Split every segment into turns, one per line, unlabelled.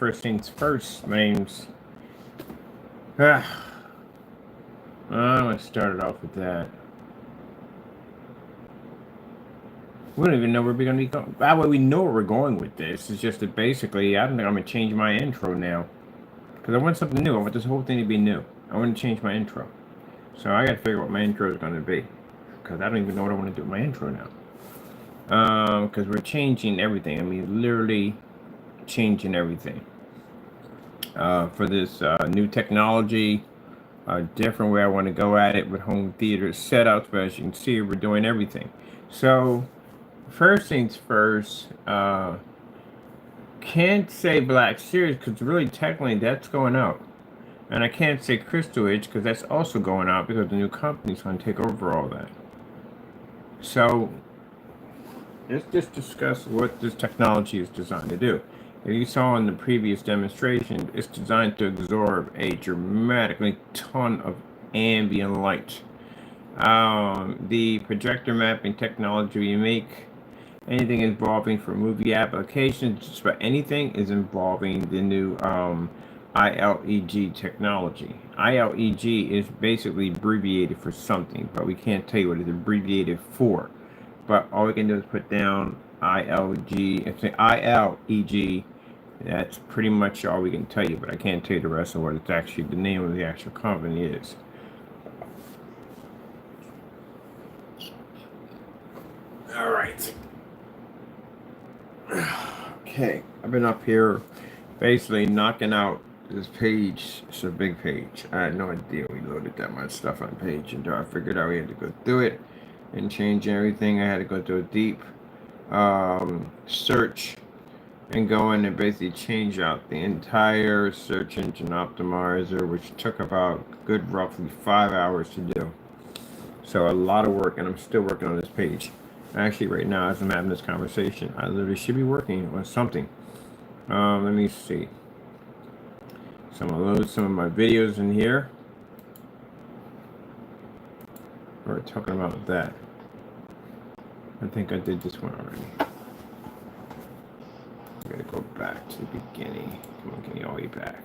first things first, my name's... I'm going to start it off with that. We don't even know where we're going to be going. That way we know where we're going with this. It's just that basically, I don't think I'm going to change my intro now. Because I want something new. I want this whole thing to be new. I want to change my intro. So I got to figure out what my intro is going to be. Because I don't even know what I want to do with my intro now. Because we're changing everything. I mean, literally changing everything. For this new technology, a different way I want to go at it with home theater setups. But as you can see, we're doing everything. So, first things first, can't say Black Series because really technically that's going out. And I can't say Crystal Edge because that's also going out because the new company's going to take over all that. So, let's just discuss what this technology is designed to do. If you saw in the previous demonstration, it's designed to absorb a dramatically ton of ambient light. The projector mapping technology you make, anything involving for movie applications, just about anything is involving the new ILEG technology. ILEG is basically abbreviated for something, but we can't tell you what it's abbreviated for. But all we can do is put down ILG and say ILEG. That's pretty much all we can tell you, but I can't tell you the rest of what it's actually the name of the actual company is. All right. Okay, I've been up here basically knocking out this page. It's a big page. I had no idea we loaded that much stuff on page until I figured out we had to go through it and change everything. I had to go through a deep search and go in and basically change out the entire search engine optimizer, which took about good roughly 5 hours to do. So a lot of work, and I'm still working on this page. Actually, right now, as I'm having this conversation, I literally should be working on something. Let me see. So I'm gonna load some of my videos in here. We're talking about that. I think I did this one already. I gotta go back to the beginning. Come on, give me all the way back.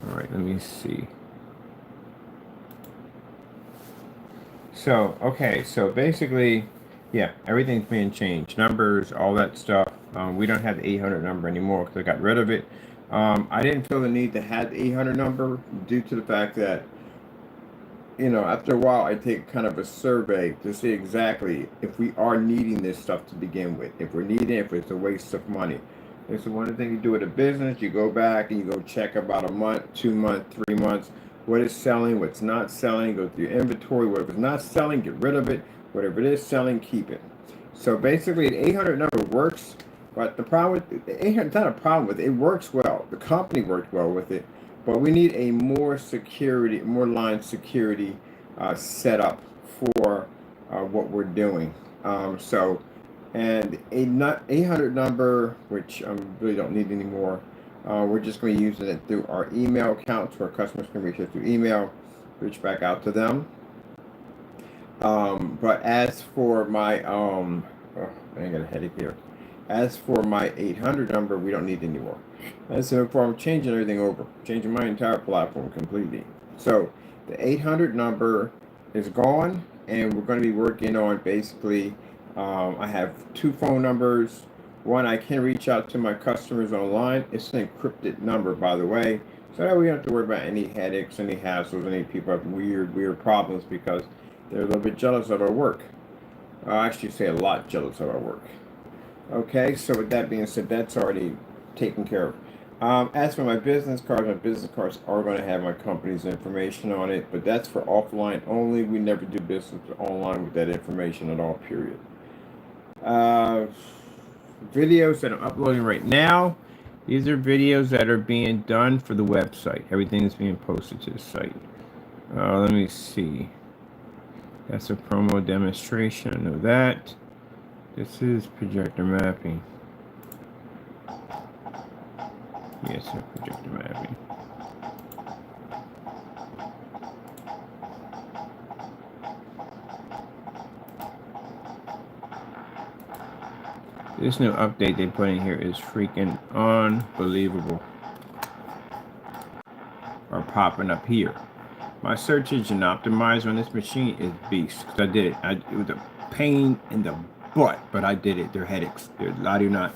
All right, let me see. So, okay, so basically, yeah, everything's being changed. Numbers, all that stuff. We don't have the 800 number anymore because I got rid of it. I didn't feel the need to have the 800 number due to the fact that, you know, after a while, I take kind of a survey to see exactly if we are needing this stuff to begin with. If we're needing it, if it's a waste of money. It's one of the things you do with a business. You go back and you go check about a month, 2 months, 3 months. What is selling, what's not selling. Go through your inventory. Whatever's not selling, get rid of it. Whatever it is selling, keep it. So basically, the 800 number works. But the problem with the 800, it's not a problem with it. It works well. The company worked well with it. But we need a more security, more line security setup for what we're doing. And a 800 number, which I really don't need anymore, we're just going to use it through our email accounts where customers can reach us through email, reach back out to them. But as for my, oh, I got a headache here. As for my 800 number, we don't need anymore. And so I'm changing everything over, changing my entire platform completely. So the 800 number is gone, and we're going to be working on basically, I have 2 phone numbers. One, I can reach out to my customers online. It's an encrypted number, by the way, so that we don't have to worry about any headaches, any hassles, any people have weird problems because they're a little bit jealous of our work. I actually say a lot jealous of our work. Okay, so with that being said, that's already taken care of. As for my business cards are going to have my company's information on it, but that's for offline only. We never do business online with that information at all, period. Videos that I'm uploading right now, these are videos that are being done for the website. Everything is being posted to the site. Let me see. That's a promo demonstration. I know that. This is projector mapping. Yes, sir, projector mapping. This new update they put in here is freaking unbelievable. Are popping up here. My search engine optimizer on this machine is beast. Cause I did it. It was a pain in the butt, but I did it. They're headaches. I do not.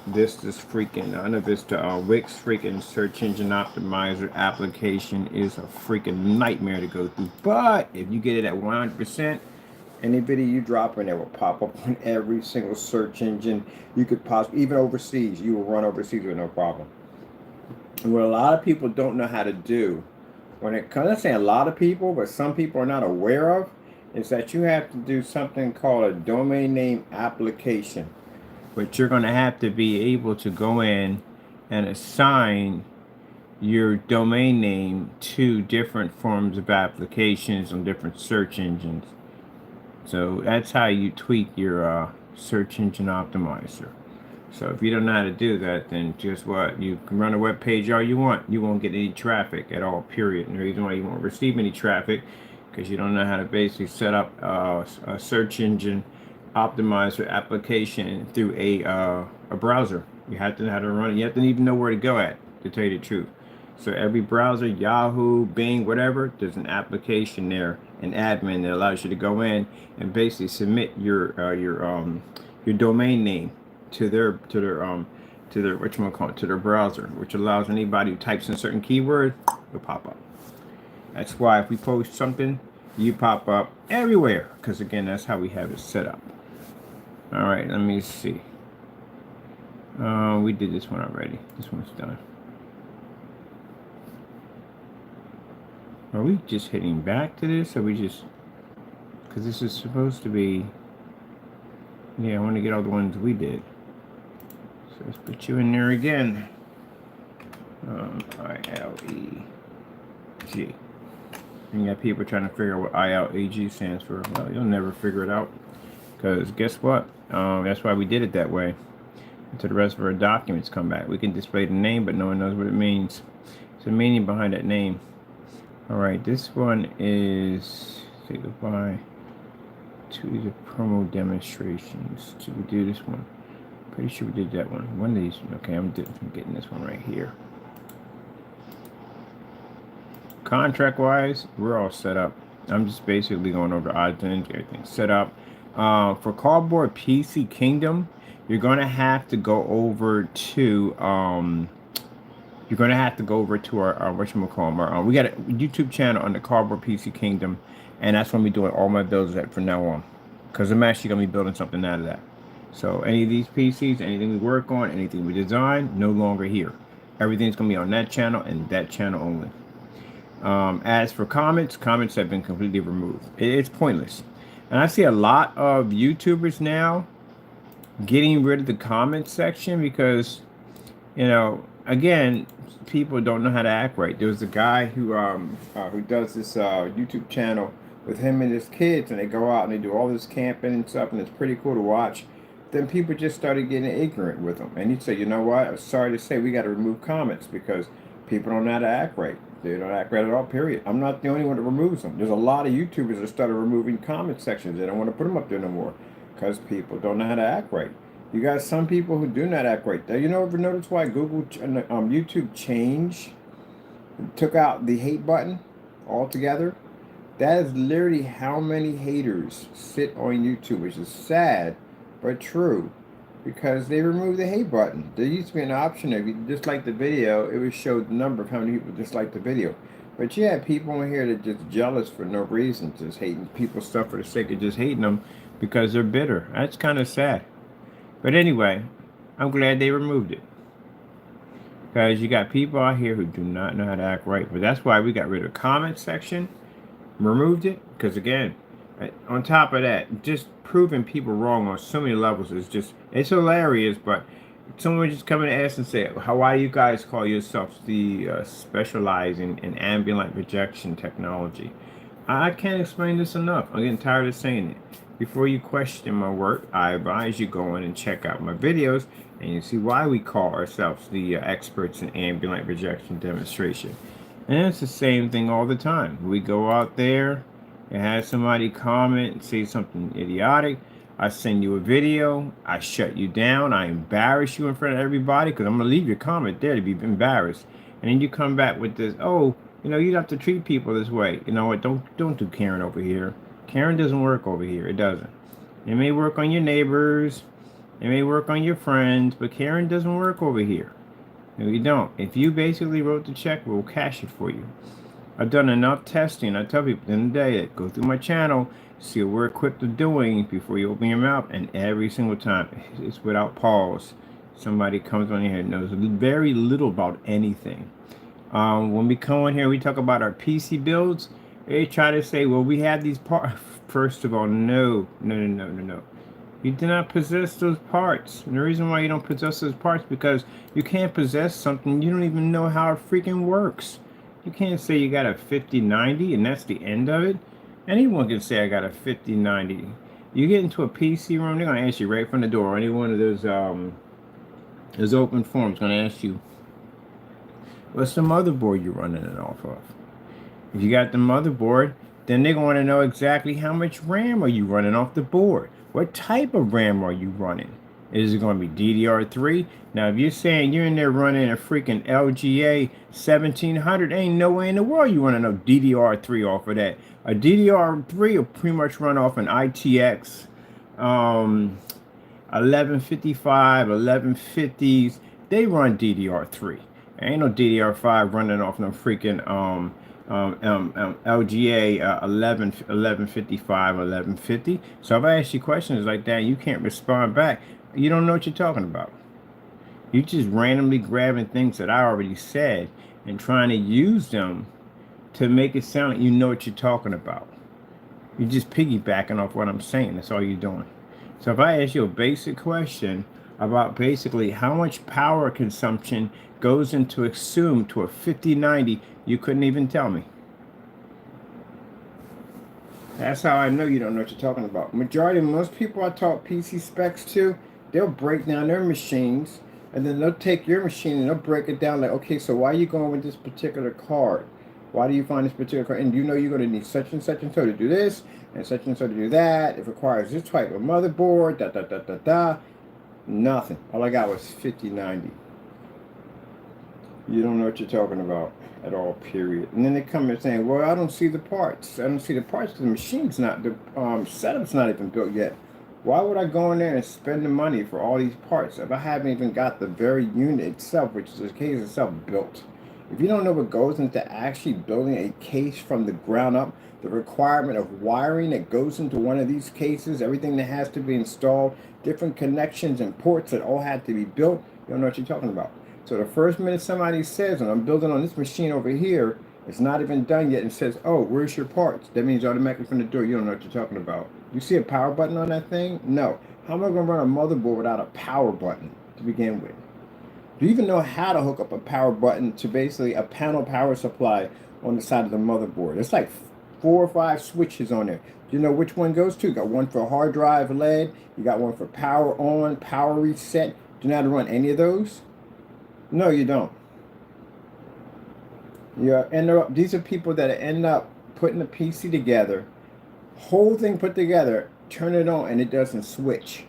This is freaking none of it's the Wix freaking search engine optimizer application is a freaking nightmare to go through. But if you get it at 100%, any video you drop in there will pop up on every single search engine you could possibly, even overseas. You will run overseas with no problem. And what a lot of people don't know how to do, when it comes, let's say a lot of people, but some people are not aware of, is that you have to do something called a domain name application. But you're going to have to be able to go in and assign your domain name to different forms of applications on different search engines. So that's how you tweak your search engine optimizer. So if you don't know how to do that, then just what? You can run a web page all you want. You won't get any traffic at all, period. And the reason why you won't receive any traffic, because you don't know how to basically set up a search engine optimizer application through a browser. You have to know how to run it. You have to even know where to go at, to tell you the truth. So every browser, Yahoo, Bing, whatever, there's an application there, an admin that allows you to go in and basically submit your domain name to their to their browser, which allows anybody who types in certain keywords to pop up. That's why if we post something, you pop up everywhere, because again, that's how we have it set up. All right, let me see. We did this one already. This one's done. Are we just hitting back to this, or we just, because this is supposed to be, yeah, I want to get all the ones we did. So let's put you in there again. ILEG. And you got people trying to figure out what ILEG stands for. Well, you'll never figure it out, because guess what? That's why we did it that way. Until the rest of our documents come back. We can display the name, but no one knows what it means. There's a meaning behind that name. All right, this one is, say goodbye to the promo demonstrations. Did we do this one? Pretty sure we did that one. One of these, okay, I'm getting this one right here. Contract wise, we're all set up. I'm just basically going over odds and ends, everything set up. For Cardboard PC Kingdom, you're gonna have to go over to our whatchamacallit, we got a YouTube channel on the Cardboard PC Kingdom, and that's when we're doing all my builds at from now on, because I'm actually gonna be building something out of that. So any of these PCs, anything we work on, anything we design, no longer here. Everything's gonna be on that channel and that channel only. As for comments have been completely removed. It's pointless. And I see a lot of YouTubers now getting rid of the comment section because, you know, again, people don't know how to act right. There was a guy who does this YouTube channel with him and his kids, and they go out and they do all this camping and stuff, and it's pretty cool to watch. Then people just started getting ignorant with them, and he'd say, you know what? I'm sorry to say, we got to remove comments because people don't know how to act right. They don't act right at all, period. I'm not the only one that removes them. There's a lot of YouTubers that started removing comment sections. They don't want to put them up there no more because people don't know how to act right. You got some people who do not act right. You know, ever notice why YouTube took out the hate button altogether? That is literally how many haters sit on YouTube, which is sad but true, because they removed the hate button. There used to be an option if you dislike the video, it would show the number of how many people dislike the video. But you have people in here that are just jealous for no reason, just hating people's stuff for the sake of just hating them because they're bitter. That's kind of sad. But anyway, I'm glad they removed it, because you got people out here who do not know how to act right. But that's why we got rid of the comment section, removed it, because again, on top of that, just proving people wrong on so many levels is just, it's hilarious. But someone just come in and ask and say, why do you guys call yourselves the specializing in ambient projection technology? I can't explain this enough. I'm getting tired of saying it. Before you question my work, I advise you go in and check out my videos, and you see why we call ourselves the experts in ambient light projection demonstration. And it's the same thing all the time. We go out there and have somebody comment and say something idiotic. I send you a video, I shut you down, I embarrass you in front of everybody because I'm gonna leave your comment there to be embarrassed. And then you come back with this, oh, you have to treat people this way. You know what? Don't do Karen over here. Karen doesn't work over here. It doesn't. It may work on your neighbors, it may work on your friends, but Karen doesn't work over here. No, you don't. If you basically wrote the check, we'll cash it for you. I've done enough testing. I tell people at the end of the day, go through my channel, see what we're equipped to doing before you open your mouth, and every single time, it's without pause. Somebody comes on here and knows very little about anything. When we come on here, we talk about our PC builds. They try to say, well, we have these parts. First of all, no. You do not possess those parts. And the reason why you don't possess those parts is because you can't possess something you don't even know how it freaking works. You can't say you got a 5090 and that's the end of it. Anyone can say I got a 5090. You get into a PC room, they're gonna ask you right from the door. Any one of those open forums gonna ask you, what's the motherboard you're running it off of? If you got the motherboard, then they're going to know exactly how much RAM are you running off the board. What type of RAM are you running? Is it going to be DDR3? Now, if you're saying you're in there running a freaking LGA 1700, ain't no way in the world you running no DDR3 off of that. A DDR3 will pretty much run off an ITX 1155, 1150s. They run DDR3. Ain't no DDR5 running off no freaking LGA 1155, 1150. So if I ask you questions like that, you can't respond back. You don't know what you're talking about. You're just randomly grabbing things that I already said and trying to use them to make it sound like you know what you're talking about. You're just piggybacking off what I'm saying. That's all you're doing. So if I ask you a basic question about basically how much power consumption goes into assume to a 5090, you couldn't even tell me. That's how I know you don't know what you're talking about. Most people I talk PC specs to, they'll break down their machines, and then they'll take your machine and they'll break it down like, okay, so why are you going with this particular card? Why do you find this particular card? And you know you're going to need such and so to do this, and so to do that. It requires this type of motherboard, Nothing. All I got was 5090. You don't know what you're talking about at all, period. And then they come in saying, well, I don't see the parts. I don't see the parts because the machine's not, the setup's not even built yet. Why would I go in there and spend the money for all these parts if I haven't even got the very unit itself, which is the case itself, built? If you don't know what goes into actually building a case from the ground up, the requirement of wiring that goes into one of these cases, everything that has to be installed, different connections and ports that all have to be built, you don't know what you're talking about. So the first minute somebody says, and I'm building on this machine over here, it's not even done yet, and says, oh, where's your parts? That means automatically from the door, you don't know what you're talking about. You see a power button on that thing? No. How am I going to run a motherboard without a power button to begin with? Do you even know how to hook up a power button to basically a panel power supply on the side of the motherboard? It's like 4 or 5 switches on there. Do you know which one goes to? You got one for hard drive LED. You got one for power on, power reset. Do you know how to run any of those? No, you don't. These are people that end up putting the PC together, whole thing put together, turn it on, and it doesn't switch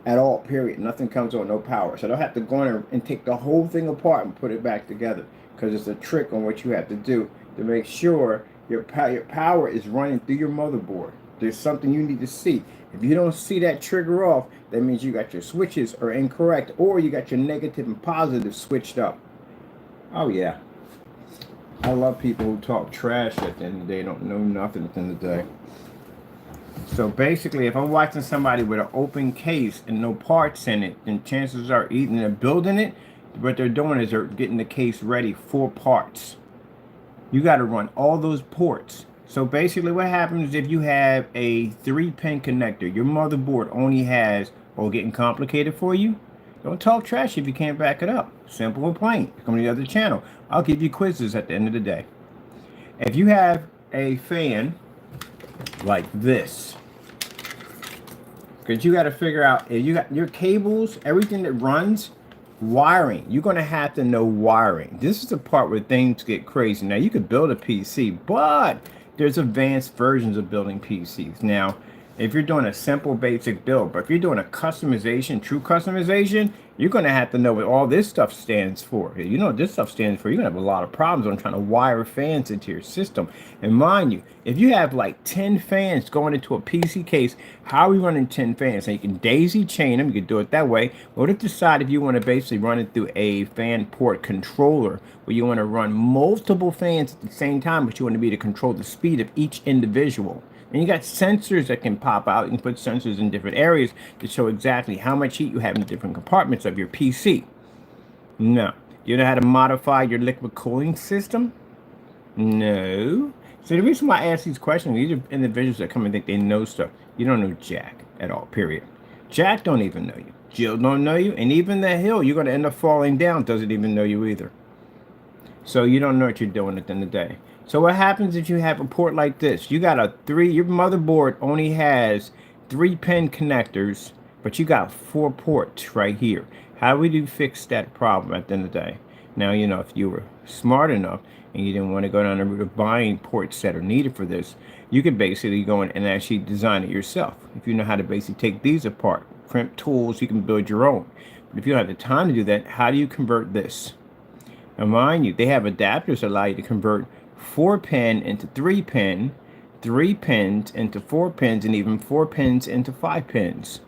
at all, period. Nothing comes on, no power. So they'll have to go in and take the whole thing apart and put it back together, because it's a trick on what you have to do to make sure your power is running through your motherboard. There's something you need to see. If you don't see that trigger off, that means you got your switches are incorrect, or you got your negative and positive switched up. Oh yeah. I love people who talk trash at the end of the day, don't know nothing at the end of the day. So basically, if I'm watching somebody with an open case and no parts in it, then chances are either they're building it, what they're doing is they're getting the case ready for parts. You got to run all those ports. So basically what happens if you have a 3-pin connector, your motherboard only has, or getting complicated for you, don't talk trash if you can't back it up. Simple and plain. Come to the other channel. I'll give you quizzes at the end of the day. If you have a fan like this, because you got to figure out, if you got your cables, everything that runs, wiring, you're going to have to know wiring. This is the part where things get crazy. Now, you could build a PC, but there's advanced versions of building PCs. Now, if you're doing a simple basic build. But if you're doing a customization, true customization, you're going to have to know what all this stuff stands for. You know what this stuff stands for. You're going to have a lot of problems on trying to wire fans into your system. And mind you, if you have like 10 fans going into a PC case, how are we running 10 fans? Now you can daisy chain them. You can do it that way. Or to decide if you want to basically run it through a fan port controller where you want to run multiple fans at the same time, but you want to be to control the speed of each individual. And you got sensors that can pop out. You can put sensors in different areas to show exactly how much heat you have in different compartments of your PC. No. You know how to modify your liquid cooling system? No. So the reason why I ask these questions, these are individuals that come and think they know stuff. You don't know Jack at all, period. Jack don't even know you. Jill don't know you. And even the hill you're going to end up falling down doesn't even know you either. So you don't know what you're doing at the end of the day. So what happens if you have a port like this? You got your motherboard only has 3-pin connectors, but you got 4 ports right here. How would you fix that problem at the end of the day? Now, you know, if you were smart enough and you didn't want to go down the route of buying ports that are needed for this, you could basically go in and actually design it yourself. If you know how to basically take these apart, crimp tools, you can build your own. But if you don't have the time to do that, how do you convert this? Now, mind you, they have adapters that allow you to convert 4-pin into 3-pin, 3 pins into 4 pins, and even 4 pins into 5 pins.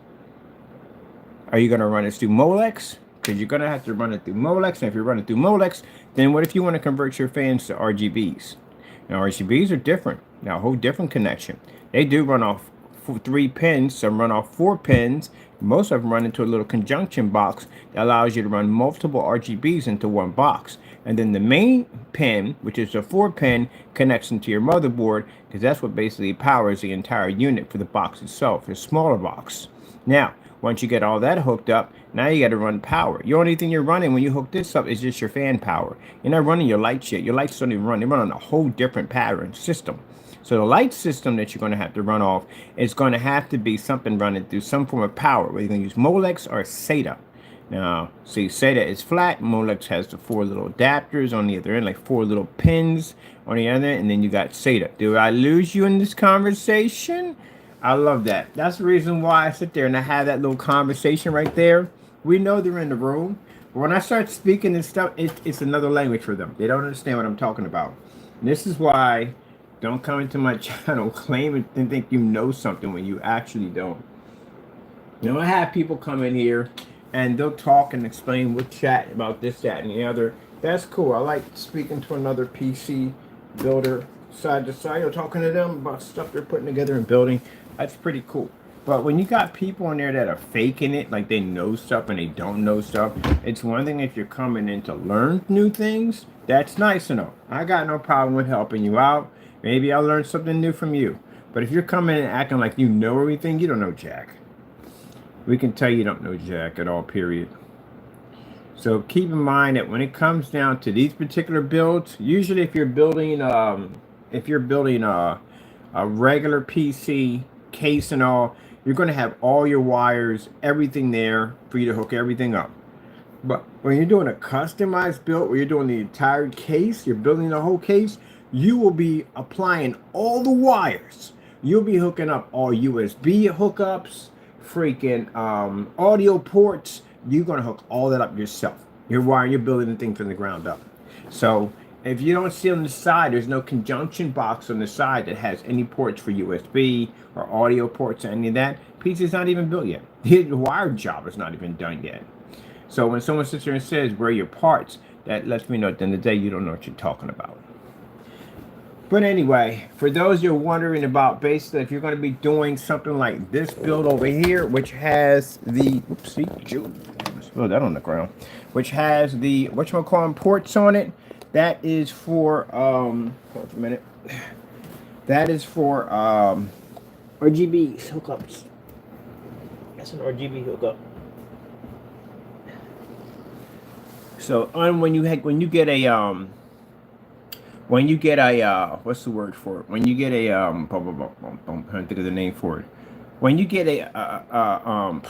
Are you going to run this through Molex? Because you're going to have to run it through Molex. And if you're running through Molex, then what if you want to convert your fans to RGBs? Now, RGBs are different. Now, a whole different connection. They do run off 3 pins, some run off 4 pins. Most of them run into a little conjunction box that allows you to run multiple RGBs into one box. And then the main pin, which is a 4-pin, connects into your motherboard because that's what basically powers the entire unit for the box itself, a smaller box. Now, once you get all that hooked up, now you got to run power. The only thing you're running when you hook this up is just your fan power. You're not running your light yet. Your lights don't even run. They run on a whole different pattern system. So the light system that you're going to have to run off is going to have to be something running through some form of power, whether you're going to use Molex or SATA. Now, see, SATA is flat. Molex has the 4 little adapters on the other end, like 4 little pins on the other end, and then you got SATA. Do I lose you in this conversation? I love that. That's the reason why I sit there and I have that little conversation right there. We know they're in the room, but when I start speaking this stuff, it's another language for them. They don't understand what I'm talking about. And this is why don't come into my channel claiming and think you know something when you actually don't. You know, I have people come in here and they'll talk and explain with chat about this, that, and the other. That's cool. I like speaking to another PC builder side to side, you know, talking to them about stuff they're putting together and building. That's pretty cool. But when you got people in there that are faking it, like they know stuff and they don't know stuff, it's one thing if you're coming in to learn new things. That's nice enough. I got no problem with helping you out. Maybe I'll learn something new from you. But if you're coming in and acting like you know everything, you don't know Jack. We can tell you don't know Jack at all, period. So keep in mind that when it comes down to these particular builds, usually if you're building a regular PC case and all, you're going to have all your wires, everything there for you to hook everything up. But when you're doing a customized build, where you're doing the entire case, you're building the whole case, you will be applying all the wires. You'll be hooking up all USB hookups, freaking audio ports. You're going to hook all that up yourself. You're building the thing from the ground up. So if you don't see on the side, there's no conjunction box on the side that has any ports for USB or audio ports or any of that. PC's not even built yet. The wire job is not even done yet. So when someone sits there and says, where are your parts? That lets me know at the end of the day, you don't know what you're talking about. But anyway, for those you're wondering about, basically, if you're going to be doing something like this build over here, which has the, spill that on the ground, which has the, whatchamacallit, ports on it, that is for, hold on a minute, that is for RGB hookups. That's an RGB hookup. So when you get a what's the word for it? When you get a I'm trying to think of the name for it. When you get a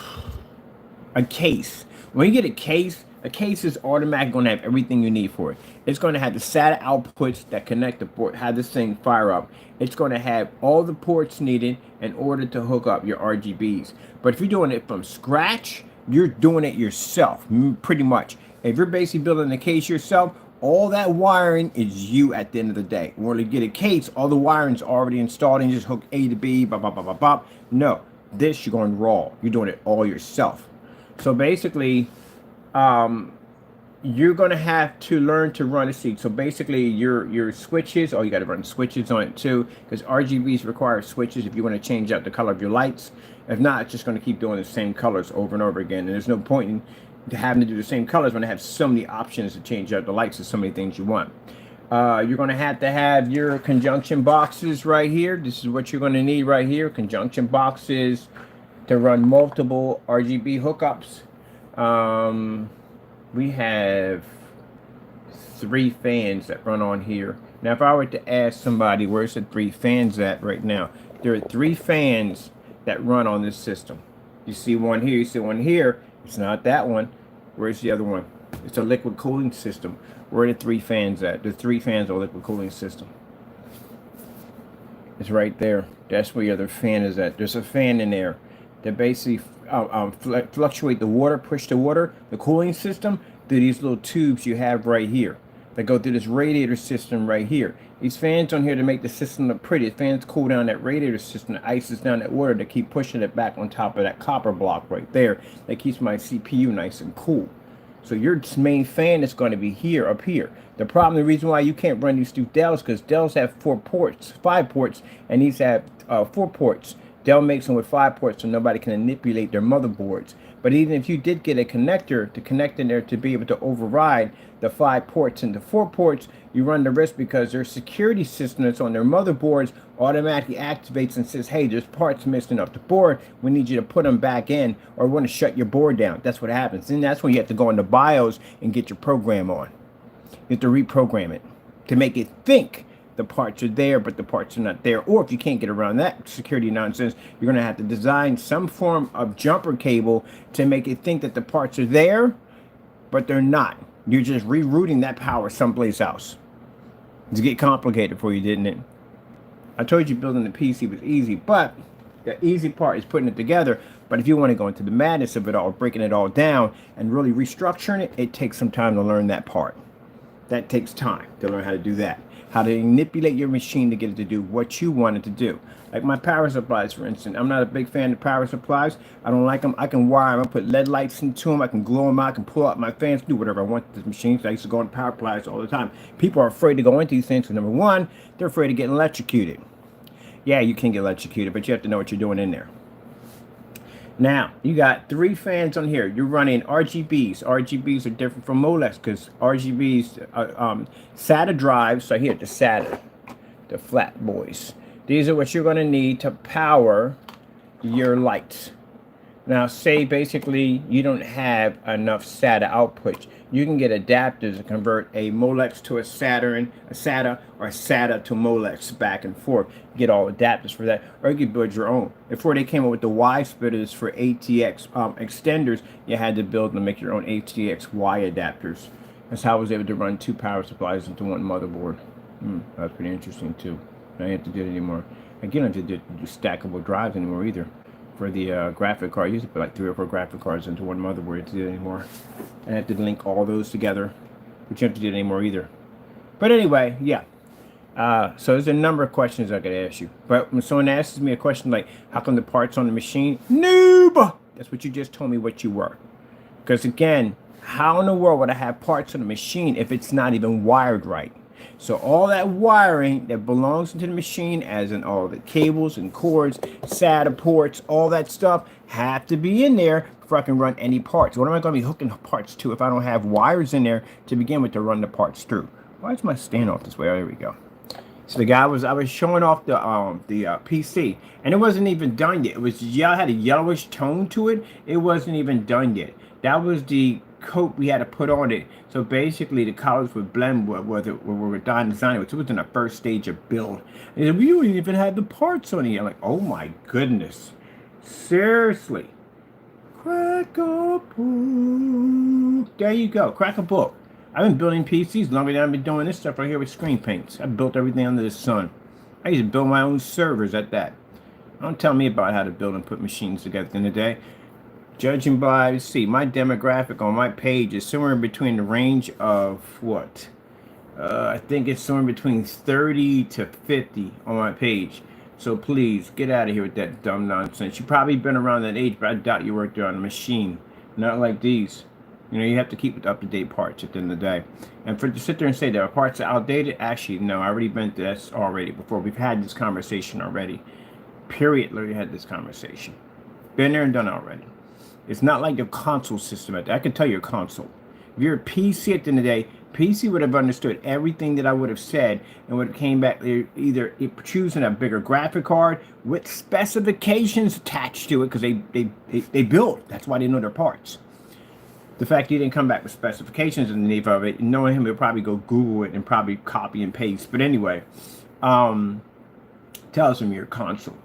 case, when you get a case, The case is automatically going to have everything you need for it. It's going to have the SATA outputs that connect the port, have this thing fire up. It's going to have all the ports needed in order to hook up your RGBs. But if you're doing it from scratch, you're doing it yourself, pretty much. If you're basically building the case yourself, all that wiring is you at the end of the day. When you get a case, all the wiring's already installed and you just hook A to B, bop, bop, bop, bop, bop. No, this you're going raw. You're doing it all yourself. So basically, you're going to have to learn to run a seed. So basically, your switches, you got to run switches on it too, because RGBs require switches if you want to change out the color of your lights. If not, it's just going to keep doing the same colors over and over again. And there's no point in having to do the same colors when I have so many options to change out the lights of so many things you want. You're going to have your conjunction boxes right here. This is what you're going to need right here. Conjunction boxes to run multiple RGB hookups. We have 3 fans that run on here. Now, if I were to ask somebody, where's the 3 fans at right now? There are 3 fans that run on this system. You see one here, you see one here. It's not that one. Where's the other one? It's a liquid cooling system. Where are the 3 fans at? The 3 fans are liquid cooling system. It's right there. That's where your other fan is at. There's a fan in there that basically fluctuate the water, push the water, the cooling system through these little tubes you have right here that go through this radiator system right here. These fans on here to make the system look pretty. The fans cool down that radiator system, that ices down that water to keep pushing it back on top of that copper block right there. That keeps my CPU nice and cool. So your main fan is going to be here, up here. The problem, the reason why you can't run these through Dells, because Dells have 4 ports, 5 ports, and these have 4 ports. Dell makes them with 5 ports so nobody can manipulate their motherboards. But even if you did get a connector to connect in there to be able to override the 5 ports into 4 ports, you run the risk because their security system that's on their motherboards automatically activates and says, hey, there's parts missing off the board. We need you to put them back in, or we want to shut your board down. That's what happens. And that's when you have to go into BIOS and get your program on. You have to reprogram it to make it think the parts are there, but the parts are not there. Or if you can't get around that security nonsense, you're going to have to design some form of jumper cable to make it think that the parts are there, but they're not. You're just rerouting that power someplace else. It's get complicated for you, didn't it? I told you building the PC was easy, but the easy part is putting it together. But if you want to go into the madness of it all, breaking it all down and really restructuring it, it takes some time to learn that part. That takes time to learn how to do that. How to manipulate your machine to get it to do what you want it to do. Like my power supplies, for instance. I'm not a big fan of power supplies. I don't like them. I can wire them. I put LED lights into them. I can glow them out. I can pull out my fans, do whatever I want with this machine. So I used to go into power supplies all the time. People are afraid to go into these things because, number one, they're afraid of getting electrocuted. Yeah, you can get electrocuted, but you have to know what you're doing in there. Now, you got 3 fans on here. You're running RGBs. RGBs are different from Molex because RGBs, SATA drives. So here, the SATA, the flat boys. These are what you're going to need to power your lights. Now, say basically you don't have enough SATA output. You can get adapters to convert a Molex to a Saturn, a SATA, or a SATA to Molex back and forth. You get all adapters for that, or you could build your own. Before they came up with the Y splitters for ATX extenders, you had to build and make your own ATX Y adapters. That's how I was able to run 2 power supplies into 1 motherboard. That's pretty interesting too. I don't have to do it anymore. Again, I don't have to do stackable drives anymore either. For the graphic card, I used to put like 3 or 4 graphic cards into 1 motherboard to do it anymore. I have to link all those together, which you don't have to do it anymore either. But anyway, yeah. So there's a number of questions I could ask you. But when someone asks me a question like, how come the parts on the machine? Noob! That's what you just told me what you were. Because again, how in the world would I have parts on the machine if it's not even wired right? So all that wiring that belongs into the machine, as in all the cables and cords, SATA ports, all that stuff, have to be in there before I can run any parts. What am I going to be hooking parts to if I don't have wires in there to begin with to run the parts through? Why is my stand off this way? Oh, there we go. So I was showing off the PC, and it wasn't even done yet. It was had a yellowish tone to it. It wasn't even done yet. That was the coat we had to put on it. So basically, the colors would blend with what we're designing. It was in the first stage of build. And we don't even have the parts on here. I'm like, oh my goodness, seriously, Crack a book. There you go. Crack a book. I've been building PCs longer than I've been doing this stuff right here with screen paints. I built everything under the sun. I used to build my own servers at that. Don't tell me about how to build and put machines together in the day. Judging by, see, my demographic on my page is somewhere in between the range of what? I think it's somewhere between 30 to 50 on my page. So please, get out of here with that dumb nonsense. You've probably been around that age, but I doubt you worked there on a machine. Not like these. You know, you have to keep with up-to-date parts at the end of the day. And for to sit there and say that our parts are outdated, actually, no, I already been through this already before. We've had this conversation already. Period. Literally had this conversation. Been there and done already. It's not like the console system. I can tell you a console. If you're a PC at the end of the day, PC would have understood everything that I would have said and would have came back either choosing a bigger graphic card with specifications attached to it because they build. That's why they know their parts. The fact he didn't come back with specifications underneath of it, knowing him, he'll probably go Google it and probably copy and paste. But anyway, tells him your console.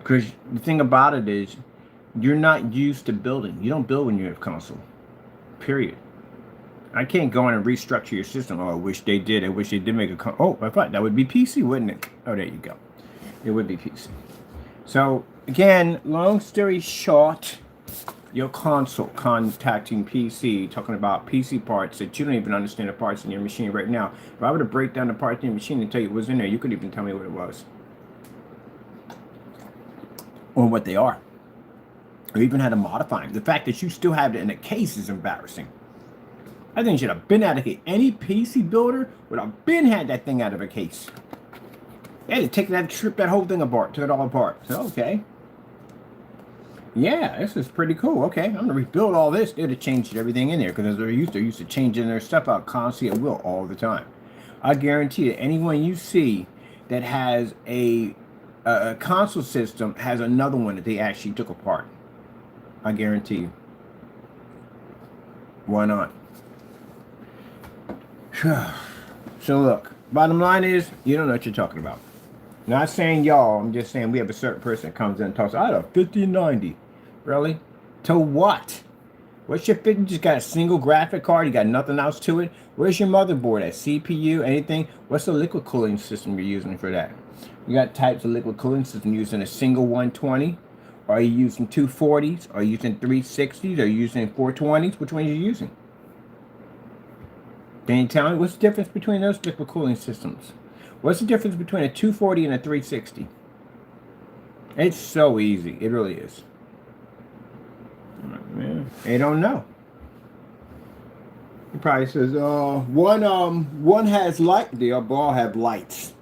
Because the thing about it is, you're not used to building. You don't build when you have console. Period. I can't go in and restructure your system. Oh, I wish they did. I wish they did make a oh, I thought that would be PC, wouldn't it? Oh, there you go. It would be PC. So, again, long story short, your console contacting PC, talking about PC parts that you don't even understand the parts in your machine right now. If I were to break down the parts in your machine and tell you what's in there, you couldn't even tell me what it was. Or what they are. Or even how to modify them. The fact that you still have it in a case is embarrassing. I think you should have been out of here. Any PC builder would have been had that thing out of a case. They had to take that, strip that whole thing apart, took it all apart. So, okay. Yeah, this is pretty cool. Okay, I'm going to rebuild all this. They'd have changed everything in there because they're used to changing their stuff out constantly at will all the time. I guarantee you, anyone you see that has a console system has another one that they actually took apart. I guarantee you. Why not? So look, bottom line is, you don't know what you're talking about. Not saying y'all, I'm just saying we have a certain person that comes in and talks, I had a 5090. Really? To what? What's your 50? You just got a single graphic card, you got nothing else to it? Where's your motherboard at? CPU, anything? What's the liquid cooling system you're using for that? You got types of liquid cooling system using a single 120? Are you using 240s? Are you using 360s? Are you using 420s? Which one are you using? Can you tell me what's the difference between those liquid cooling systems? What's the difference between a 240 and a 360? It's so easy. It really is. They don't know. He probably says, one has light. They all have lights.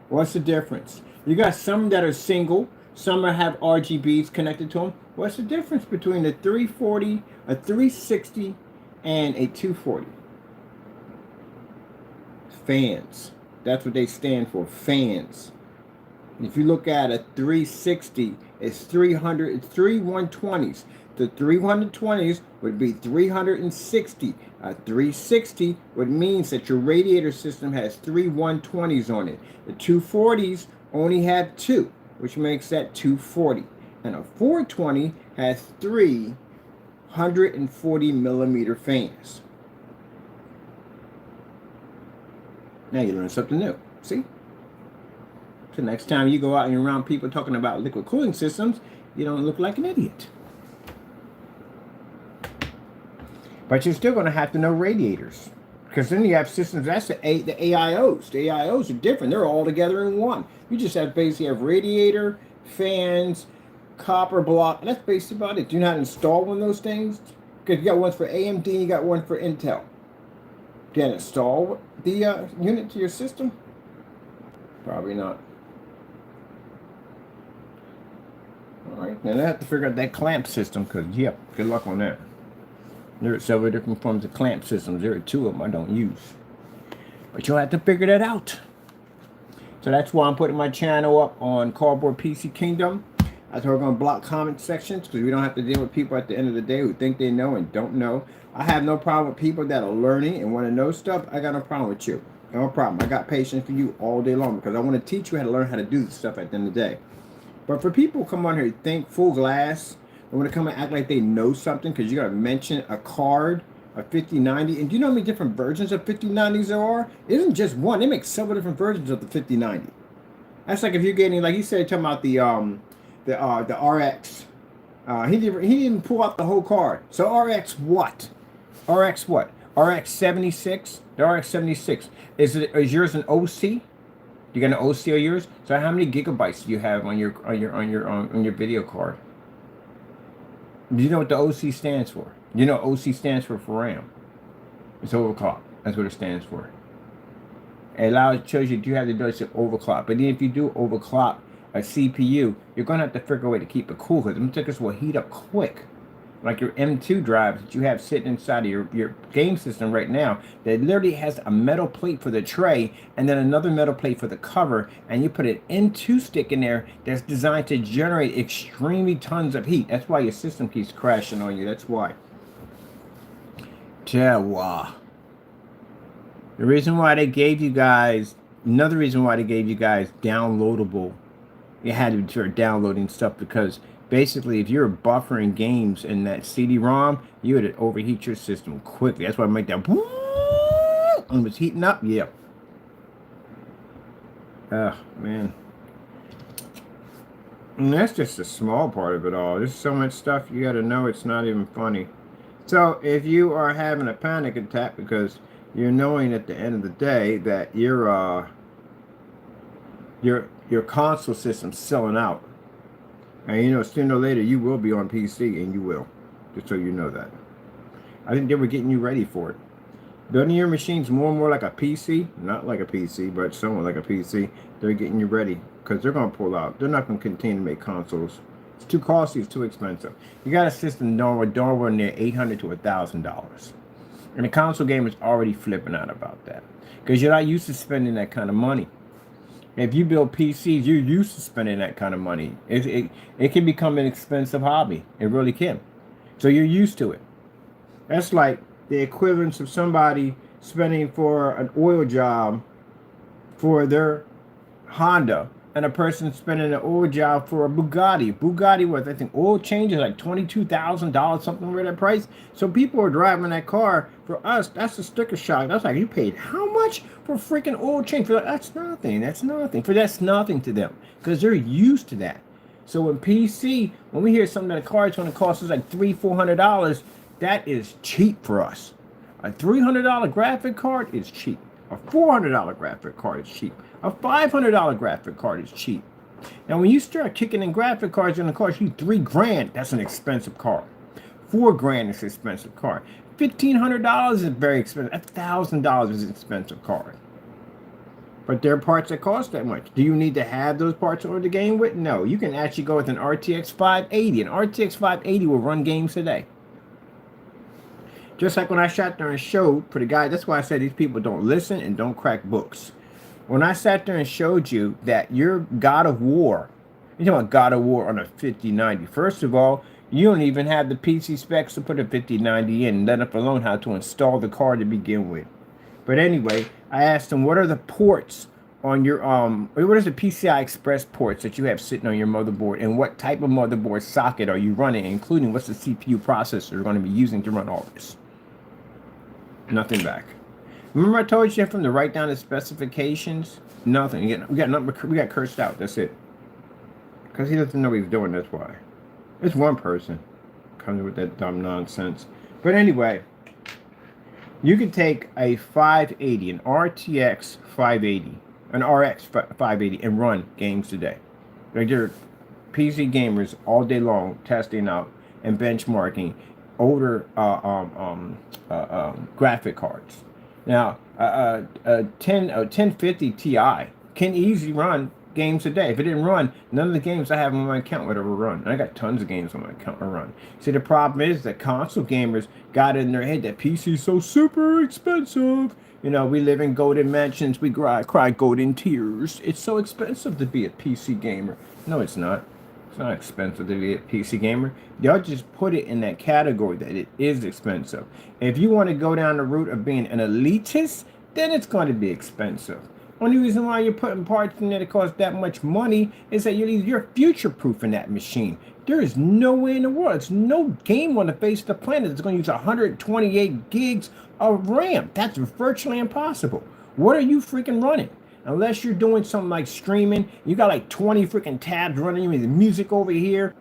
What's the difference? You got some that are single. Some have RGBs connected to them. What's the difference between a 340, a 360, and a 240? Fans. That's what they stand for, fans. If you look at a 360, it's 300, it's 3 120s. The 320s would be 360. A 360 would means that your radiator system has 3 120s on it. The 240s only have 2, which makes that 240. And a 420 has 3 140 millimeter fans. Now you learn something new. See? So next time you go out and you're around people talking about liquid cooling systems, you don't look like an idiot. But you're still going to have to know radiators. Because then you have systems, that's the AIOs. The AIOs are different. They're all together in one. You just have basically have radiator, fans, copper block. And that's basically about it. Do you know how to install one of those things? Because you got one for AMD and you got one for Intel. Do you have to install the unit to your system? Probably not. All right, now I have to figure out that clamp system because, yeah, good luck on that. There are several different forms of clamp systems. There are 2 of them I don't use. But you'll have to figure that out. So that's why I'm putting my channel up on Cardboard PC Kingdom. That's why we're going to block comment sections because we don't have to deal with people at the end of the day who think they know and don't know. I have no problem with people that are learning and want to know stuff. I got no problem with you. No problem. I got patience for you all day long because I want to teach you how to learn how to do this stuff at the end of the day. But for people who come on here who think full glass, and want to come and act like they know something because you're going to mention a card, a 5090. And do you know how many different versions of 5090s there are? It isn't just one. They make several different versions of the 5090. That's like if you're getting, like you said, talking about the RX. He didn't pull out the whole card. So RX what? RX what? RX 76. The RX 76 is yours an OC? You got an OC on yours? So how many gigabytes do you have on your video card? Do you know what the OC stands for? You know OC stands for RAM. It's overclock. That's what it stands for. It shows you do you have the ability to overclock. But then if you do overclock a CPU, you're gonna have to figure a way to keep it cool because them tickets will heat up quick. Like your M2 drives that you have sitting inside of your game system right now, that literally has a metal plate for the tray and then another metal plate for the cover, and you put an M2 stick in there that's designed to generate extremely tons of heat. That's why your system keeps crashing on you. That's why. The reason why they gave you guys, another reason why they gave you guys downloadable, you had to start downloading stuff because basically if you're buffering games in that CD-ROM, you would overheat your system quickly. That's why I make that and it was heating up. Yep. Oh, man. And that's just a small part of it all. There's so much stuff you got to know it's not even funny. So if you are having a panic attack because you're knowing at the end of the day that your console system's selling out, and you know sooner or later you will be on PC, and you will, just so you know that. I think they were getting you ready for it. Building your machines more and more like a PC, not like a PC, but somewhat like a PC. They're getting you ready because they're going to pull out. They're not going to continue to make consoles. It's too costly. It's too expensive. You got a system nowhere near $800 to $1,000. And the console game is already flipping out about that because you're not used to spending that kind of money. If you build PCs, you're used to spending that kind of money. It can become an expensive hobby. It really can. So you're used to it. That's like the equivalence of somebody spending for an oil job for their Honda and a person spending an oil job for a Bugatti. Bugatti was, I think, oil change is like $22,000, something over that price. So people are driving that car. For us, that's a sticker shock. That's like, you paid how much for freaking oil change? For that's nothing. That's nothing. That's nothing to them because they're used to that. So when we hear something that a car is going to cost us like $300-400, that is cheap for us. A $300 graphic card is cheap. A $400 graphic card is cheap. A $500 graphic card is cheap. Now, when you start kicking in graphic cards and it costs you $3,000, that's an expensive car. $4,000 is an expensive car. $1,500 is very expensive. $1,000 is an expensive card. But there are parts that cost that much. Do you need to have those parts in order to game with? No. You can actually go with an RTX 580. An RTX 580 will run games today. Just like when I sat there and showed for the guy, that's why I said these people don't listen and don't crack books. When I sat there and showed you that your God of War, you're talking about God of War on a 5090. First of all, you don't even have the PC specs to put a 5090 in, let alone how to install the card to begin with. But anyway, I asked him, what are the ports on your, what is the PCI Express ports that you have sitting on your motherboard, and what type of motherboard socket are you running, including what's the CPU processor you're going to be using to run all this? Nothing back. Remember I told you from to write down the specifications? Nothing. We got cursed out. That's it. Because he doesn't know what he's doing. That's why. It's one person comes with that dumb nonsense. But anyway, you can take a 580, an RTX 580, an RX 580, and run games today. Like they're PC gamers all day long testing out and benchmarking older graphic cards. Now, a 1050 Ti can easily run games a day. If it didn't run, none of the games I have on my account would ever run. And I got tons of games on my account to run. See, the problem is that console gamers got in their head that PC is so super expensive. You know, we live in golden mansions. We cry golden tears. It's so expensive to be a PC gamer. No, it's not. It's not expensive to be a PC gamer. Y'all just put it in that category that it is expensive. If you want to go down the route of being an elitist, then it's going to be expensive. Only reason why you're putting parts in there that cost that much money is that you're future-proofing that machine. There is no way in the world. It's no game on the face of the planet that's going to use 128 gigs of RAM. That's virtually impossible. What are you freaking running? Unless you're doing something like streaming, you got like 20 freaking tabs running with the music over here.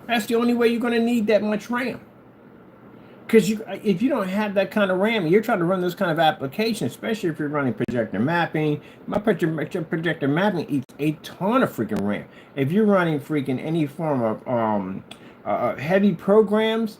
That's the only way you're going to need that much RAM. Because if you don't have that kind of RAM, you're trying to run those kind of applications, especially if you're running projector mapping. My projector mapping eats a ton of freaking RAM. If you're running freaking any form of heavy programs,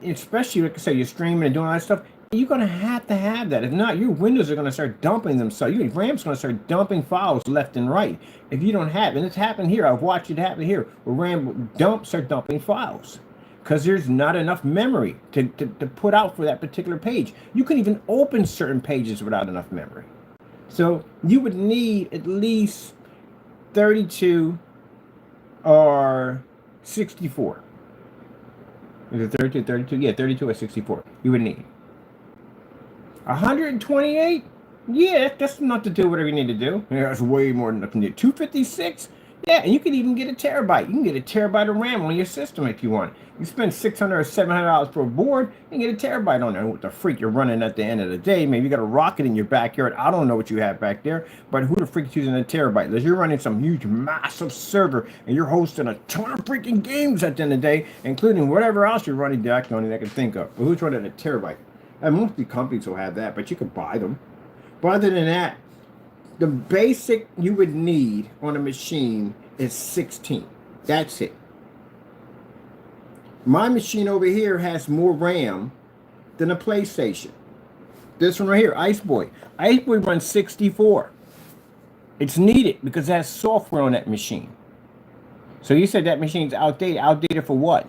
especially like I say, you're streaming and doing all that stuff, you're going to have that. If not, your Windows are going to start dumping themselves. Your RAM's going to start dumping files left and right. If you don't have, and it's happened here. I've watched it happen here, where RAM start dumping files. Because there's not enough memory to put out for that particular page. You couldn't even open certain pages without enough memory. So you would need at least 32 or 64. Is it 32, 32? Yeah, 32 or 64. You would need 128? Yeah, that's enough to do whatever you need to do. Yeah, that's way more than enough to do. 256? Yeah, and you can even get a terabyte. You can get a terabyte of RAM on your system if you want. You spend $600 or $700 for a board, and get a terabyte on there. What the freak you're running at the end of the day? Maybe you got a rocket in your backyard. I don't know what you have back there, but who the freak is using a terabyte? Unless you're running some huge, massive server, and you're hosting a ton of freaking games at the end of the day, including whatever else you're running. That's the only thing I can think of. But who's running a terabyte? And most of the companies will have that, but you can buy them. But other than that, the basic you would need on a machine is 16. That's it. My machine over here has more RAM than a PlayStation. This one right here, Ice Boy. Ice Boy runs 64. It's needed because it has software on that machine. So you said that machine's outdated. Outdated for what?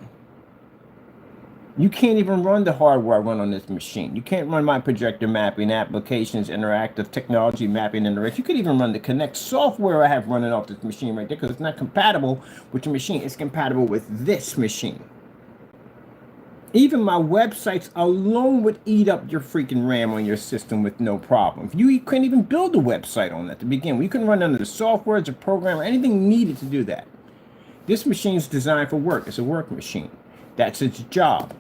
You can't even run the hardware I run on this machine. You can't run my projector mapping, applications, interactive technology mapping, and the rest. You could even run the Connect software I have running off this machine right there because it's not compatible with your machine. It's compatible with this machine. Even my websites alone would eat up your freaking RAM on your system with no problem. You couldn't even build a website on that to begin with. You couldn't run under the software, the program, or anything needed to do that. This machine is designed for work. It's a work machine. That's its job.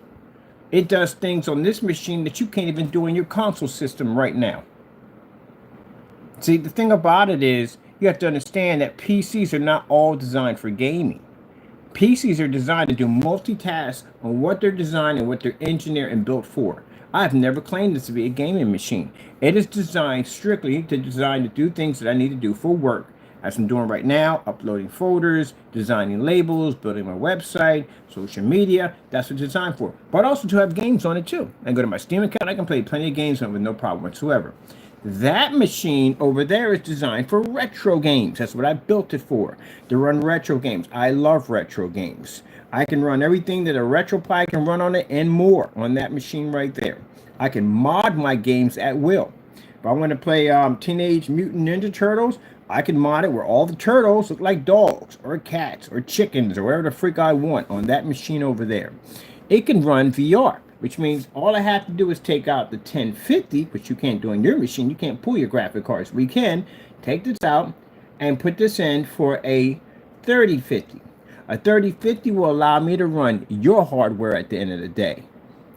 It does things on this machine that you can't even do in your console system right now. See, the thing about it is, you have to understand that PCs are not all designed for gaming. PCs are designed to do multitask on what they're designed and what they're engineered and built for. I've never claimed this to be a gaming machine. It is designed strictly to do things that I need to do for work. As I'm doing right now, uploading folders, designing labels, building my website, social media. That's what it's designed for. But also to have games on it too. I go to my Steam account, I can play plenty of games on it with no problem whatsoever. That machine over there is designed for retro games. That's what I built it for, to run retro games. I love retro games. I can run everything that a RetroPie can run on it and more on that machine right there. I can mod my games at will. If I want to play Teenage Mutant Ninja Turtles, I can mod it where all the turtles look like dogs or cats or chickens or whatever the freak I want on that machine over there. It can run VR, which means all I have to do is take out the 1050, which you can't do on your machine. You can't pull your graphic cards. We can take this out and put this in for a 3050. A 3050 will allow me to run your hardware at the end of the day.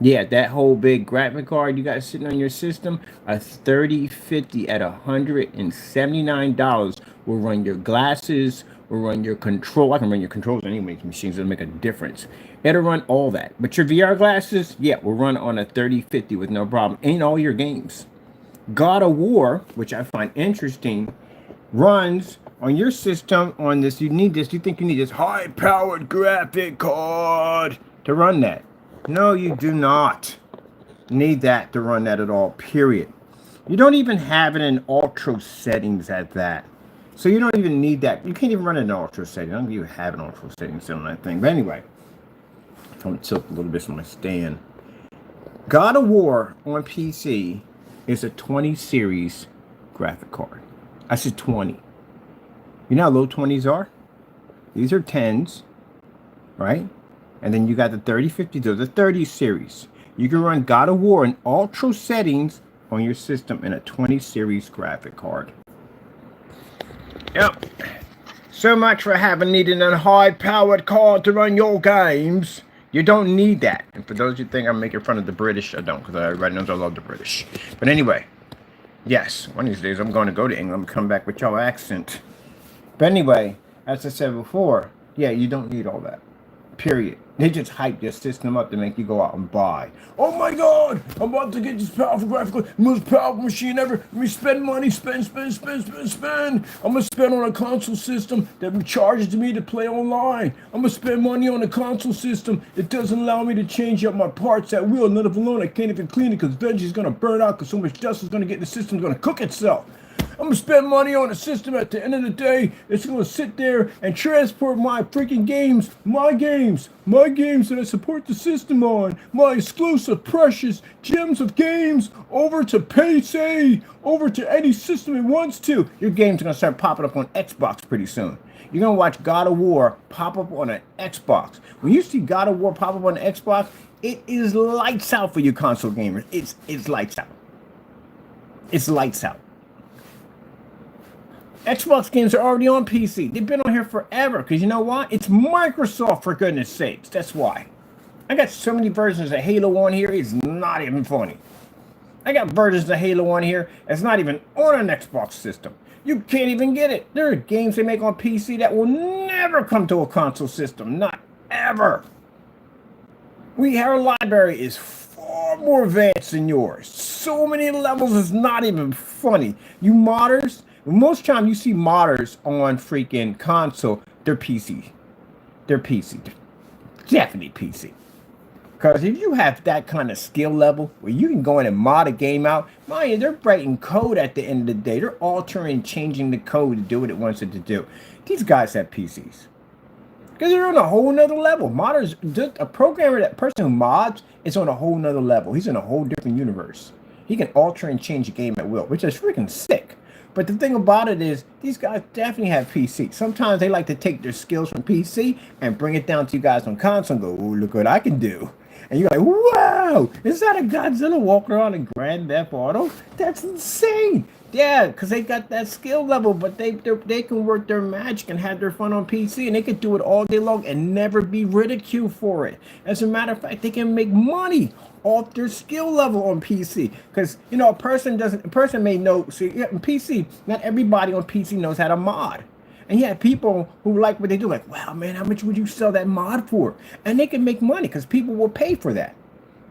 Yeah, that whole big graphic card you got sitting on your system, a 3050 at $179 will run your glasses, will run your control. I can run your controls on any of these machines. It'll make a difference. It'll run all that. But your VR glasses, yeah, will run on a 3050 with no problem in all your games. God of War, which I find interesting, runs on your system on this. You need this. You think you need this high-powered graphic card to run that. No, you do not need that to run that at all, period. You don't even have it in ultra settings at that. So you don't even need that. You can't even run it in ultra settings. I don't even have an ultra settings on that thing. But anyway, I'm going to tilt a little bit from my stand. God of War on PC is a 20 series graphic card. I said 20. You know how low 20s are? These are 10s, right? And then you got the 3050, those are the 30 series. You can run God of War in ultra settings on your system in a 20 series graphic card. Yep. So much for needing a high-powered card to run your games. You don't need that. And for those who think I'm making fun of the British, I don't, because everybody knows I love the British. But anyway, yes, one of these days I'm going to go to England and come back with your accent. But anyway, as I said before, yeah, you don't need all that. Period. They just hype their system up to make you go out and buy. Oh my God! I'm about to get this powerful graphical, most powerful machine ever. Let me spend money, spend. I'm gonna spend on a console system that charges me to play online. I'm gonna spend money on a console system that doesn't allow me to change up my parts at will. Let alone I can't even clean it because Benji's gonna burn out because so much dust is gonna get in the system, gonna cook itself. I'm gonna spend money on a system at the end of the day. It's gonna sit there and transport my freaking games, my games that I support the system on, my exclusive, precious gems of games over to PC, over to any system it wants to. Your game's gonna start popping up on Xbox pretty soon. You're gonna watch God of War pop up on an Xbox. When you see God of War pop up on the Xbox, it is lights out for you console gamers. It's lights out. It's lights out. Xbox games are already on PC. They've been on here forever. Because you know what? It's Microsoft, for goodness sakes. That's why. I got so many versions of Halo on here, it's not even funny. I got versions of Halo on here that's not even on an Xbox system. You can't even get it. There are games they make on PC that will never come to a console system. Not ever. Our library is far more advanced than yours. So many levels, it's not even funny. You modders... Most time you see modders on freaking console, they're PC. They're PC. Definitely PC. Because if you have that kind of skill level where you can go in and mod a game out, mind you, they're writing code at the end of the day. They're altering and changing the code to do what it wants it to do. These guys have PCs. Because they're on a whole nother level. Modders, a programmer, that person who mods is on a whole nother level. He's in a whole different universe. He can alter and change the game at will, which is freaking sick. But the thing about it is, these guys definitely have PC. Sometimes they like to take their skills from PC and bring it down to you guys on console and go, "Ooh, look what I can do." And you're like, "Wow, is that a Godzilla walking around in Grand Theft Auto? That's insane." Yeah, because they got that skill level, but they can work their magic and have their fun on PC, and they can do it all day long and never be ridiculed for it. As a matter of fact, they can make money off their skill level on PC. Because, you know, a person may know, see, in PC, not everybody on PC knows how to mod. And you have people who like what they do, like, wow, man, how much would you sell that mod for? And they can make money because people will pay for that.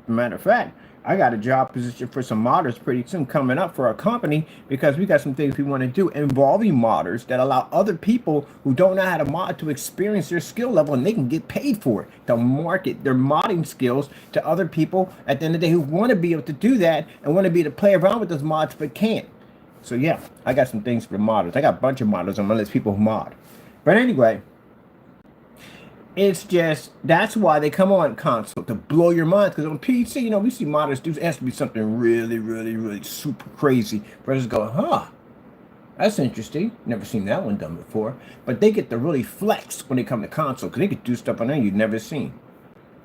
As a matter of fact, I got a job position for some modders pretty soon coming up for our company because we got some things we want to do involving modders that allow other people who don't know how to mod to experience their skill level, and they can get paid for it. They'll market their modding skills to other people at the end of the day who want to be able to do that and want to be able to play around with those mods but can't. So yeah, I got some things for the modders. I got a bunch of modders on my list, people who mod. But anyway, it's just, that's why they come on console, to blow your mind. Because on PC, you know, we see modders do, it has to be something really, really, really super crazy for us to go, huh, that's interesting. Never seen that one done before. But they get to really flex when they come to console, because they could do stuff on there you've never seen.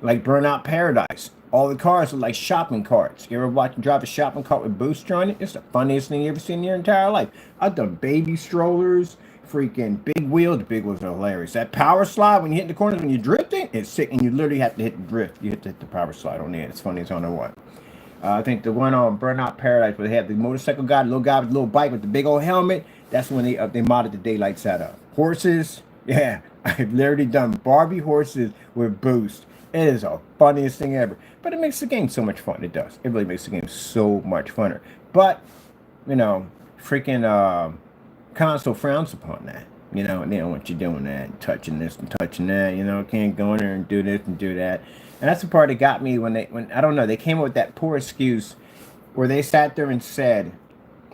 Like Burnout Paradise. All the cars are like shopping carts. You ever watch drive a shopping cart with booster on it? It's the funniest thing you ever seen in your entire life. I've done baby strollers, freaking big wheels. The big wheels are hilarious. That power slide when you hit the corners when you're drifting, it's sick, and you literally have to hit the drift. You have to hit the power slide on there. It's funny as I don't know what. I think the one on Burnout Paradise where they have the motorcycle guy, the little guy with the little bike with the big old helmet. That's when they modded the daylight set up. Horses, yeah, I've literally done Barbie horses with boost. It is the funniest thing ever. But it makes the game so much fun. It does. It really makes the game so much funner. But, you know, freaking console frowns upon that. You know, they don't want you doing that, and touching this and touching that. You know, can't go in there and do this and do that. And that's the part that got me when I don't know, they came up with that poor excuse where they sat there and said,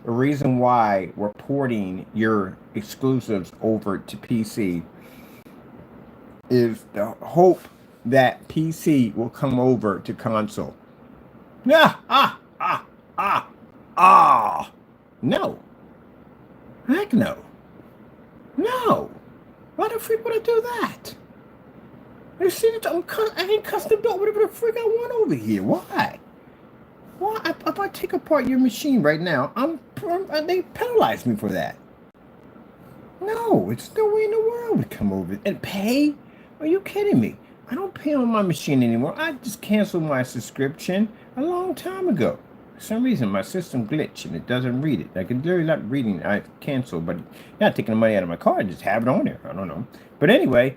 the reason why we're porting your exclusives over to PC is the hope that PC will come over to console. No. Heck no. No. Why the freak would I do that? You see, I ain't custom built whatever the freak I want over here. Why? Why? If I take apart your machine right now, they penalize me for that. No, it's no way in the world would come over and pay. Are you kidding me? I don't pay on my machine anymore. I just canceled my subscription a long time ago. For some reason, my system glitched and it doesn't read it. I can literally not reading. I canceled, but not taking the money out of my card. Just have it on there. I don't know. But anyway,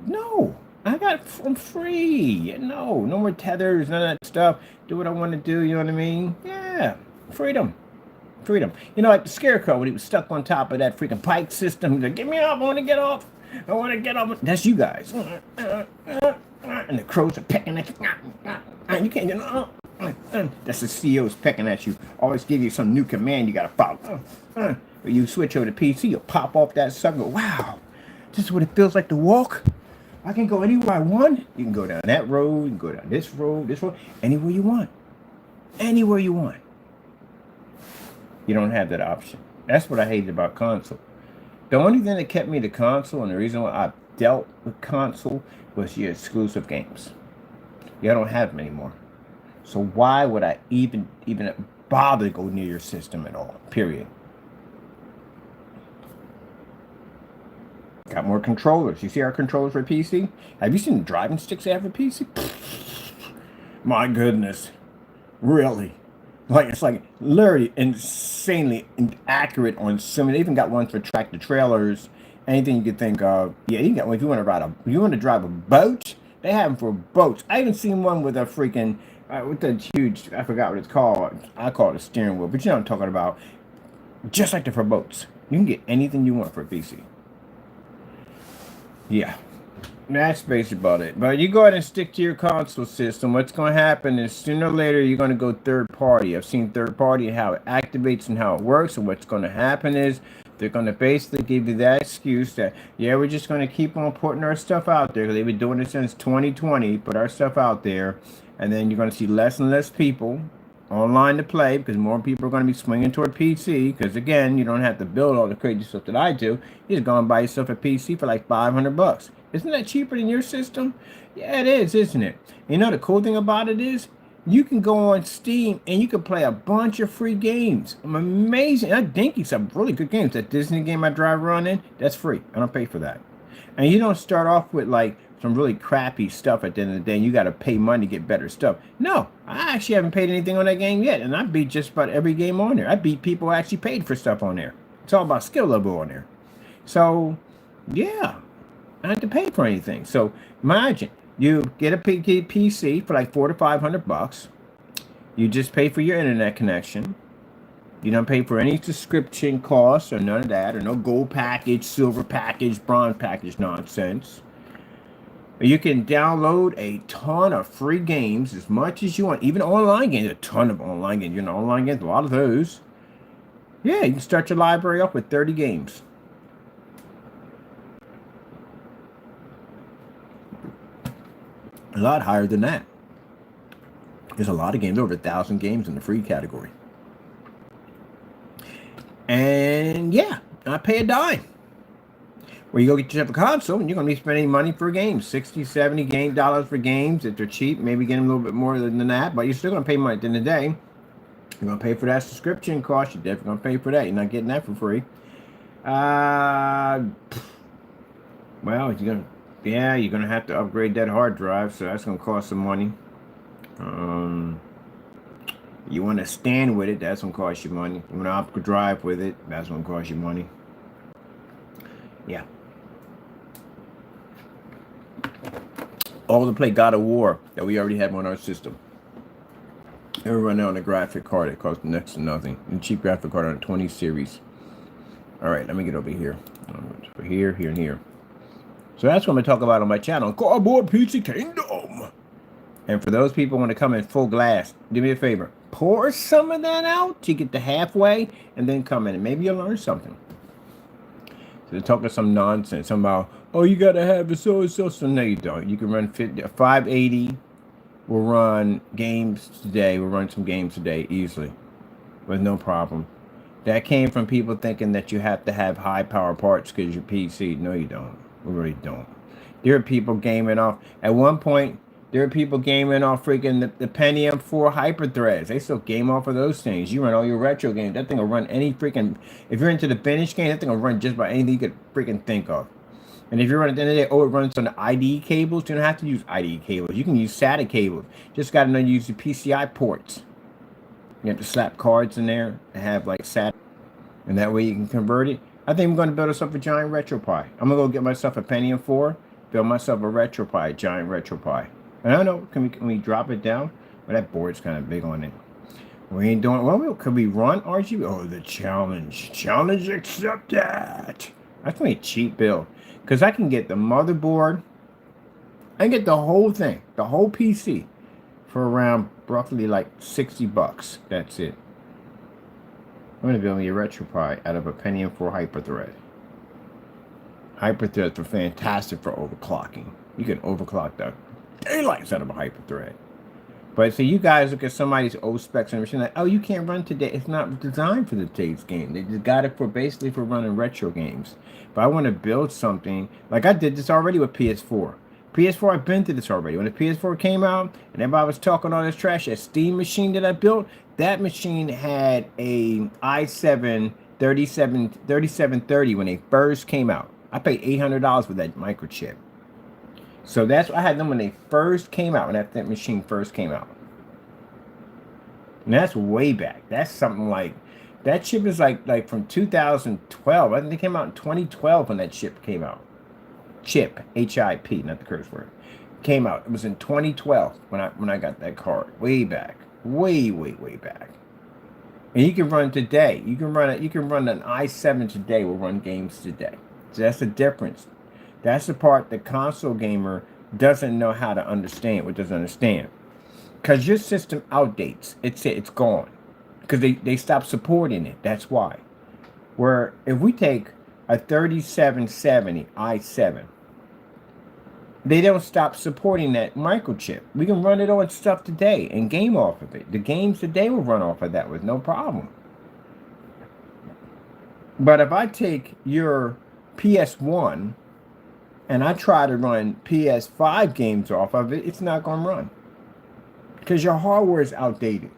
no, I got it from free. No more tethers, none of that stuff. Do what I want to do. You know what I mean? Yeah, freedom. Freedom. You know, like the Scarecrow when he was stuck on top of that freaking pike system. He's like, get me off. I want to get off. I want to get off. That's you guys. And the crows are pecking at you. You can't, that's the CEOs pecking at you. Always give you some new command you got to follow. When you switch over to PC, you'll pop off that sucker. Wow. This is what it feels like to walk. I can go anywhere I want. You can go down that road. You can go down this road, anywhere you want. Anywhere you want. You don't have that option. That's what I hated about console. The only thing that kept me to console and the reason why I dealt with console was your exclusive games. You don't have them anymore. So why would I even bother to go near your system at all? Period. Got more controllers. You see our controllers for PC? Have you seen the driving sticks they have for PC? My goodness. Really? Like, it's like literally insanely accurate on some. They even got ones for tractor trailers, anything you could think of. Yeah, you got one if you want to drive a boat. They have them for boats. I even seen one with a freaking with the huge. I forgot what it's called. I call it a steering wheel, but you know what I'm talking about. Just like for boats, you can get anything you want for a PC. Yeah. That's basically about it. But you go ahead and stick to your console system. What's going to happen is sooner or later you're going to go third party. I've seen third party, how it activates and how it works. And what's going to happen is they're going to basically give you that excuse that, yeah, we're just going to keep on putting our stuff out there. They've been doing it since 2020, put our stuff out there. And then you're going to see less and less people online to play because more people are going to be swinging toward PC. Because again, you don't have to build all the crazy stuff that I do. You just go and buy yourself a PC for like $500. Isn't that cheaper than your system? Yeah, it is, isn't it? You know, the cool thing about it is you can go on Steam and you can play a bunch of free games. I'm amazing. I think it's some really good games. That Disney game I drive around in, that's free. I don't pay for that. And you don't start off with like some really crappy stuff at the end of the day and you got to pay money to get better stuff. No, I actually haven't paid anything on that game yet. And I beat just about every game on there. I beat people who actually paid for stuff on there. It's all about skill level on there. So, yeah. I had to pay for anything. So imagine you get a PC for like $400 to $500. You just pay for your internet connection. You don't pay for any subscription costs or none of that, or no gold package, silver package, bronze package nonsense. You can download a ton of free games, as much as you want, even online games. A ton of online games. You know, online games, a lot of those. Yeah, you can start your library up with 30 games. A lot higher than that. There's a lot of games, over 1,000 games in the free category. And yeah, I pay a dime. Where you go get yourself a console and you're going to be spending money for games. 60, 70 dollars for games. If they're cheap, maybe get them a little bit more than that, but you're still going to pay money at the end of the day. You're going to pay for that subscription cost. You're definitely going to pay for that. You're not getting that for free. Well, you're going to have to upgrade that hard drive, so that's going to cost some money. You want to stand with it, that's going to cost you money. You want to upgrade drive with it, that's going to cost you money. Yeah. All to play God of War that we already have on our system. It'll run out on a graphic card. It costs next to nothing. And cheap graphic card on a 20 series. All right, let me get over here. For here, here, and here. So that's what I'm going to talk about on my channel, Cardboard PC Kingdom. And for those people who want to come in full glass, do me a favor. Pour some of that out to get to halfway, and then come in, and maybe you'll learn something. So they're talking some nonsense. Somehow, oh, you got to have it so. No, you don't. You can run 580. We'll run games today. We'll run some games today easily with no problem. That came from people thinking that you have to have high power parts because you're PC. No, you don't. We really don't. There are people gaming off. At one point, There are people gaming off freaking the Pentium 4 Hyper Threads. They still game off of those things. You run all your retro games. That thing will run any freaking... If you're into the finish game, that thing will run just about anything you could freaking think of. And if you're running at the end of the day, oh, it runs on the IDE cables. You don't have to use IDE cables. You can use SATA cables. Just got to know use the PCI ports. You have to slap cards in there and have like SATA. And that way you can convert it. I think I'm going to build myself a giant RetroPie. I'm going to go get myself a Pentium 4, build myself a RetroPie, a giant RetroPie. And I don't know, can we drop it down? Well, that board's kind of big on it. We ain't doing, well, could we run RGB? Oh, the challenge. Challenge accepted. That's going to be a cheap build. Because I can get the motherboard. I can get the whole thing, the whole PC, for around roughly like 60 bucks. That's it. I'm going to build me a RetroPie out of a Pentium 4 Hyperthread. Hyperthreads are fantastic for overclocking. You can overclock the daylights out of a Hyperthread. But so you guys look at somebody's old specs on the machine like, oh, you can't run today. It's not designed for today's game. They just got it for basically for running retro games. But I want to build something like I did this already with PS4. PS4, I've been through this already. When the PS4 came out and everybody was talking all this trash, that Steam machine that I built, that machine had a i7 3730 when they first came out. I paid $800 for that microchip. So that's what I had them when they first came out, when that machine first came out. And that's way back. That's something like, that chip is like from 2012. I think they came out in 2012 when that chip came out. Chip, H-I-P, not the curse word, came out. It was in 2012 when I got that card. Way back. Way back. And you can run today. You can run an i7 today. Will run games today. So that's the difference. That's the part the console gamer doesn't know how to understand. What doesn't understand, because your system outdates. It's gone, because they stopped supporting it. That's why. Where if we take a 3770 i7, they don't stop supporting that microchip. We can run it on stuff today and game off of it. The games today will run off of that with no problem. But if I take your PS1 and I try to run PS5 games off of it, it's not going to run, because your hardware is outdated.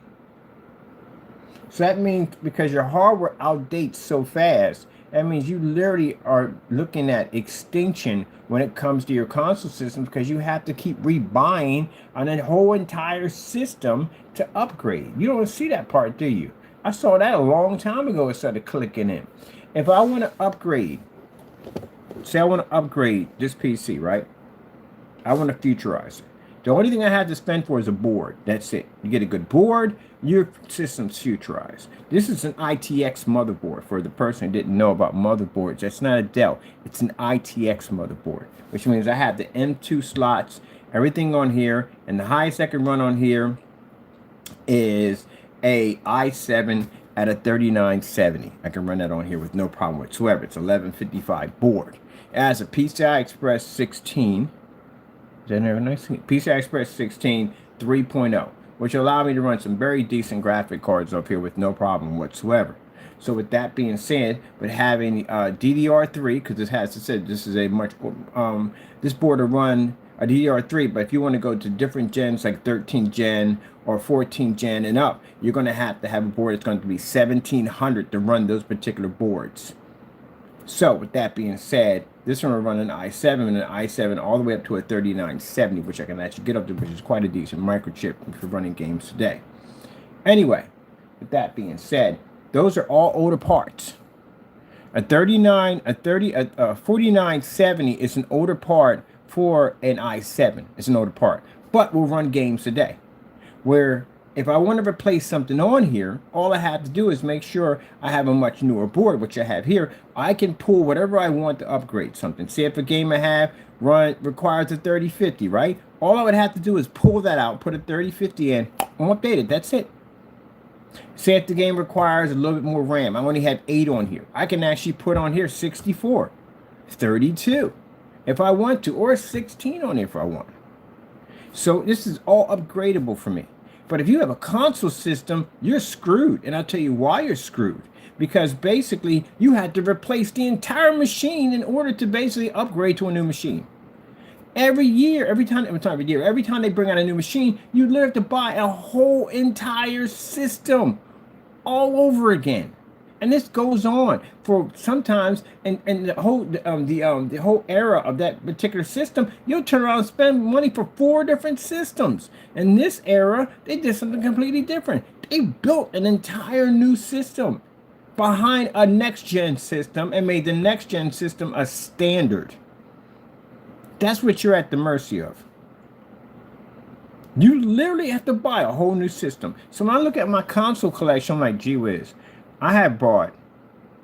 So that means because your hardware outdates so fast, that means you literally are looking at extinction when it comes to your console systems, because you have to keep rebuying on a whole entire system to upgrade. You don't see that part, do you? I saw that a long time ago. It started clicking in. If I want to upgrade, say I want to upgrade this PC, right? I want to futurize it. The only thing I have to spend for is a board. That's it. You get a good board, your system's futurized. This is an ITX motherboard for the person who didn't know about motherboards. That's not a Dell. It's an ITX motherboard, which means I have the M2 slots, everything on here, and the highest I can run on here is a i7 at a 3970. I can run that on here with no problem whatsoever. It's 1155 board. It has a PCI Express 16. Doesn't have a nice PCI Express 16 3.0, which allowed me to run some very decent graphic cards up here with no problem whatsoever. So with that being said, with having DDR3, because this has to say this is a much this board will run a DDR3, but if you want to go to different gens like 13 gen or 14 gen and up, you're going to have a board that's going to be 1700 to run those particular boards. So with that being said, this one will run an i7 and an i7 all the way up to a 3970, which I can actually get up to, which is quite a decent microchip for running games today. Anyway, with that being said, those are all older parts. A 4970 is an older part for an i7. It's an older part, but will run games today. Where if I want to replace something on here, all I have to do is make sure I have a much newer board, which I have here. I can pull whatever I want to upgrade something. Say if a game I have requires a 3050, right? All I would have to do is pull that out, put a 3050 in, and update it. That's it. Say if the game requires a little bit more RAM, I only have 8 on here. I can actually put on here 64, 32, if I want to, or 16 on here if I want. So this is all upgradable for me. But if you have a console system, you're screwed. And I'll tell you why you're screwed. Because basically, you had to replace the entire machine in order to basically upgrade to a new machine. Every year, every time they bring out a new machine, you literally have to buy a whole entire system all over again. And this goes on for sometimes, and the whole era of that particular system, you'll turn around and spend money for 4 different systems. In this era, they did something completely different. They built an entire new system behind a next gen system and made the next gen system a standard. That's what you're at the mercy of. You literally have to buy a whole new system. So when I look at my console collection, I'm like, gee whiz, I have bought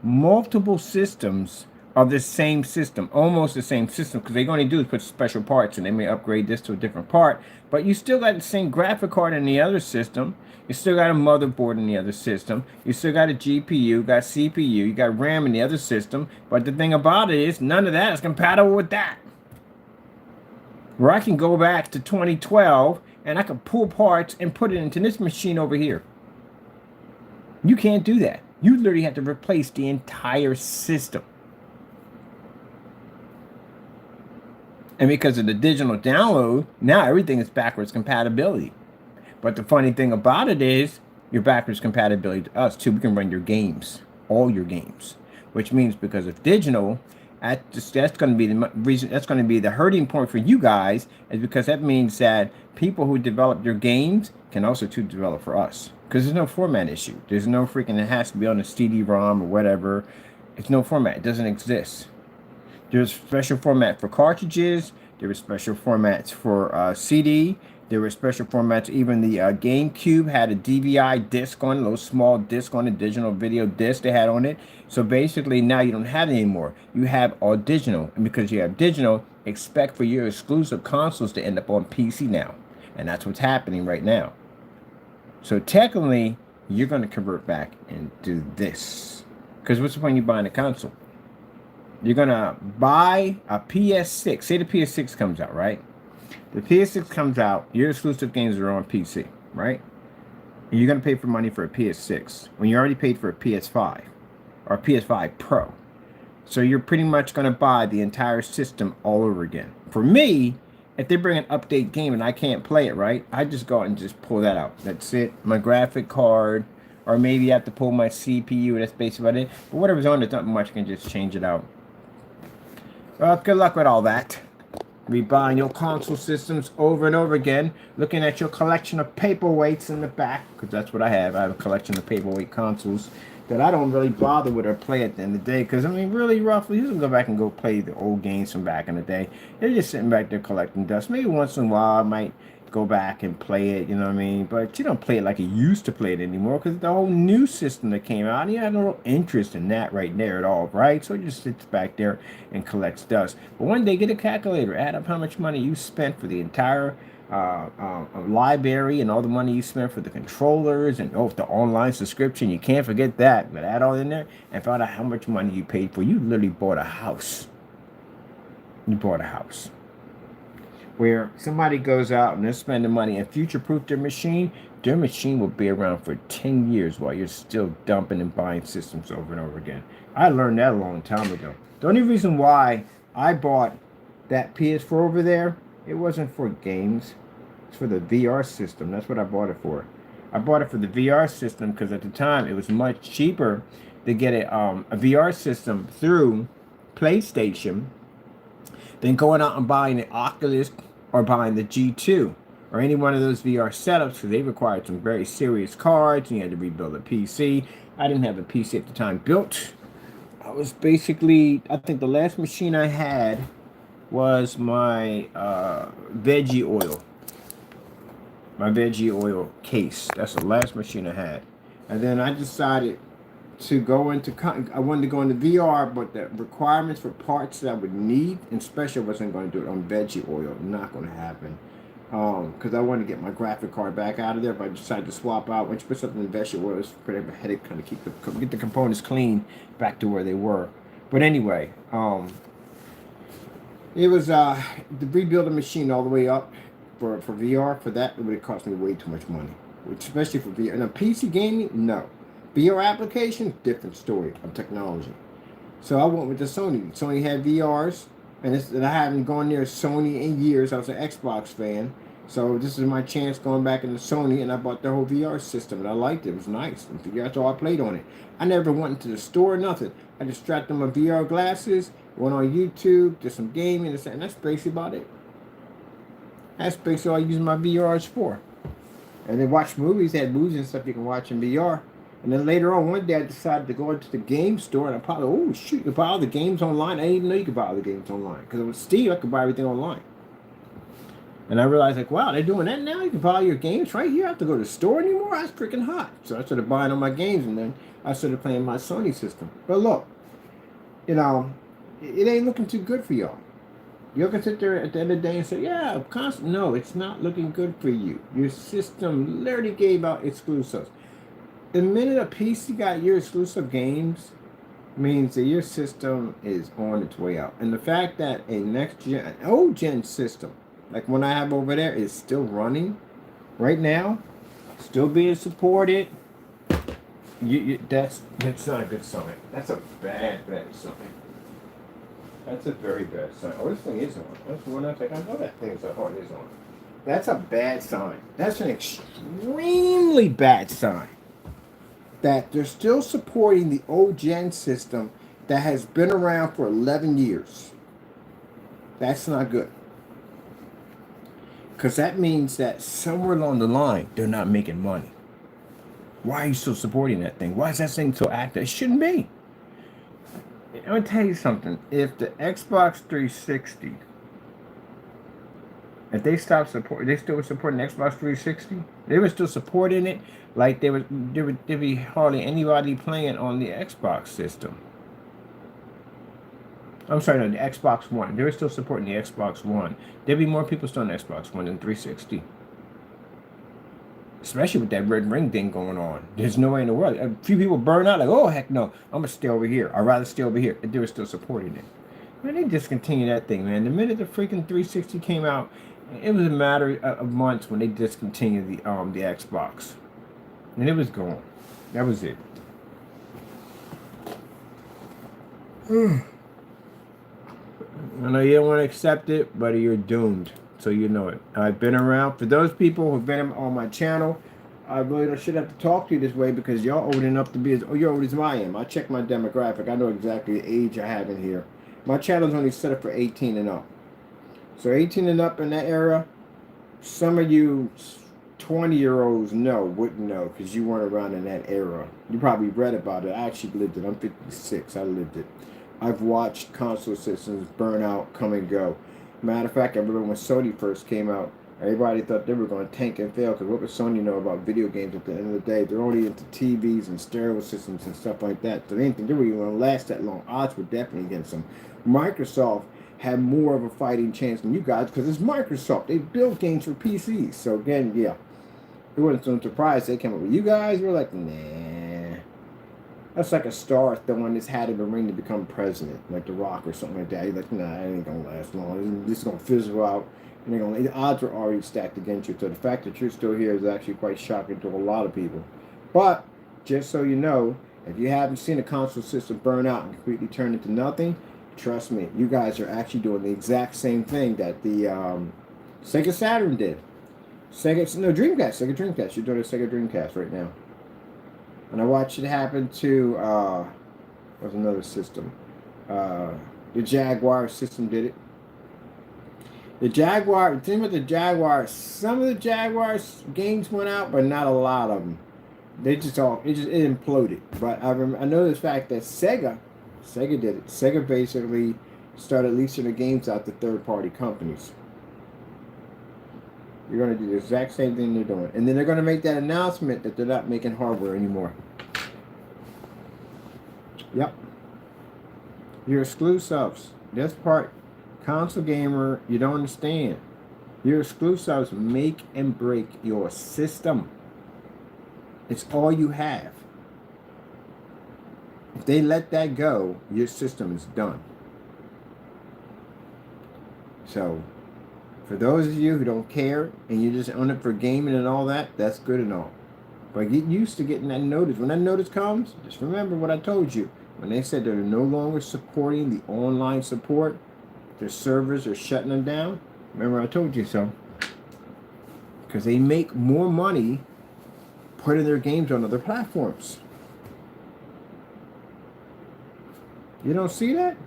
multiple systems of the same system, almost the same system, because they're going to do is put special parts and they may upgrade this to a different part, but you still got the same graphic card in the other system. You still got a motherboard in the other system. You still got a GPU, got CPU, you got RAM in the other system. But the thing about it is none of that is compatible with that. Where I can go back to 2012 and I can pull parts and put it into this machine over here. You can't do that. You literally have to replace the entire system. And because of the digital download, now everything is backwards compatibility. But the funny thing about it is, your backwards compatibility to us too. We can run your games, all your games. Which means because of digital, that's going to be the reason. That's going to be the hurting point for you guys, is because that means that people who develop your games can also too develop for us. Because there's no format issue. There's no freaking, it has to be on a CD-ROM or whatever. It's no format. It doesn't exist. There's special format for cartridges. There were special formats for CD. There were special formats. Even the GameCube had a DVI disc on it, a little small disc on it, digital video disc they had on it. So basically now you don't have it anymore. You have all digital. And because you have digital, expect for your exclusive consoles to end up on PC now. And that's what's happening right now. So technically, you're going to convert back and do this. Because what's the point of you buying a console? You're going to buy a PS6. Say the PS6 comes out, right? The PS6 comes out. Your exclusive games are on PC, right? And you're going to pay for money for a PS6 when you already paid for a PS5 or a PS5 Pro. So you're pretty much going to buy the entire system all over again. For me, if they bring an update game and I can't play it, right, I just go out and just pull that out. That's it. My graphic card, or maybe I have to pull my CPU. That's basically about it. But whatever's on it, not much, I can just change it out. Well, good luck with all that. Rebuying your console systems over and over again. Looking at your collection of paperweights in the back, because that's what I have. I have a collection of paperweight consoles that I don't really bother with or play at the end of the day. Because, I mean, really roughly, you can go back and go play the old games from back in the day. They're just sitting back there collecting dust. Maybe once in a while I might go back and play it, you know what I mean? But you don't play it like you used to play it anymore, because the whole new system that came out, you have no real interest in that right there at all, right? So it just sits back there and collects dust. But one day, get a calculator, add up how much money you spent for the entire library and all the money you spent for the controllers and the online subscription. You can't forget that. But add all in there and find out how much money you paid for. You literally bought a house. You bought a house. Where somebody goes out and they're spending money and future-proof their machine will be around for 10 years while you're still dumping and buying systems over and over again. I learned that a long time ago. The only reason why I bought that PS4 over there, it wasn't for games. It's for the VR system. That's what I bought it for. I bought it for the VR system because at the time it was much cheaper to get a VR system through PlayStation than going out and buying the Oculus or buying the G2 or any one of those VR setups, because they required some very serious cards and you had to rebuild a PC. I didn't have a PC at the time built. I was basically, I think the last machine I had was my veggie oil. My veggie oil case. That's the last machine I had. And then I decided to go into, I wanted to go into VR, but the requirements for parts that I would need, and especially I wasn't going to do it on veggie oil. Not going to happen. Because I wanted to get my graphic card back out of there, but I decided to swap out. Once you put something in veggie oil, it's pretty of a headache, kind of get the components clean back to where they were. But anyway, it was to rebuild a machine all the way up for VR. For that, it would have cost me way too much money, especially for VR. And a PC gaming, no. VR application, different story of technology. So I went with the Sony. Sony had VRs, And I haven't gone near Sony in years. I was an Xbox fan. So this is my chance going back into Sony, and I bought the whole VR system, and I liked it. It was nice. And that's all I played on it. I never went into the store, nothing. I just strapped on my VR glasses, went on YouTube, did some gaming, and that's basically about it. That's basically all I use my VRs for. And then watch movies. They had movies and stuff you can watch in VR. And then later on, one day I decided to go into the game store, and I probably, oh shoot, you can buy all the games online. I didn't even know you could buy all the games online. Because with Steam, I could buy everything online. And I realized, like, wow, they're doing that now? You can buy all your games right here? I have to go to the store anymore? That's freaking hot. So I started buying all my games, and then I started playing my Sony system. But look, you know, it ain't looking too good for y'all. You can sit there at the end of the day and say, yeah, constant. No, it's not looking good for you. Your system literally gave out exclusives. The minute a PC got your exclusive games means that your system is on its way out. And the fact that a next gen, an old gen system, like one I have over there, is still running right now, still being supported, that's not a good sign. That's a bad sign. That's a very bad sign. Oh, this thing is on. That's one I think. I know that thing's on. Oh, it is on. That's a bad sign. That's an extremely bad sign. That they're still supporting the old gen system that has been around for 11 years. That's not good. Because that means that somewhere along the line, they're not making money. Why are you still supporting that thing? Why is that thing so active? It shouldn't be. I'm going to tell you something. If the Xbox 360, if they stopped supporting, they still were supporting the Xbox 360, they were still supporting it, like there'd be hardly anybody playing on the Xbox system. I'm sorry, no, the Xbox One. They were still supporting the Xbox One. There'd be more people still on the Xbox One than 360. Especially with that red ring thing going on. There's no way in the world. A few people burn out like, oh, heck no. I'm going to stay over here. I'd rather stay over here. And they were still supporting it. Man, they discontinued that thing, man. The minute the freaking 360 came out, it was a matter of months when they discontinued the Xbox. And it was gone. That was it. I know you don't want to accept it, but you're doomed. So you know it. I've been around. For those people who've been on my channel, I really should have to talk to you this way because y'all old enough to be you're old as I am. I check my demographic. I know exactly the age I have in here. My channel's only set up for 18 and up. So 18 and up in that era, some of you 20-year-olds wouldn't know because you weren't around in that era. You probably read about it. I actually lived it. I'm 56. I lived it. I've watched console systems burn out, come and go. Matter of fact, I remember when Sony first came out, everybody thought they were going to tank and fail because what would Sony know about video games at the end of the day? They're only into TVs and stereo systems and stuff like that. So they didn't think they were even going to last that long. Odds were definitely against them. Microsoft had more of a fighting chance than you guys because it's Microsoft. They build games for PCs. So again, yeah, it wasn't so surprised they came up with you guys. We're like, nah. That's like a star throwing his hat in the ring to become president, like The Rock or something like that. You're like, nah, it ain't gonna last long. It's gonna fizzle out. And the odds are already stacked against you. So the fact that you're still here is actually quite shocking to a lot of people. But just so you know, if you haven't seen a console system burn out and completely turn into nothing, trust me, you guys are actually doing the exact same thing that the Sega Saturn did. Sega Dreamcast. You're doing a Sega Dreamcast right now. And I watched it happen to, what's another system? The Jaguar system did it. The thing with the Jaguar, some of the Jaguars games went out, but not a lot of them. It imploded. But I know the fact that Sega did it. Sega basically started leasing the games out to third-party companies. You're going to do the exact same thing they're doing. And then they're going to make that announcement that they're not making hardware anymore. Yep. Your exclusives. This part, console gamer, you don't understand. Your exclusives make and break your system. It's all you have. If they let that go, your system is done. So, for those of you who don't care and you're just on it for gaming and all that, that's good and all. But get used to getting that notice. When that notice comes, just remember what I told you. When they said they're no longer supporting the online support, their servers are shutting them down. Remember I told you so. Because they make more money putting their games on other platforms. You don't see that?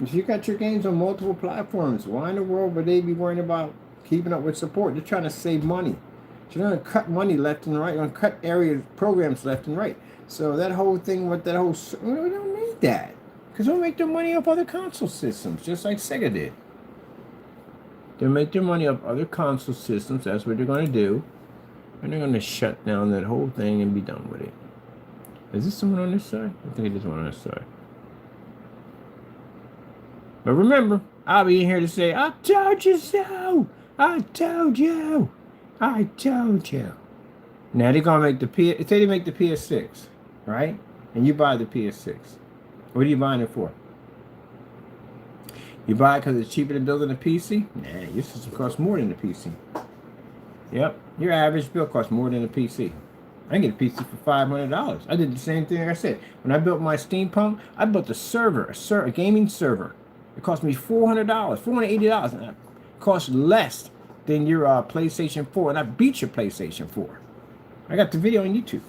If you got your games on multiple platforms, why in the world would they be worrying about keeping up with support? They're trying to save money. So they're going to cut money left and right. They're going to cut areas, programs left and right. So that whole thing with that whole... We don't need that. Because they'll make their money off other console systems, just like Sega did. They'll make their money off other console systems. That's what they're going to do. And they're going to shut down that whole thing and be done with it. Is this someone on this side? I think it is one on this side. But remember, I'll be in here to say, I told you so. I told you. I told you. Now they're going to make the say they make the PS6, right? And you buy the PS6. What are you buying it for? You buy it because it's cheaper than building a PC? Nah, your system costs more than a PC. Yep, your average bill costs more than a PC. I can get a PC for $500. I did the same thing like I said. When I built my steampunk, I built a server, a gaming server. It cost me $400, $480. And it cost less than your PlayStation 4. And I beat your PlayStation 4. I got the video on YouTube.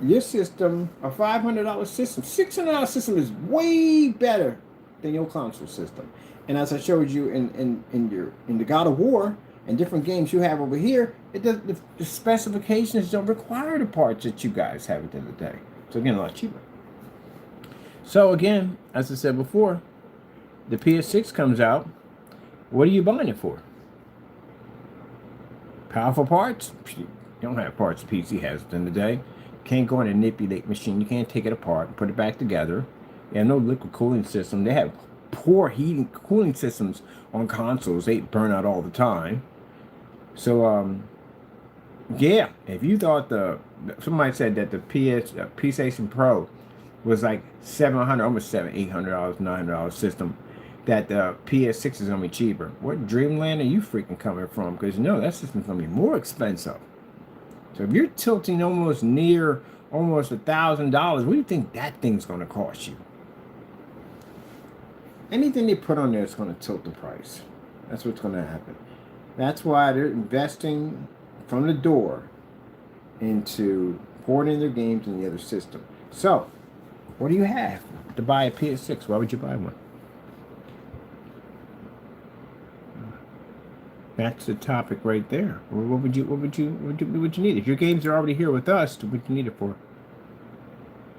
Your system, a $500 system, $600 system is way better than your console system. And as I showed you in the God of War and different games you have over here, the specifications don't require the parts that you guys have at the end of the day. So again, a lot cheaper. So again, as I said before, the PS6 comes out. What are you buying it for? Powerful parts? You don't have parts the PC has at the end of the day. You can't go in a manipulate machine. You can't take it apart and put it back together. You have no liquid cooling system. They have poor cooling systems on consoles. They burn out all the time. So, yeah, if you thought somebody said that the PlayStation Pro was like $700, almost $800, $900 system, that the PS6 is gonna be cheaper. What dreamland are you freaking coming from? Because no, that system's gonna be more expensive. So if you're tilting almost near almost $1,000, what do you think that thing's gonna cost you? Anything they put on there is gonna tilt the price. That's what's gonna happen. That's why they're investing from the door into porting their games in the other system. So, what do you have to buy a PS6? Why would you buy one? That's the topic right there. What would you need? If your games are already here with us, what would you need it for?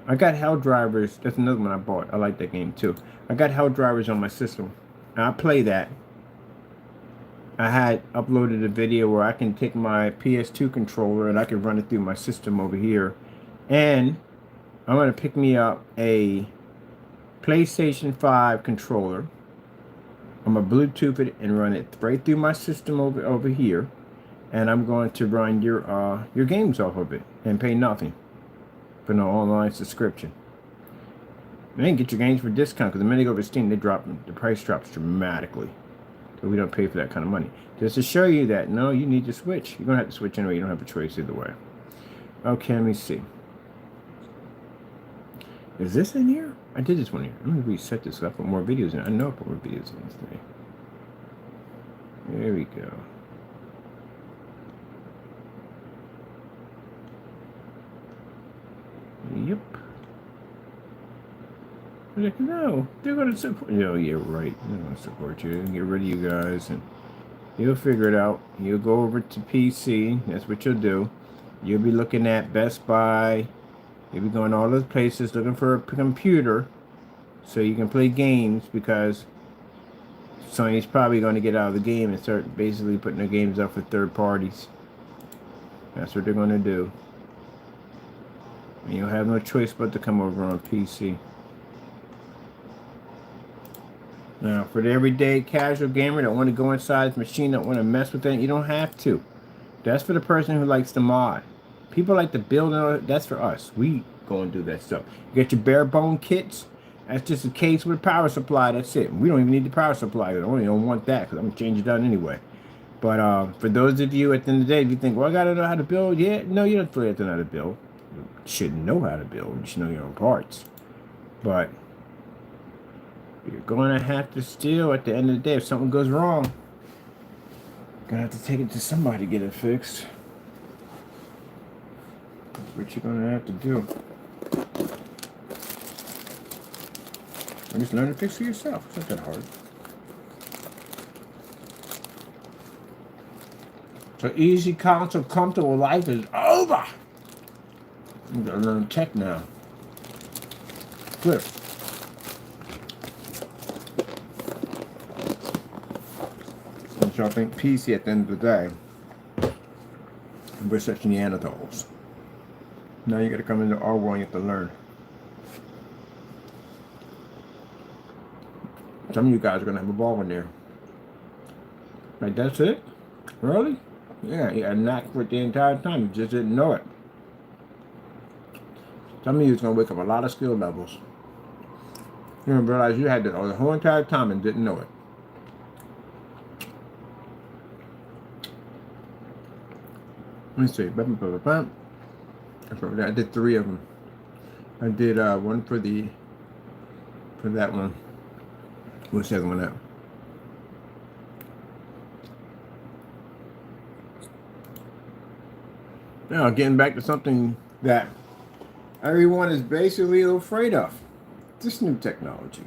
I got Hell Drivers. That's another one I bought. I like that game too. I got Hell Drivers on my system. And I play that. I had uploaded a video where I can take my PS2 controller and I can run it through my system over here. And I'm going to pick me up a PlayStation 5 controller. I'm going to Bluetooth it and run it right through my system over here. And I'm going to run your games off of it and pay nothing for no online subscription. You can get your games for discount because the minute you go over Steam, the price drops dramatically. So we don't pay for that kind of money. Just to show you that, no, you need to switch. You're going to have to switch anyway. You don't have a choice either way. Okay, let me see. Is this in here? I did this one here. I'm going to reset this so I put more videos in. I know I put more videos in this thing. There we go. Yep. Like, no, they're going to support you. Oh, yeah, right. They're going to support you. Get rid of you guys. And you'll figure it out. You'll go over to PC. That's what you'll do. You'll be looking at Best Buy. You'll be going all those places looking for a computer so you can play games, because Sony's probably going to get out of the game and start basically putting their games up for third parties. That's what they're going to do. And you'll have no choice but to come over on PC. Now, for the everyday casual gamer that want to go inside the machine, that want to mess with it, you don't have to. That's for the person who likes to mod. People like to build, and that's for us. We go and do that stuff. You get your bare bone kits. That's just a case with a power supply. That's it. We don't even need the power supply. I don't want that because I'm going to change it out anyway. But for those of you at the end of the day, if you think, well, I got to know how to build. Yeah, no, you don't really have to know how to build. You should know how to build. You should know your own parts. But you're going to have to still, at the end of the day, if something goes wrong, you're going to have to take it to somebody to get it fixed. That's what you're going to have to do. Or just learn to fix it yourself. It's not that hard. So easy, console, comfortable life is over. I'm going to learn tech now. Good. So I think PC at the end of the day, we're such Neanderthals. Now you got to come into our world and you have to learn. Some of you guys are going to have a ball in there. Like, that's it? Really? Yeah, you had a knack for it the entire time. You just didn't know it. Some of you is going to wake up a lot of skill levels. You're going to realize you had it the whole entire time and didn't know it. Let me see. I did 3 of them. I did one for that one. What's the other one out? Now, getting back to something that everyone is basically afraid of. This new technology.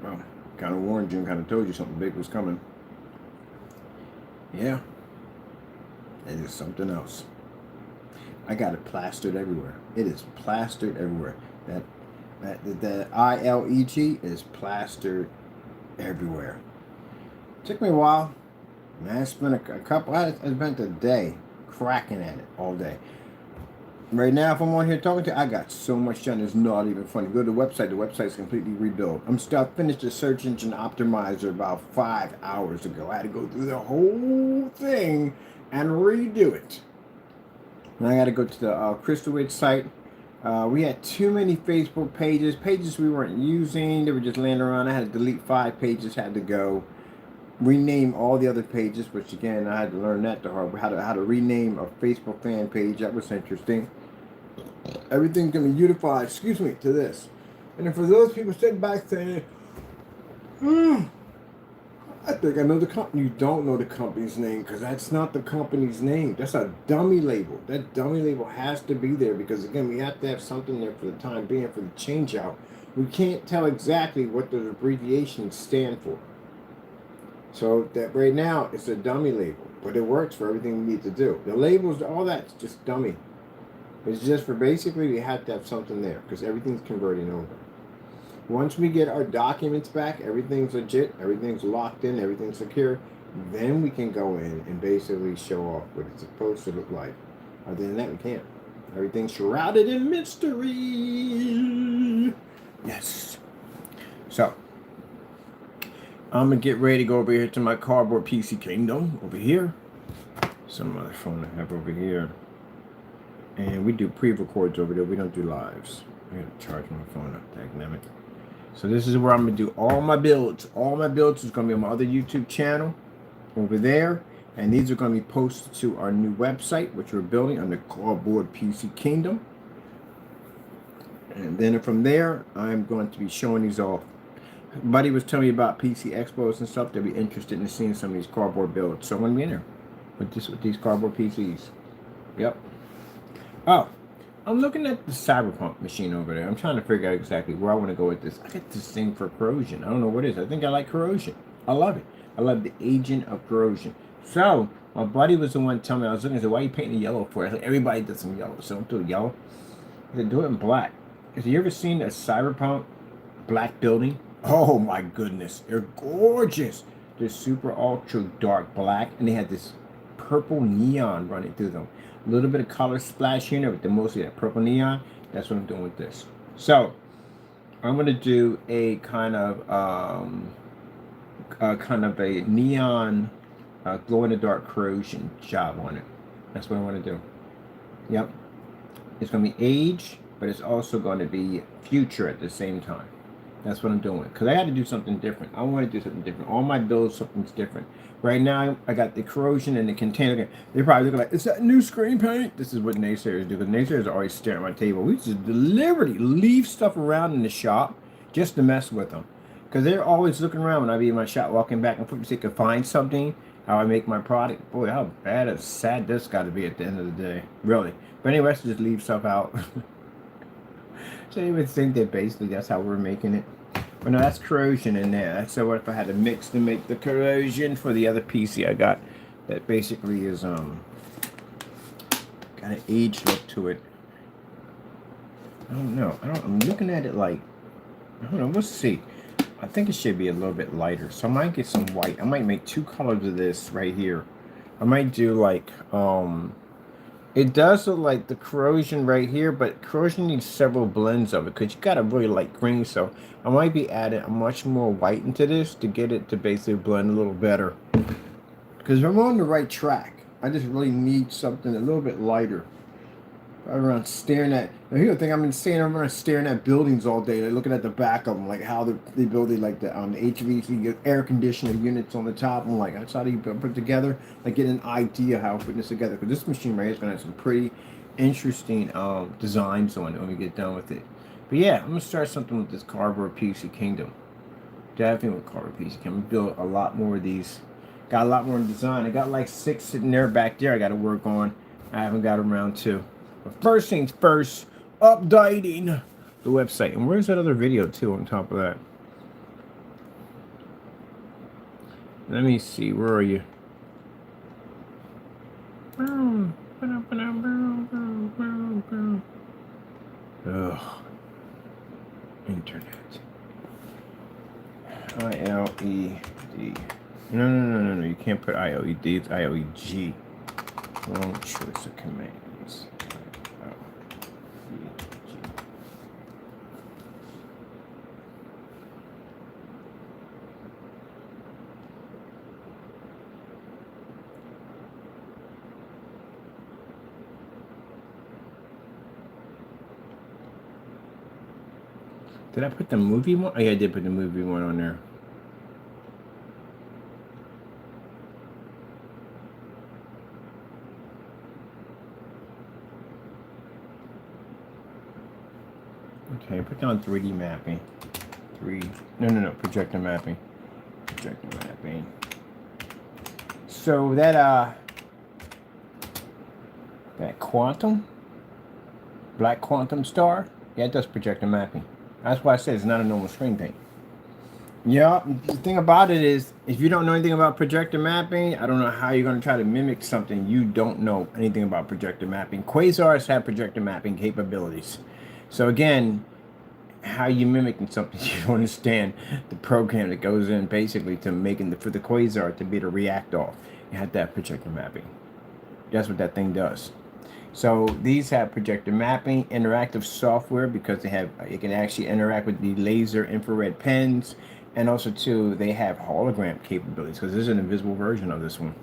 Well, kind of warned you and kind of told you something big was coming. Yeah. It is something else. I got it plastered everywhere. It is plastered everywhere. The ILEG is plastered everywhere. Took me a while. Man, I spent I spent a day cracking at it all day. Right now, if I'm on here talking to you, I got so much done. It's not even funny. Go to the website. The website's completely rebuilt. I finished the search engine optimizer about 5 hours ago. I had to go through the whole thing and redo it. And I got to go to the Crystal Ridge site. We had too many Facebook pages we weren't using. They were just laying around. I had to delete 5 pages. Had to go rename all the other pages, which again I had to learn that the hard way. How to rename a Facebook fan page. That was interesting. Everything's gonna be unified. Excuse me, to this. And then for those people sitting back saying, I think I know the company. You don't know the company's name because that's not the company's name. That's a dummy label. That dummy label has to be there because, again, we have to have something there for the time being for the change out. We can't tell exactly what the abbreviations stand for. So that right now it's a dummy label, but it works for everything we need to do. The labels, all that's just dummy. It's just for basically we have to have something there because everything's converting over. Once we get our documents back, everything's legit, everything's locked in, everything's secure, then we can go in and basically show off what it's supposed to look like. Other than that, we can't. Everything's shrouded in mystery. Yes. So, I'm going to get ready to go over here to my cardboard PC kingdom over here. Some other phone I have over here. And we do pre-records over there. We don't do lives. I got to charge my phone up, dynamic. So this is where I'm going to do all my builds. All my builds is going to be on my other YouTube channel over there. And these are going to be posted to our new website, which we're building on the Cardboard PC Kingdom. And then from there, I'm going to be showing these off. Buddy was telling me about PC Expos and stuff. They'll be interested in seeing some of these cardboard builds. So I'm going to be in there with these cardboard PCs. Yep. Oh. I'm looking at the Cyberpunk machine over there. I'm trying to figure out exactly where I want to go with this. I got this thing for corrosion. I don't know what it is. I think I like corrosion. I love it. I love the agent of corrosion. So, my buddy was the one telling me, I was looking and said, why are you painting yellow for? I said, everybody does some yellow, so don't do it yellow. I said, do it in black. Have you ever seen a Cyberpunk black building? Oh my goodness. They're gorgeous. They're super ultra dark black, and they had this purple neon running through them. A little bit of color splash here, but mostly that purple neon. That's what I'm doing with this. So I'm going to do a kind of a neon glow in the dark corrosion job on it. That's what I want to do. Yep. It's going to be age, but it's also going to be future at the same time. That's what I'm doing. Because I had to do something different. I want to do something different. All my builds, something's different. Right now, I got the corrosion and the container. They're probably looking like, is that new screen paint? This is what naysayers do. Because naysayers are always staring at my table. We just deliberately leave stuff around in the shop just to mess with them. Because they're always looking around when I be in my shop, walking back and forth to see if they can find something, how I make my product. Boy, how bad and sad this got to be at the end of the day. Really. But anyway, let's just leave stuff out. So you would think that basically that's how we're making it. But no, that's corrosion in there. That's so what if I had to mix to make the corrosion for the other PC I got. That basically is got an age look to it. I don't know. I'm looking at it like, I don't know, we'll see. I think it should be a little bit lighter. So I might get some white. I might make 2 colors of this right here. I might do like it does look like the corrosion right here, but corrosion needs several blends of it because you got a really light green. So I might be adding a much more white into this to get it to basically blend a little better. Because I'm on the right track. I just really need something a little bit lighter. I'm around staring at. Now here's the thing. I'm around staring at buildings all day. Like looking at the back of them, like how they build it, like the HVAC air conditioner units on the top. I'm like, that's how you put it together. Like get an idea how putting this together. Because this machine right here is gonna have some pretty interesting designs on it when we get done with it. But yeah, I'm gonna start something with this cardboard PC Kingdom. Definitely with cardboard PC Kingdom. I'm gonna build a lot more of these. Got a lot more in design. I got like 6 sitting there back there. I got to work on. I haven't got around to. But first things first, updating the website. And where's that other video too on top of that? Let me see. Where are you? Ugh. Internet. ILED. No. You can't put ILED. It's ILEG. Wrong choice of commands. Did I put the movie one? Oh yeah, I did put the movie one on there. Okay, put down 3D mapping. No, projector mapping. Projector mapping. So that quantum, black quantum star, yeah, it does projector mapping. That's why I said it's not a normal screen paint. Yeah, the thing about it is, if you don't know anything about projector mapping, I don't know how you're going to try to mimic something you don't know anything about projector mapping. Quasars have projector mapping capabilities. So again, how you mimicking something you don't understand the program that goes in basically to making for the quasar to be able to react off. You have to have projector mapping. That's what that thing does. So these have projector mapping, interactive software because it can actually interact with the laser infrared pens, and also too they have hologram capabilities because there's an invisible version of this one.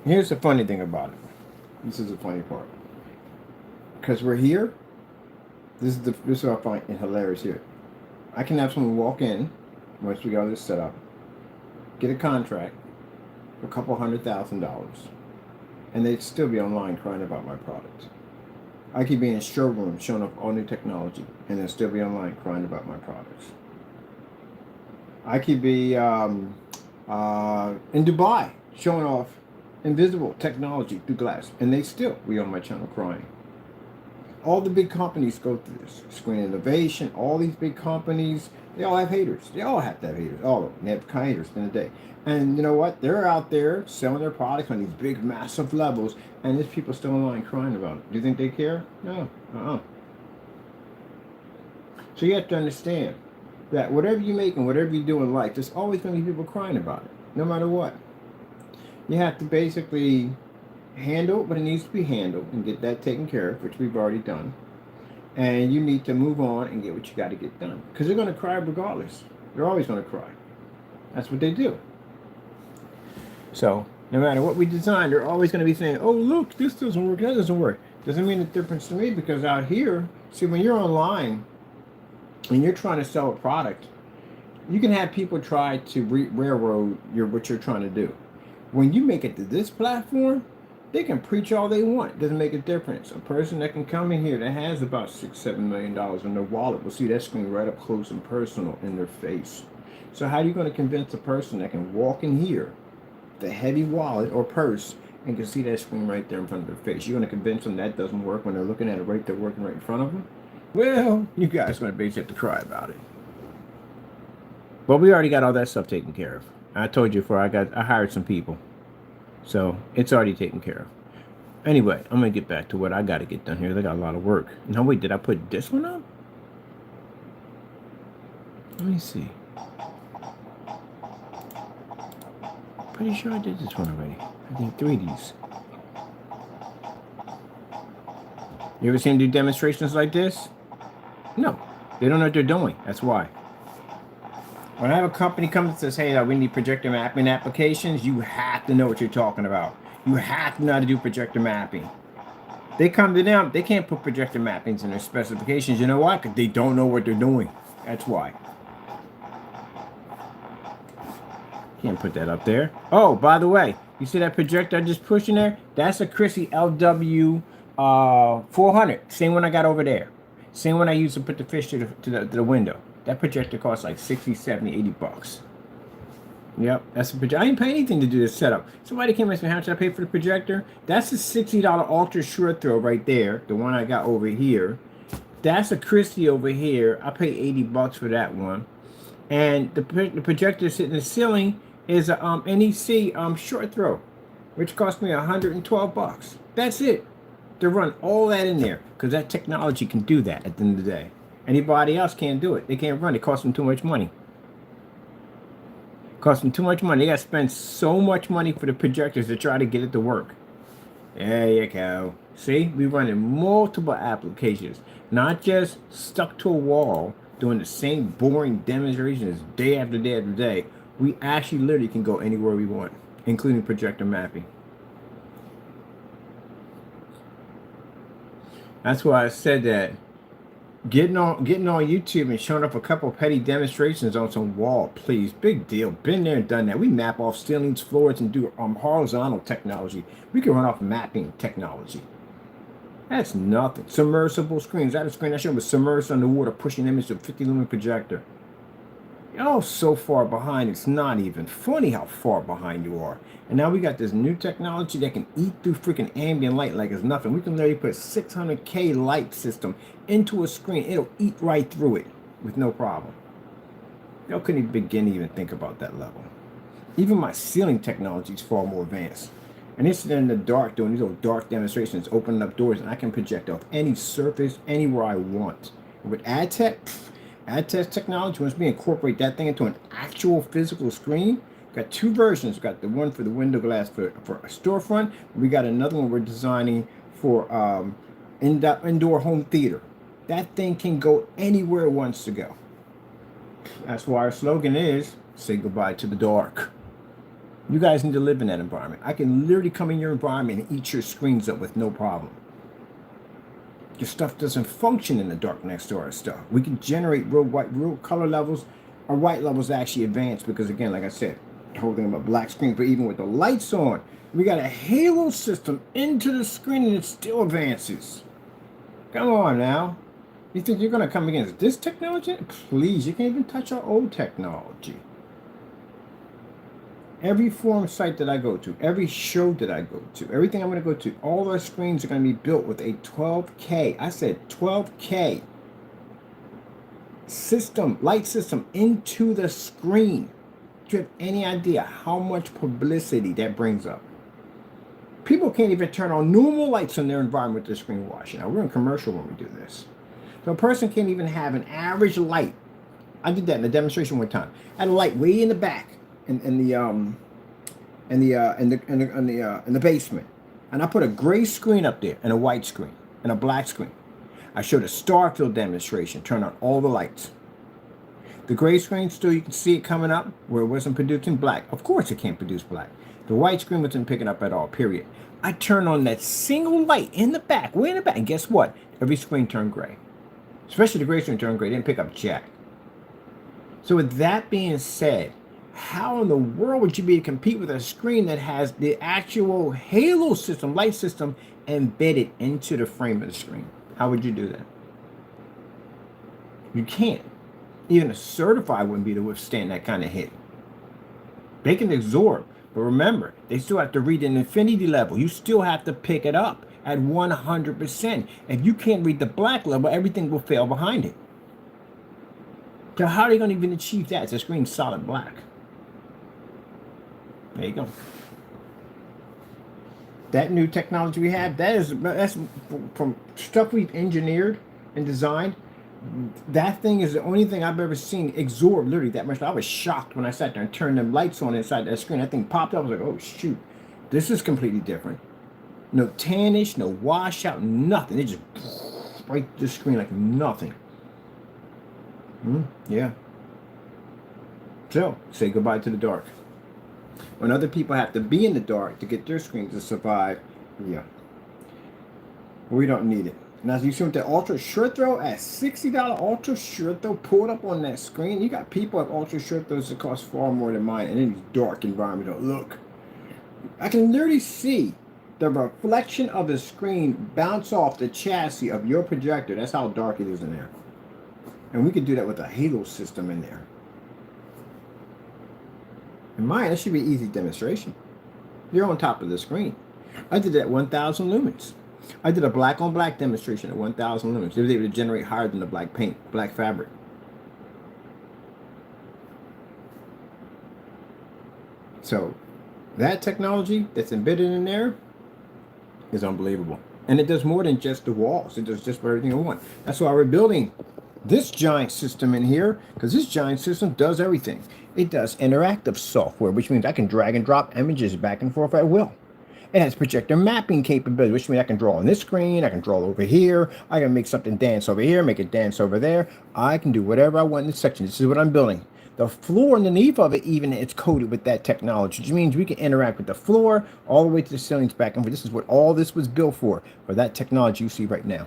Here's the funny thing about it. This is the funny part. Because we're here. This is what I find hilarious here. I can have someone walk in once we got this set up, get a contract for a couple $100,000, and they'd still be online crying about my product. I could be in a showroom showing off all new technology, and they'll still be online crying about my products. I could be in Dubai showing off invisible technology through glass, and they still be on my channel crying. All the big companies go through this. Screen Innovation, all these big companies, they all have haters. They all have to have haters. All of them. They have haters in the day. And you know what? They're out there selling their products on these big, massive levels, and there's people still online crying about it. Do you think they care? No. So you have to understand that whatever you make and whatever you do in life, there's always going to be people crying about it, no matter what. You have to basically handle what it needs to be handled and get that taken care of, which we've already done. And you need to move on and get what you got to get done. Because they're going to cry regardless. They're always going to cry. That's what they do. So No matter what we design, they're always going to be saying, oh, look, this doesn't work, that doesn't work. Doesn't mean a difference to me because out here, see, when you're online and you're trying to sell a product, you can have people try to railroad what you're trying to do. When you make it to this platform, they can preach all they want. It doesn't make a difference. A person that can come in here that has about $6-7 million in their wallet will see that screen right up close and personal in their face. So how are you going to convince a person that can walk in here, the heavy wallet or purse, and can see that screen right there in front of their face? You're going to convince them that doesn't work when they're looking at it right there, working right in front of them? Well, you guys are going to basically have to cry about it. But we already got all that stuff taken care of. I told you before, I hired some people. So it's already taken care of. Anyway, I'm going to get back to what I got to get done here. They got a lot of work. No, wait, did I put this one up? Let me see. Pretty sure I did this one already. I did 3 of these. You ever seen them do demonstrations like this? No. They don't know what they're doing. That's why. When I have a company come and says, hey, we need projector mapping applications, you have to know what you're talking about. You have to know how to do projector mapping. They come to them, they can't put projector mappings in their specifications. You know why? Because they don't know what they're doing. That's why. Can't put that up there. Oh, by the way, you see that projector I just pushed in there? That's a Chrissy LW 400. Same one I got over there. Same one I used to put the fish to the window. That projector costs like 60, 70, 80 bucks. Yep, that's a projector. I didn't pay anything to do this setup. Somebody came and asked me, how much I pay for the projector? That's a $60 ultra short throw right there. The one I got over here. That's a Christie over here. I paid 80 bucks for that one. And the projector sitting in the ceiling is a NEC short throw, which cost me 112 bucks. That's it. To run all that in there, because that technology can do that at the end of the day. Anybody else can't do it. They can't run. It costs them too much money. It costs them too much money. They got to spend so much money for the projectors to try to get it to work. There you go. See, we run in multiple applications, not just stuck to a wall doing the same boring demonstrations day after day after day. We actually literally can go anywhere we want, including projector mapping. That's why I said that getting on YouTube and showing up a couple petty demonstrations on some wall, please, big deal. Been there and done that. We map off ceilings, floors, and do horizontal technology. We can run off mapping technology. That's nothing. Submersible screens. I had a screen that showed was submerged underwater, pushing an image of 50 lumen projector. Y'all so far behind, it's not even funny how far behind you are. And now we got this new technology that can eat through freaking ambient light like it's nothing. We can literally put 600K light system into a screen. It'll eat right through it with no problem. Y'all couldn't even begin to even think about that level. Even my ceiling technology is far more advanced. And it's in the dark doing these little dark demonstrations, opening up doors, and I can project off any surface, anywhere I want. And with AdTech technology, once we incorporate that thing into an actual physical screen, got 2 versions. We got the one for the window glass for a storefront. We got another one we're designing for indoor home theater. That thing can go anywhere it wants to go. That's why our slogan is, say goodbye to the dark. You guys need to live in that environment. I can literally come in your environment and eat your screens up with no problem. Your stuff doesn't function in the dark next to our stuff. We can generate real color levels. Our white levels actually advance because, again, like I said, the whole thing about black screen, but even with the lights on, we got a halo system into the screen and it still advances. Come on now. You think you're going to come against this technology? Please, you can't even touch our old technology. Every forum site that I go to, every show that I go to, everything I'm going to go to, all our screens are going to be built with a 12K. I said 12K system, light system into the screen. Do you have any idea how much publicity that brings up? People can't even turn on normal lights in their environment with their screen washing. Now, we're in commercial when we do this. So a person can't even have an average light. I did that in a demonstration one time. I had a light way in the back. In the basement, and I put a gray screen up there and a white screen and a black screen. I showed a Starfield demonstration, turned on all the lights. The gray screen, still you can see it coming up where it wasn't producing black. Of course it can't produce black. The white screen wasn't picking up at all, period. I turned on that single light in the back, way in the back, and guess what? Every screen turned gray. Especially the gray screen turned gray, didn't pick up jack. So with that being said, how in the world would you be able to compete with a screen that has the actual halo system, light system, embedded into the frame of the screen? How would you do that? You can't. Even a certified wouldn't be able to withstand that kind of hit. They can absorb, but remember, they still have to read an infinity level. You still have to pick it up at 100%. If you can't read the black level, everything will fail behind it. So how are they going to even achieve that? It's a screen solid black. There you go. That new technology we have, that's from stuff we've engineered and designed. That thing is the only thing I've ever seen absorb literally that much. I was shocked when I sat there and turned them lights on inside that screen. That thing popped up. I was like, oh shoot, this is completely different. No tannish, no washout, nothing. It just right the screen like nothing. Yeah. So say goodbye to the dark. When other people have to be in the dark to get their screens to survive, yeah, we don't need it. And as you see with the ultra short throw at $60 ultra short throw pulled up on that screen, you got people at ultra short throws that cost far more than mine, and in these dark environments. Look, I can literally see the reflection of the screen bounce off the chassis of your projector. That's how dark it is in there. And we could do that with a halo system in there. In mine, that should be an easy demonstration. You're on top of the screen. I did that at 1,000 lumens. I did a black on black demonstration at 1,000 lumens. It was able to generate higher than the black paint, black fabric. So that technology that's embedded in there is unbelievable. And it does more than just the walls. It does just about everything I want. That's why we're building this giant system in here, because this giant system does everything. It does interactive software, which means I can drag and drop images back and forth at will. It has projector mapping capability, which means I can draw on this screen, I can draw over here, I can make something dance over here, make it dance over there. I can do whatever I want in this section. This is what I'm building. The floor underneath of it, even it's coated with that technology, which means we can interact with the floor all the way to the ceilings back and forth. This is what all this was built for that technology you see right now.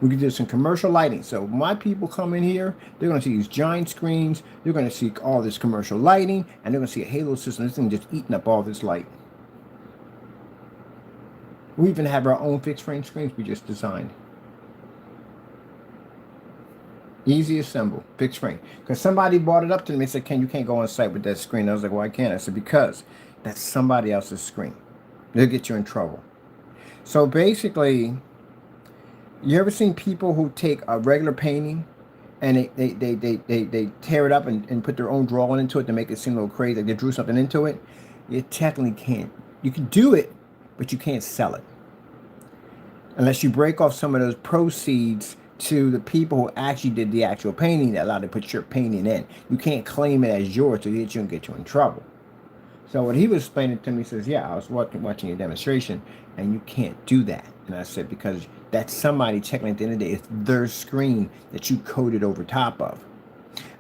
We can do some commercial lighting. So my people come in here, they're going to see these giant screens, they're going to see all this commercial lighting, and they're going to see a halo system. This thing just eating up all this light. We even have our own fixed frame screens we just designed. Easy assemble, fixed frame. Because somebody brought it up to me and said, Ken, you can't go on site with that screen. I was like, why can't I? said, because that's somebody else's screen. They'll get you in trouble. So basically, you ever seen people who take a regular painting and they tear it up and put their own drawing into it to make it seem a little crazy, like they drew something into it? You technically can't. You can do it, but you can't sell it. Unless you break off some of those proceeds to the people who actually did the actual painting that allowed to put your painting in. You can't claim it as yours to get you and get you in trouble. So what he was explaining to me, says, yeah, I was watching your demonstration and you can't do that. And I said, because that's somebody checking at the end of the day. It's their screen that you coded over top of.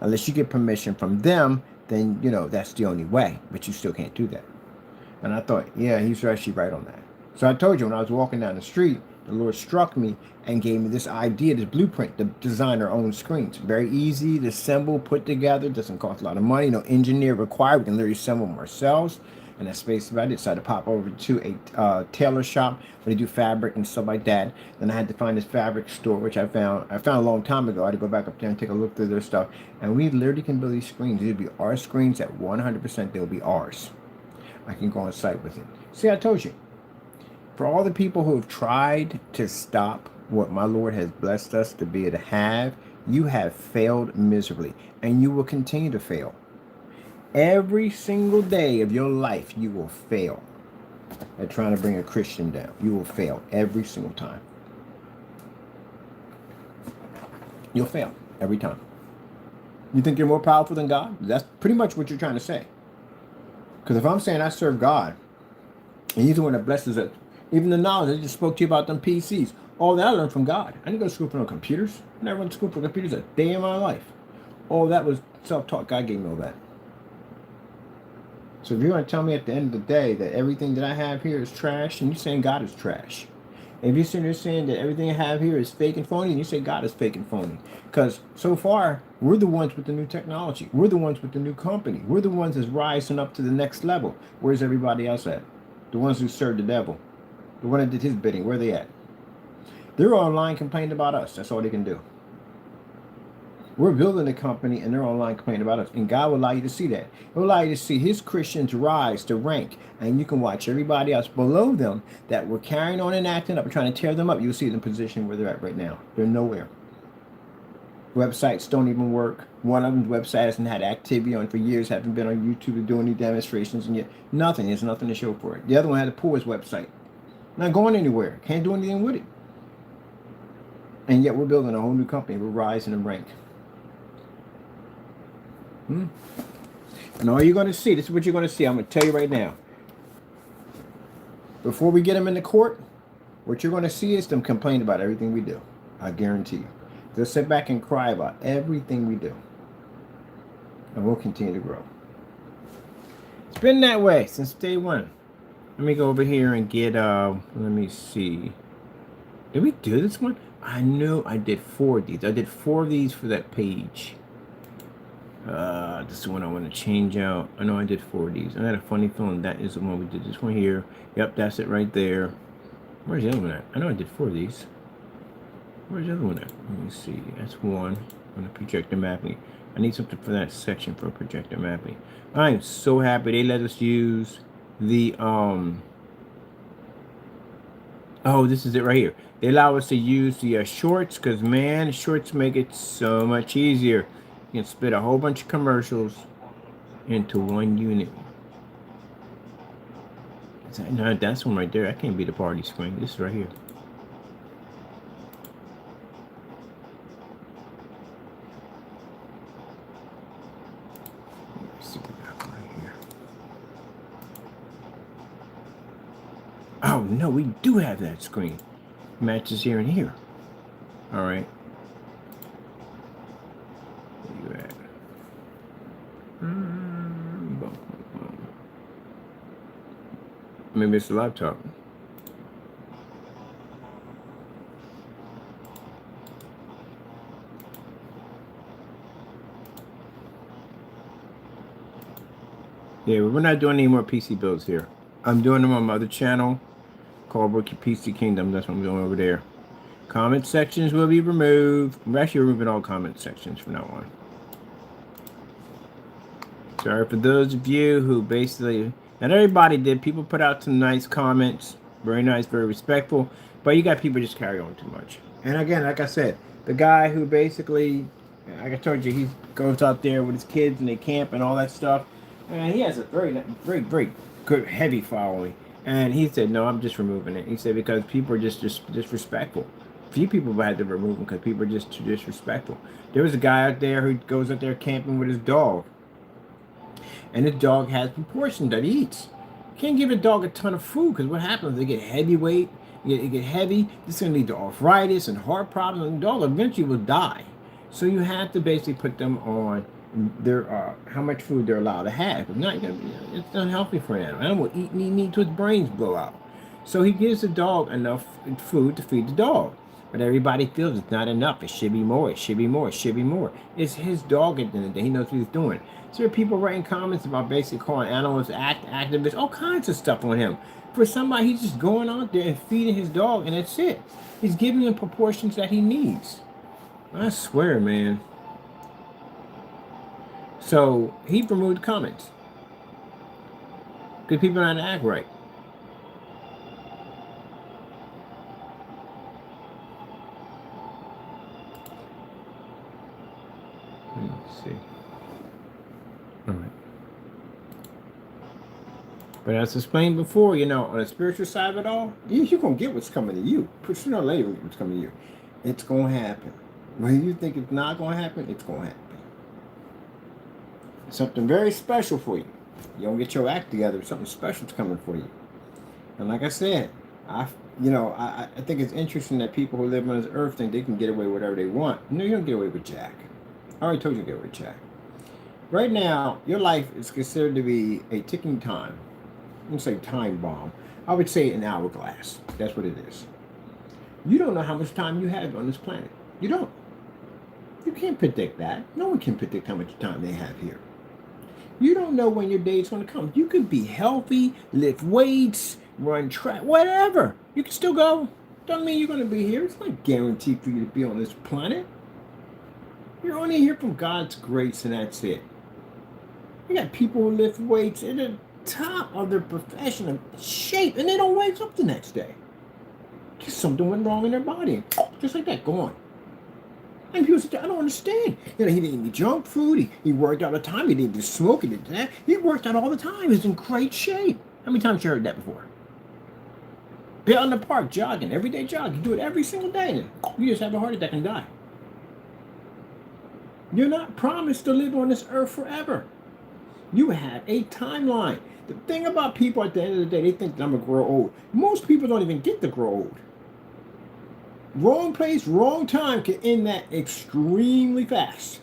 Unless you get permission from them, then, you know, that's the only way. But you still can't do that. And I thought, yeah, he's actually right on that. So I told you, when I was walking down the street, the Lord struck me and gave me this idea, this blueprint to design our own screens. Very easy to assemble, put together, doesn't cost a lot of money, no engineer required. We can literally assemble them ourselves. And that space, I decided to pop over to a tailor shop where they do fabric and stuff like that. Then I had to find this fabric store, which I found a long time ago. I had to go back up there and take a look through their stuff. And we literally can build these screens. These will be our screens at 100%. They'll be ours. I can go on site with it. See, I told you. For all the people who have tried to stop what my Lord has blessed us to be able to have, you have failed miserably. And you will continue to fail. Every single day of your life, you will fail at trying to bring a Christian down. You will fail every single time. You'll fail every time. You think you're more powerful than God? That's pretty much what you're trying to say. Because if I'm saying I serve God, and He's the one that blesses us, even the knowledge I just spoke to you about them PCs, all that I learned from God. I didn't go to school for no computers. I never went to school for computers a day in my life. All that was self-taught. God gave me all that. So if you're going to tell me at the end of the day that everything that I have here is trash, and you're saying God is trash. If you're sitting there saying that everything I have here is fake and phony, and you say God is fake and phony. Because so far, we're the ones with the new technology. We're the ones with the new company. We're the ones that's rising up to the next level. Where's everybody else at? The ones who served the devil. The one that did his bidding. Where are they at? They're online complaining about us. That's all they can do. We're building a company and they're online complaining about us. And God will allow you to see that. He'll allow you to see his Christians rise to rank. And you can watch everybody else below them that were carrying on and acting up and trying to tear them up. You'll see the position where they're at right now. They're nowhere. Websites don't even work. One of them's website hasn't had activity on for years, haven't been on YouTube to do any demonstrations, and yet nothing. There's nothing to show for it. The other one had to pull his website. Not going anywhere. Can't do anything with it. And yet we're building a whole new company. We're rising in rank. And all you're going to see, this is what you're going to see. I'm going to tell you right now. Before we get them into court, what you're going to see is them complain about everything we do. I guarantee you. They'll sit back and cry about everything we do. And we'll continue to grow. It's been that way since day one. Let me go over here and get, let me see. Did we do this one? I know I did 4 of these. I did 4 of these for that page. This is the one I want to change out. I know I did 4 of these. I had a funny feeling that is the one we did. This one here. Yep, that's it right there. Where's the other one at? I know I did 4 of these. Where's the other one at? Let me see. That's one on the projector mapping. I need something for that section for projector mapping. I'm so happy they let us use the oh, this is it right here. They allow us to use the shorts because, man, shorts make it so much easier. You can split a whole bunch of commercials into one unit. No, that's one right there. I can't be the party screen. This is right here. Let's see what we got right here. Oh, no, we do have that screen. Matches here and here. All right. Where you at? Maybe it's the laptop. Yeah, we're not doing any more PC builds here. I'm doing them on my other channel called Rookie PC Kingdom. That's what I'm doing over there. Comment sections will be removed. I'm actually removing all comment sections from now on. Sorry for those of you who basically, not everybody did. People put out some nice comments. Very nice, very respectful. But you got people just carry on too much. And again, like I said, the guy who basically, like I told you, he goes out there with his kids and they camp and all that stuff. And he has a very, very, very good, heavy following. And he said, no, I'm just removing it. He said, because people are just disrespectful. Few people had to remove him because people are just too disrespectful. There was a guy out there who goes out there camping with his dog. And his dog has proportions that he eats. You can't give a dog a ton of food because what happens? They get heavyweight, they get heavy. This is going to lead to arthritis and heart problems. And the dog eventually will die. So you have to basically put them on their how much food they're allowed to have. If not, it's unhealthy for an animal. Animal will eat and eat until his brains blow out. So he gives the dog enough food to feed the dog. But everybody feels it's not enough. It should be more. It should be more. It should be more. It's his dog at the end of the day. He knows what he's doing. So there are people writing comments about basically calling animals activists, all kinds of stuff on him. For somebody, he's just going out there and feeding his dog, and that's it. He's giving him proportions that he needs. I swear, man. So he removed comments because people are not act right. Let's see. All right. But as explained before, you know, on the spiritual side of it all, you're going to get what's coming to you. Sooner or later, what's coming to you. It's going to happen. When you think it's not going to happen, it's going to happen. Something very special for you. You don't get your act together, something special's coming for you. And like I said, I think it's interesting that people who live on this earth think they can get away with whatever they want. No, you don't get away with jack. I already told you to get away with jack. Right now, your life is considered to be a ticking time. I'm going to say time bomb. I would say an hourglass. That's what it is. You don't know how much time you have on this planet. You don't. You can't predict that. No one can predict how much time they have here. You don't know when your day is going to come. You could be healthy, lift weights, run track, whatever. You can still go. Doesn't mean you're going to be here. It's not guaranteed for you to be on this planet. You're only here from God's grace, and that's it. You got people who lift weights at the top of their profession of shape, and they don't wake up the next day. Just something went wrong in their body. Just like that, go on. And people say, I don't understand. He didn't eat junk food. He worked all the time. He didn't smoke. He did that. He worked out all the time. He's in great shape. How many times you heard that before? Be out in the park jogging, everyday jog. You do it every single day. And you just have a heart attack and die. You're not promised to live on this earth forever. You have a timeline. The thing about people at the end of the day, they think that I'm going to grow old. Most people don't even get to grow old. Wrong place, wrong time can end that extremely fast.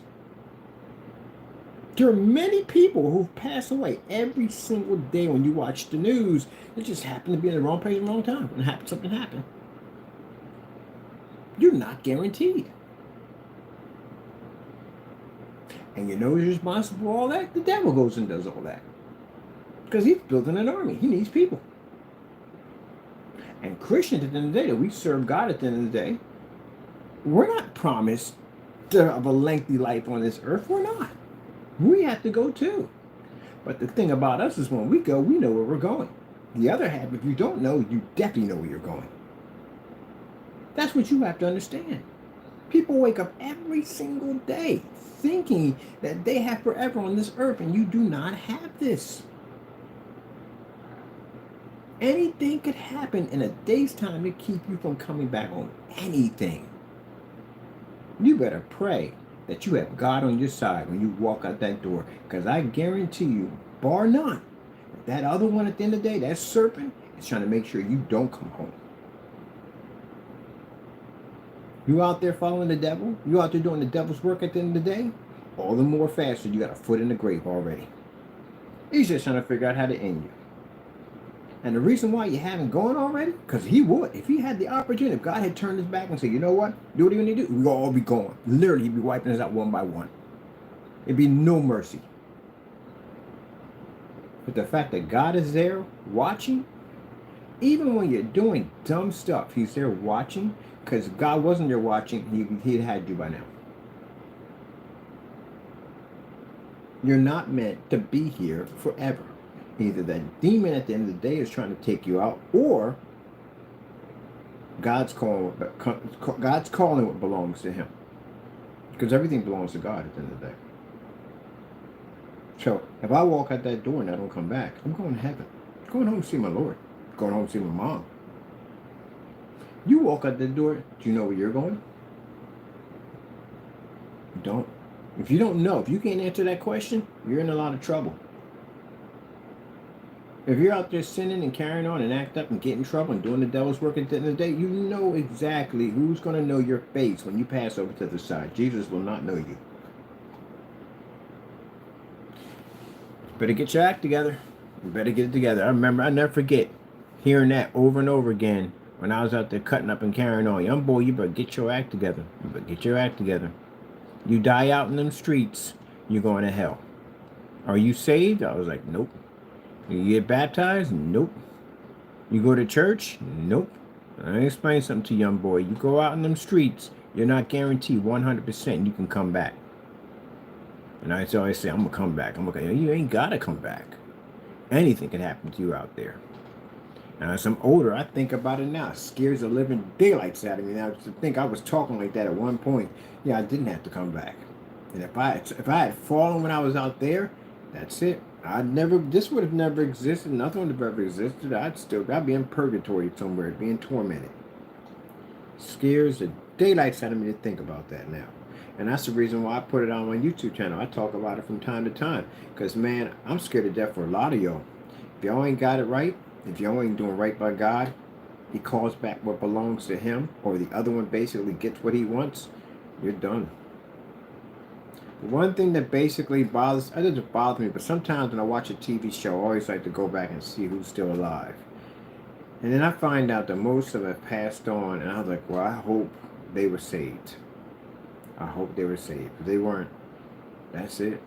There are many people who pass away every single day when you watch the news. They just happen to be in the wrong place at the wrong time. And something happened. You're not guaranteed. And you know who's responsible for all that? The devil goes and does all that. Because he's building an army. He needs people. And Christians at the end of the day, that we serve God at the end of the day, we're not promised of a lengthy life on this earth. We're not. We have to go too. But the thing about us is when we go, we know where we're going. The other half, if you don't know, you definitely know where you're going. That's what you have to understand. People wake up every single day thinking that they have forever on this earth, and you do not have this. Anything could happen in a day's time to keep you from coming back on anything. You better pray that you have God on your side when you walk out that door, because I guarantee you, bar none, that other one at the end of the day, that serpent, is trying to make sure you don't come home. You out there following the devil? You out there doing the devil's work at the end of the day? All the more faster you got a foot in the grave already. He's just trying to figure out how to end you. And the reason why you haven't gone already, because he would. If he had the opportunity, if God had turned his back and said, you know what? Do what you need to do. We'll all be gone. Literally, he'd be wiping us out one by one. It'd be no mercy. But the fact that God is there watching, even when you're doing dumb stuff, he's there watching. Because if God wasn't there watching, he'd had you by now. You're not meant to be here forever. Either that demon at the end of the day is trying to take you out, or God's calling what belongs to him. Because everything belongs to God at the end of the day. So if I walk out that door and I don't come back, I'm going to heaven. I'm going home to see my Lord. I'm going home to see my mom. You walk out the door, do you know where you're going? You don't. If you don't know, if you can't answer that question, you're in a lot of trouble. If you're out there sinning and carrying on and act up and getting in trouble and doing the devil's work at the end of the day, you know exactly who's going to know your face when you pass over to the side. Jesus will not know you. Better get your act together. You better get it together. I remember, I never forget hearing that over and over again when I was out there cutting up and carrying on. Young boy, you better get your act together. You better get your act together. You die out in them streets, you're going to hell. Are you saved? I was like, nope. You get baptized? Nope. You go to church? Nope. I explain something to you, young boy. You go out in them streets, you're not guaranteed 100% you can come back. And I always say, I'm going to come back. You ain't got to come back. Anything can happen to you out there. And as I'm older, I think about it now. It scares the living daylights out of me now to think I was talking like that at one point. Yeah, I didn't have to come back. And if I had fallen when I was out there, that's it. This would have never existed. Nothing would have ever existed. I'd be in purgatory somewhere, being tormented. Scares the daylights out of me to think about that now. And that's the reason why I put it on my YouTube channel. I talk about it from time to time. Because, man, I'm scared to death for a lot of y'all. If y'all ain't got it right, if y'all ain't doing right by God, he calls back what belongs to him, or the other one basically gets what he wants, you're done. The one thing that basically bothers, it doesn't bother me, but sometimes when I watch a TV show, I always like to go back and see who's still alive. And then I find out that most of them have passed on, and I was like, well, I hope they were saved. I hope they were saved. If they weren't, that's it.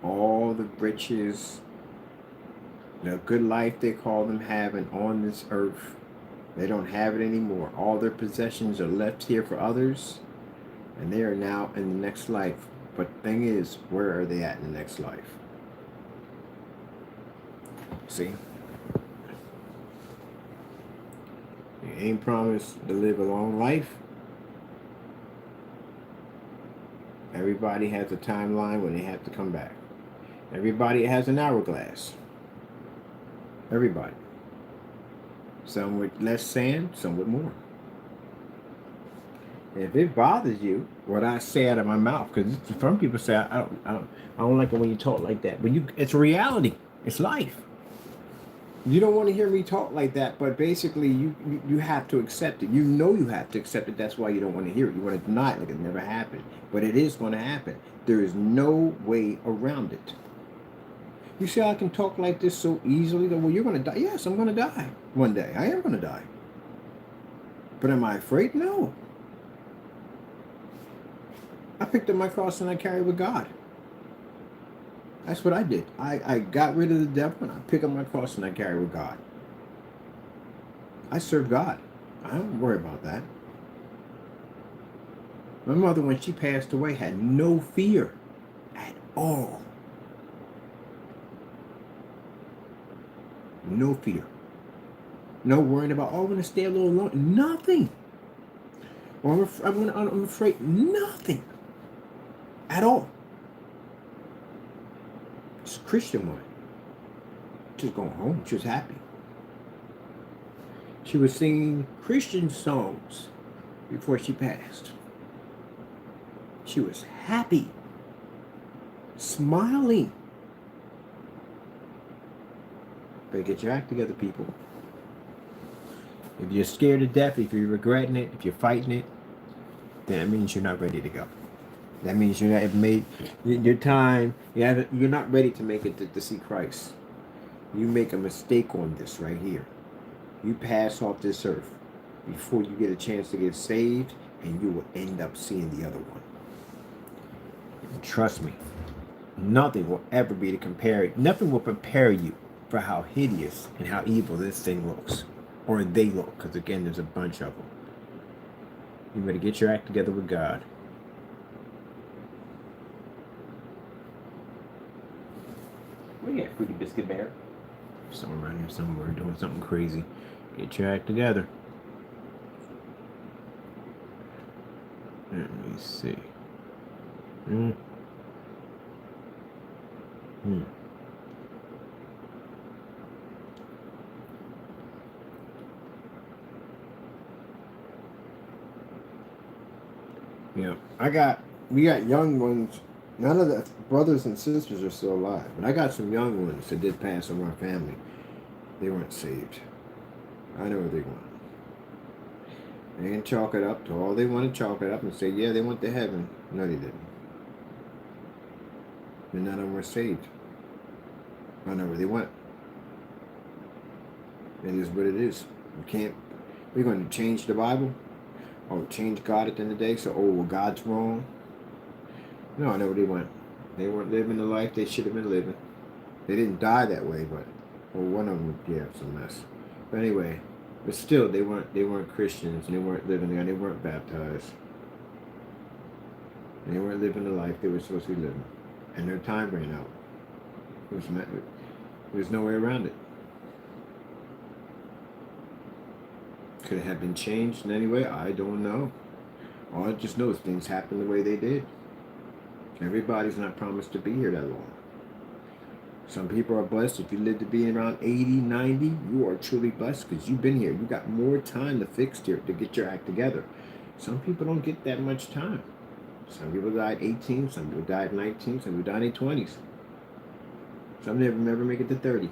All the riches, the good life they call them having on this earth, they don't have it anymore. All their possessions are left here for others, and they are now in the next life. But the thing is, where are they at in the next life? See? You ain't promised to live a long life. Everybody has a timeline when they have to come back. Everybody has an hourglass. Everybody. Some with less sand, some with more. And if it bothers you, what I say out of my mouth, because some people say I don't like it when you talk like that. But it's reality. It's life. You don't want to hear me talk like that, but basically you have to accept it. You know you have to accept it. That's why you don't want to hear it. You want to deny it like it never happened. But it is going to happen. There is no way around it. You see how I can talk like this so easily? Well, you're going to die. Yes, I'm going to die one day. I am going to die. But am I afraid? No. I picked up my cross and I carried with God. That's what I did. I got rid of the devil and I picked up my cross and I carried with God. I serve God. I don't worry about that. My mother, when she passed away, had no fear at all. No fear. No worrying about, oh, I'm going to stay a little longer. Nothing. Or I'm afraid. Nothing. At all. It's a Christian woman. She was going home. She was happy. She was singing Christian songs before she passed. She was happy. Smiling. Better get your act together, people. If you're scared to death, if you're regretting it, if you're fighting it, then that means you're not ready to go. That means you're not made your time. You're not ready to make it to see Christ. You make a mistake on this right here. You pass off this earth before you get a chance to get saved, and you will end up seeing the other one. And trust me, nothing will ever be to compare it. Nothing will prepare you for how hideous and how evil this thing looks. Or they look, because again, there's a bunch of them. You better get your act together with God. Where you at, Fruity Biscuit Bear? Someone around here somewhere doing something crazy. Get your act together. Let me see. Yeah, we got young ones. None of the brothers and sisters are still alive, but I got some young ones that did pass in my family. They weren't saved. I know what they want. They didn't chalk it up to all they want to chalk it up and say, yeah, they went to heaven. No, they didn't. And none of them were saved. I know where they went. It is what it is. We're going to change the Bible? Or change God at the end of the day? So, well, God's wrong? No, I know where they went. They weren't living the life they should have been living. They didn't die that way, but one of them, yeah, it's a mess. But anyway, but still, they weren't Christians, and they weren't living there, and they weren't baptized. And they weren't living the life they were supposed to be living. And their time ran out. There's no way around it. Could it have been changed in any way? I don't know. All I just know is things happened the way they did. Everybody's not promised to be here that long. Some people are blessed. If you live to be around 80, 90, you are truly blessed because you've been here. You got more time to fix here, to get your act together. Some people don't get that much time. Some people died 18, some people died 19, some people died in 20s. Some never make it to 30.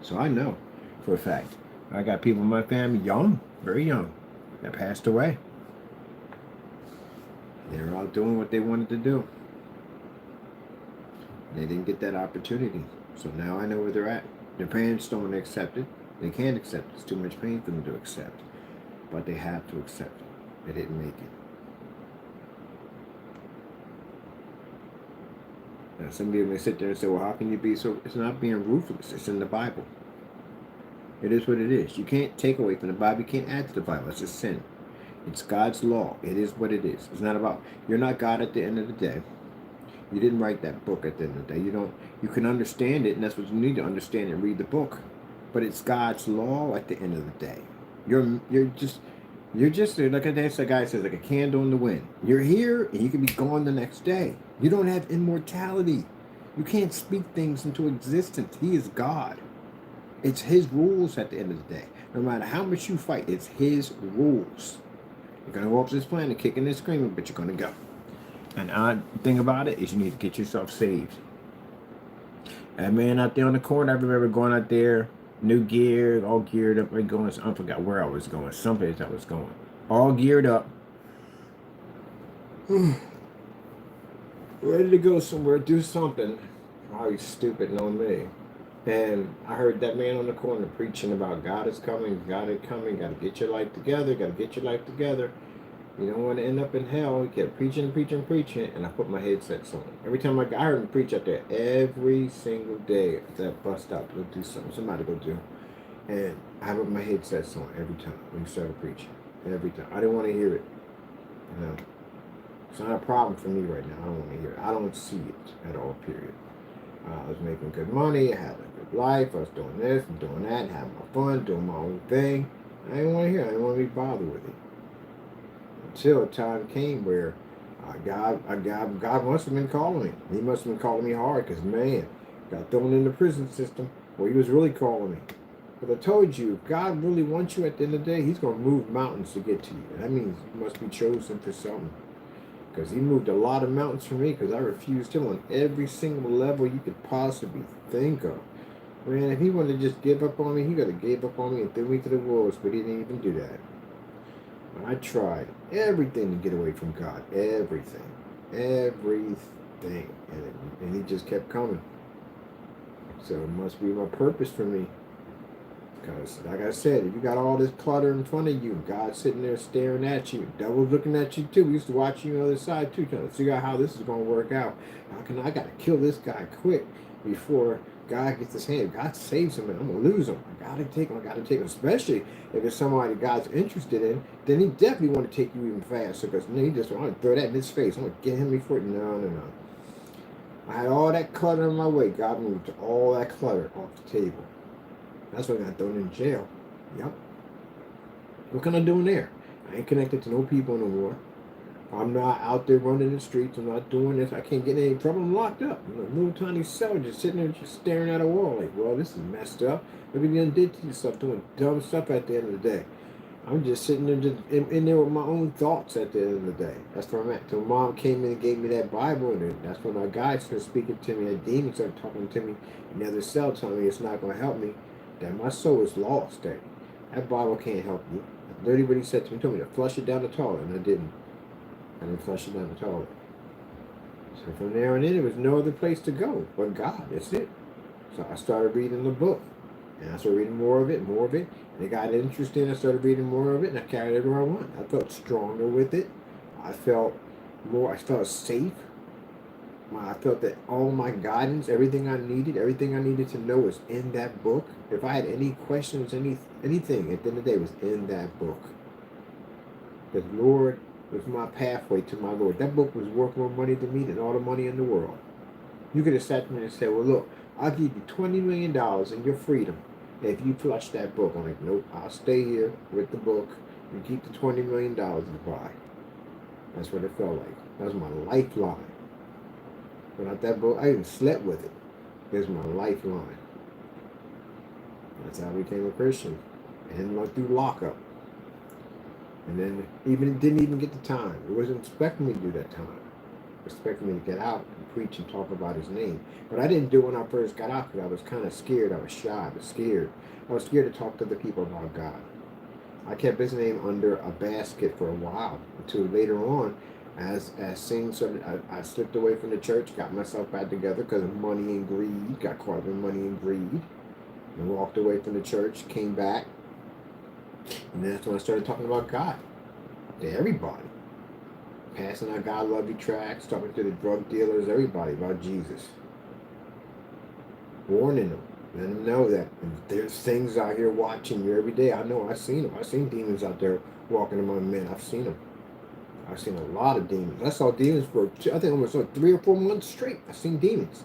So I know for a fact. I got people in my family, young, very young, that passed away. They were out doing what they wanted to do. They didn't get that opportunity. So now I know where they're at. Their parents don't want to accept it. They can't accept it. It's too much pain for them to accept. But they have to accept it. They didn't make it. Now some people may sit there and say, well, how can you be so... It's not being ruthless. It's in the Bible. It is what it is. You can't take away from the Bible. You can't add to the Bible. It's a sin. It's God's law. It is what it is. It's not about... You're not God at the end of the day. You didn't write that book at the end of the day. You can understand it, and that's what you need to understand and read the book. But it's God's law at the end of the day. You're just like a guy says, like a candle in the wind. You're here and you can be gone the next day. You don't have immortality. You can't speak things into existence. He is God. It's his rules at the end of the day. No matter how much you fight, it's his rules. You're gonna go up to this planet kicking and screaming, but you're gonna go. And the odd thing about it is you need to get yourself saved. That man out there on the corner, I remember going out there, new gear, all geared up, like going, I forgot where I was going, someplace I was going. All geared up. Ready to go somewhere, do something. Probably stupid, knowing me. And I heard that man on the corner preaching about God is coming, God is coming, got to get your life together, got to get your life together. You don't want to end up in hell. He kept preaching, and I put my headsets on. Every time I heard him preach out there, every single day at that bus stop, go do something, somebody go do. And I put my headsets on every time when he started preaching. Every time. I didn't want to hear it. You know, it's not a problem for me right now. I don't want to hear it. I don't see it at all, period. I was making good money. I had a good life. I was doing this and doing that, having my fun, doing my own thing. I didn't want to hear it. I didn't want to be bothered with it. Until a time came where God must have been calling me. He must have been calling me hard because, man, got thrown in the prison system. Well, he was really calling me. But I told you, if God really wants you at the end of the day, he's going to move mountains to get to you. That means you must be chosen for something. Because he moved a lot of mountains for me because I refused him on every single level you could possibly think of. Man, if he wanted to just give up on me, he could have gave up on me and threw me to the wolves, but he didn't even do that. I tried everything to get away from God. Everything. And he just kept coming. So it must be my purpose for me. Because, like I said, if you got all this clutter in front of you, God's sitting there staring at you, devil's looking at you too. We used to watch you on the other side too, trying to figure out how this is going to work out. I got to kill this guy quick before God gets his hand. If God saves him, and I'm going to lose him. I got to take him. Especially if it's somebody God's interested in, then he definitely want to take you even faster. Because he just want to throw that in his face. I'm going to get him before. No. I had all that clutter in my way. God moved all that clutter off the table. That's why I got thrown in jail. Yep. What can I do in there? I ain't connected to no people no more. I'm not out there running the streets. I'm not doing this. I can't get in any trouble. I'm locked up. I'm in a little tiny cell just sitting there just staring at a wall like, well, this is messed up. Maybe you done did to yourself doing dumb stuff at the end of the day. I'm just sitting there just in there with my own thoughts at the end of the day. That's where I'm at. So mom came in and gave me that Bible, and that's when my guy started speaking to me. That demon started talking to me in the other cell, telling me it's not going to help me. That my soul is lost. That Bible can't help you. Literally what he said to me, told me to flush it down the toilet, and I didn't. I didn't flush it down the toilet. So from there on in, there was no other place to go but God. That's it. So I started reading the book. And I started reading more of it. And it got interesting. I started reading more of it, and I carried it everywhere I went. I felt stronger with it. I felt safe. I felt that all my guidance, everything I needed to know was in that book. If I had any questions, anything at the end of the day was in that book. The Lord was my pathway to my Lord. That book was worth more money to me than all the money in the world. You could have sat there and said, well, look, I'll give you $20 million and your freedom if you flush that book. I'm like, nope, I'll stay here with the book and keep the $20 million in the pie. That's what it felt like. That was my lifeline. Without that book, I even slept with it. It was my lifeline. That's how I became a Christian. And went through lockup. And then didn't even get the time. It wasn't expecting me to do that time. It was expecting me to get out and
preach and talk about his name. But I didn't do it when I first got out because I was kind of scared. I was shy. I was scared. I was scared to talk to the people about God. I kept his name under a basket for a while until later on, as things started, I slipped away from the church, got myself back together because of money and greed, got caught up in money and greed, and walked away from the church, came back, and that's when I started talking about God to everybody. Passing out God love you tracts, talking to the drug dealers, everybody about Jesus. Warning them, letting them know that there's things out here watching you every day. I know, I've seen them. I've seen demons out there walking among men. I've seen them. I've seen a lot of demons. I saw demons for, I think, almost like 3 or 4 months straight. I've seen demons.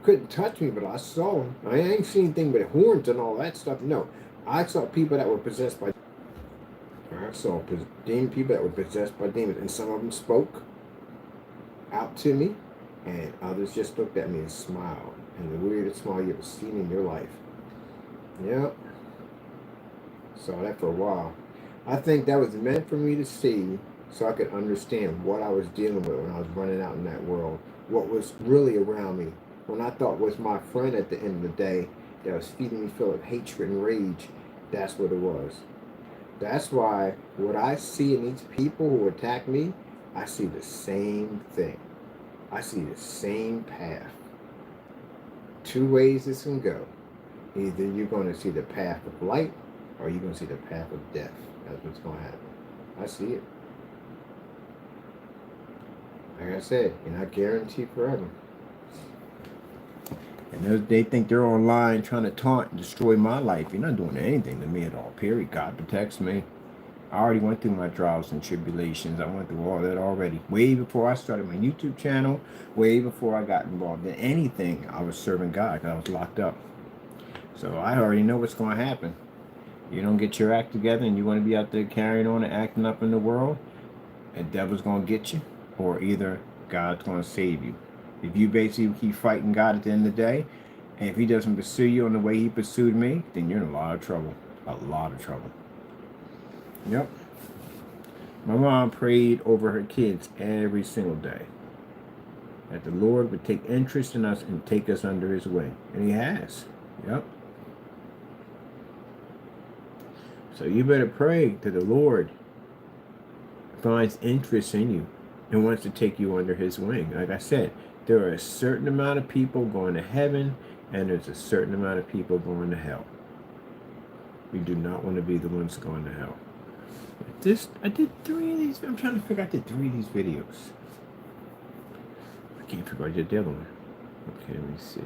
Couldn't touch me, but I saw them. I ain't seen anything but horns and all that stuff. No, I saw people that were possessed by. I saw people that were possessed by demons, and some of them spoke out to me, and others just looked at me and smiled. And the weirdest smile you ever seen in your life. Yep. Saw that for a while. I think that was meant for me to see so I could understand what I was dealing with when I was running out in that world. What was really around me. When I thought was my friend at the end of the day that was feeding me full of hatred and rage. That's what it was. That's why what I see in these people who attack me, I see the same thing. I see the same path. 2 ways this can go. Either you're going to see the path of light or you're going to see the path of death. That's what's going to happen. I see it. Like I said, you're not guaranteed forever. And they think they're online trying to taunt and destroy my life. You're not doing anything to me at all, period. God protects me. I already went through my trials and tribulations. I went through all that already. Way before I started my YouTube channel, way before I got involved in anything, I was serving God because I was locked up. So I already know what's going to happen. You don't get your act together and you want to be out there carrying on and acting up in the world, the devil's going to get you, or either God's going to save you. If you basically keep fighting God at the end of the day, and if he doesn't pursue you in the way he pursued me, then you're in a lot of trouble. A lot of trouble. Yep. My mom prayed over her kids every single day that the Lord would take interest in us and take us under his wing. And he has. Yep. So you better pray that the Lord finds interest in you and wants to take you under his wing. Like I said, there are a certain amount of people going to heaven and there's a certain amount of people going to hell. We do not want to be the ones going to hell. I did 3 of these. I'm trying to figure out, I did 3 of these videos. I can't figure out I did the other one. Okay, let me see.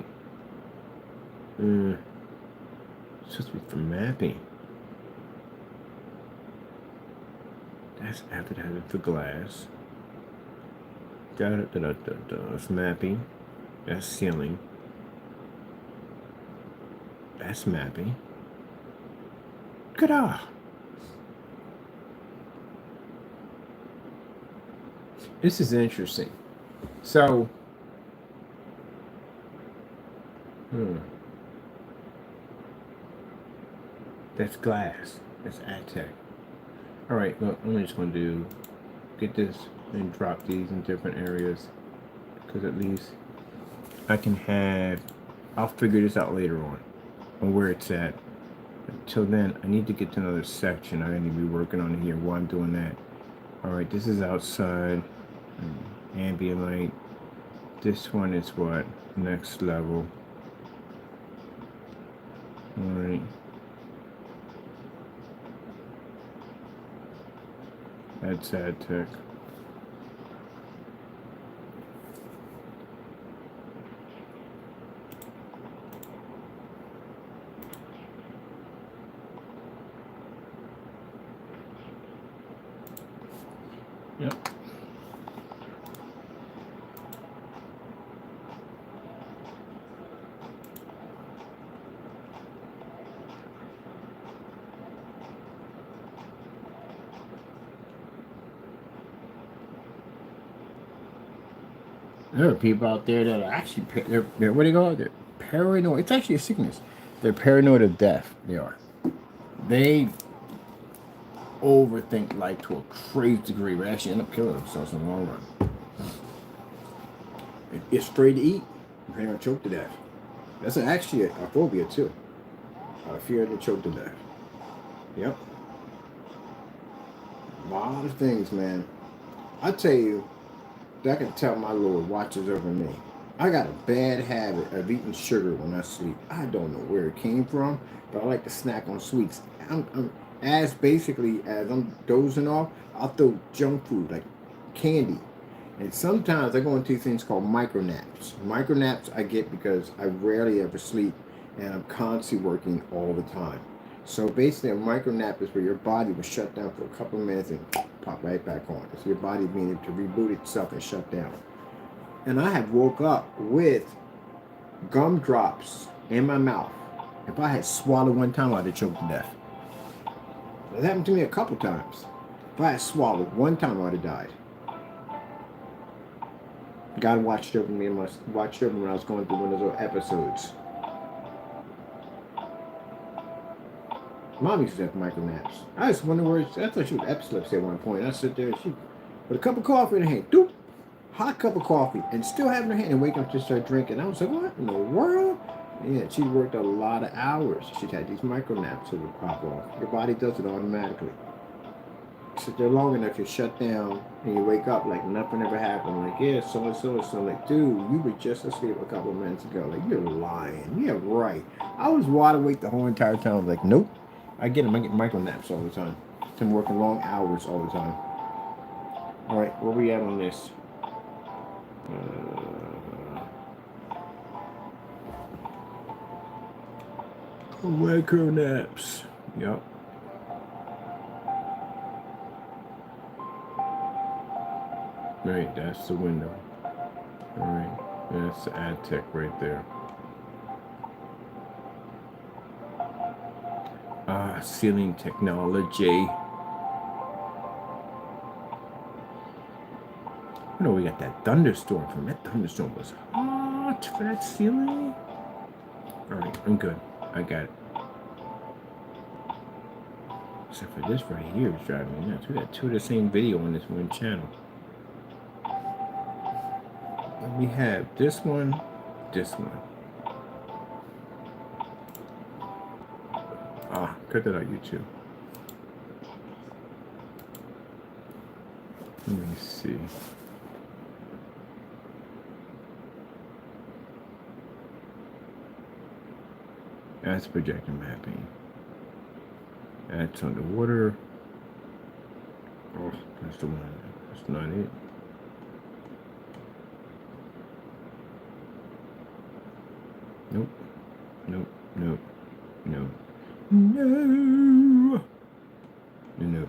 It's supposed to be for mapping. That's after that for glass. That's mapping. That's ceiling. That's mapping. Good-ah. This is interesting. So, that's glass. That's Aztec. All right, well, I'm just going to get this and drop these in different areas because at least I can have, I'll figure this out later on where it's at. Until then, I need to get to another section. I need to be working on it here while I'm doing that. All right, this is outside. Ambient light. This one is what? Next level. All right. That's Aztec. Yep. There are people out there that are actually, they're what do you call it? They're paranoid. It's actually a sickness. They're paranoid of death. They are. They overthink life to a crazy degree, but actually end up killing themselves in the long run. It's afraid to eat. You're gonna choke to death. That's actually a phobia too. Fear to choke to death. Yep. A lot of things, man. I tell you, I can tell my Lord watches over me. I got a bad habit of eating sugar when I sleep. I don't know where it came from, but I like to snack on sweets. As basically as I'm dozing off, I'll throw junk food like candy. And sometimes I go into things called micro naps. Micro naps I get because I rarely ever sleep and I'm constantly working all the time. So basically a micro nap is where your body will shut down for a couple of minutes and pop right back on. It's your body being able to reboot itself and shut down. And I have woke up with gumdrops in my mouth. If I had swallowed one time, I'd have choked to death. That happened to me a couple times. If I had swallowed one time, I'd have died. God watched over me and watched over me when I was going through one of those episodes. Mom used to have micro naps. I just wonder where I thought she was epilepsy at one point. I sit there and she with a cup of coffee in her hand, doop, hot cup of coffee, and still having her hand and wake up to start drinking. I was like, what in the world? Yeah, she worked a lot of hours. She'd had these micro naps that would pop off. Your body does it automatically. Sit there long enough, you shut down, and you wake up like nothing ever happened. Like, yeah, so and so and so. Like, dude, you were just asleep a couple of minutes ago. Like, you're lying. Yeah, right. I was wide awake the whole entire time. I was like, nope. I get them. I get micro naps all the time. I'm working long hours all the time. All right, where we at on this? Micro naps. Yep. Right, that's the window. All right, that's the ad tech right there. Ceiling technology. You know, we got that thunderstorm from that thunderstorm was hot for that ceiling. All right, I'm good. I got it. Except for this right here is driving me nuts. We got two of the same video on this one channel. And we have this one, this one. Cut that out, YouTube. Let me see. That's projector mapping. That's underwater. Oh, that's the one. That's not it. Nope. Nope. Nope. Nope. No. No.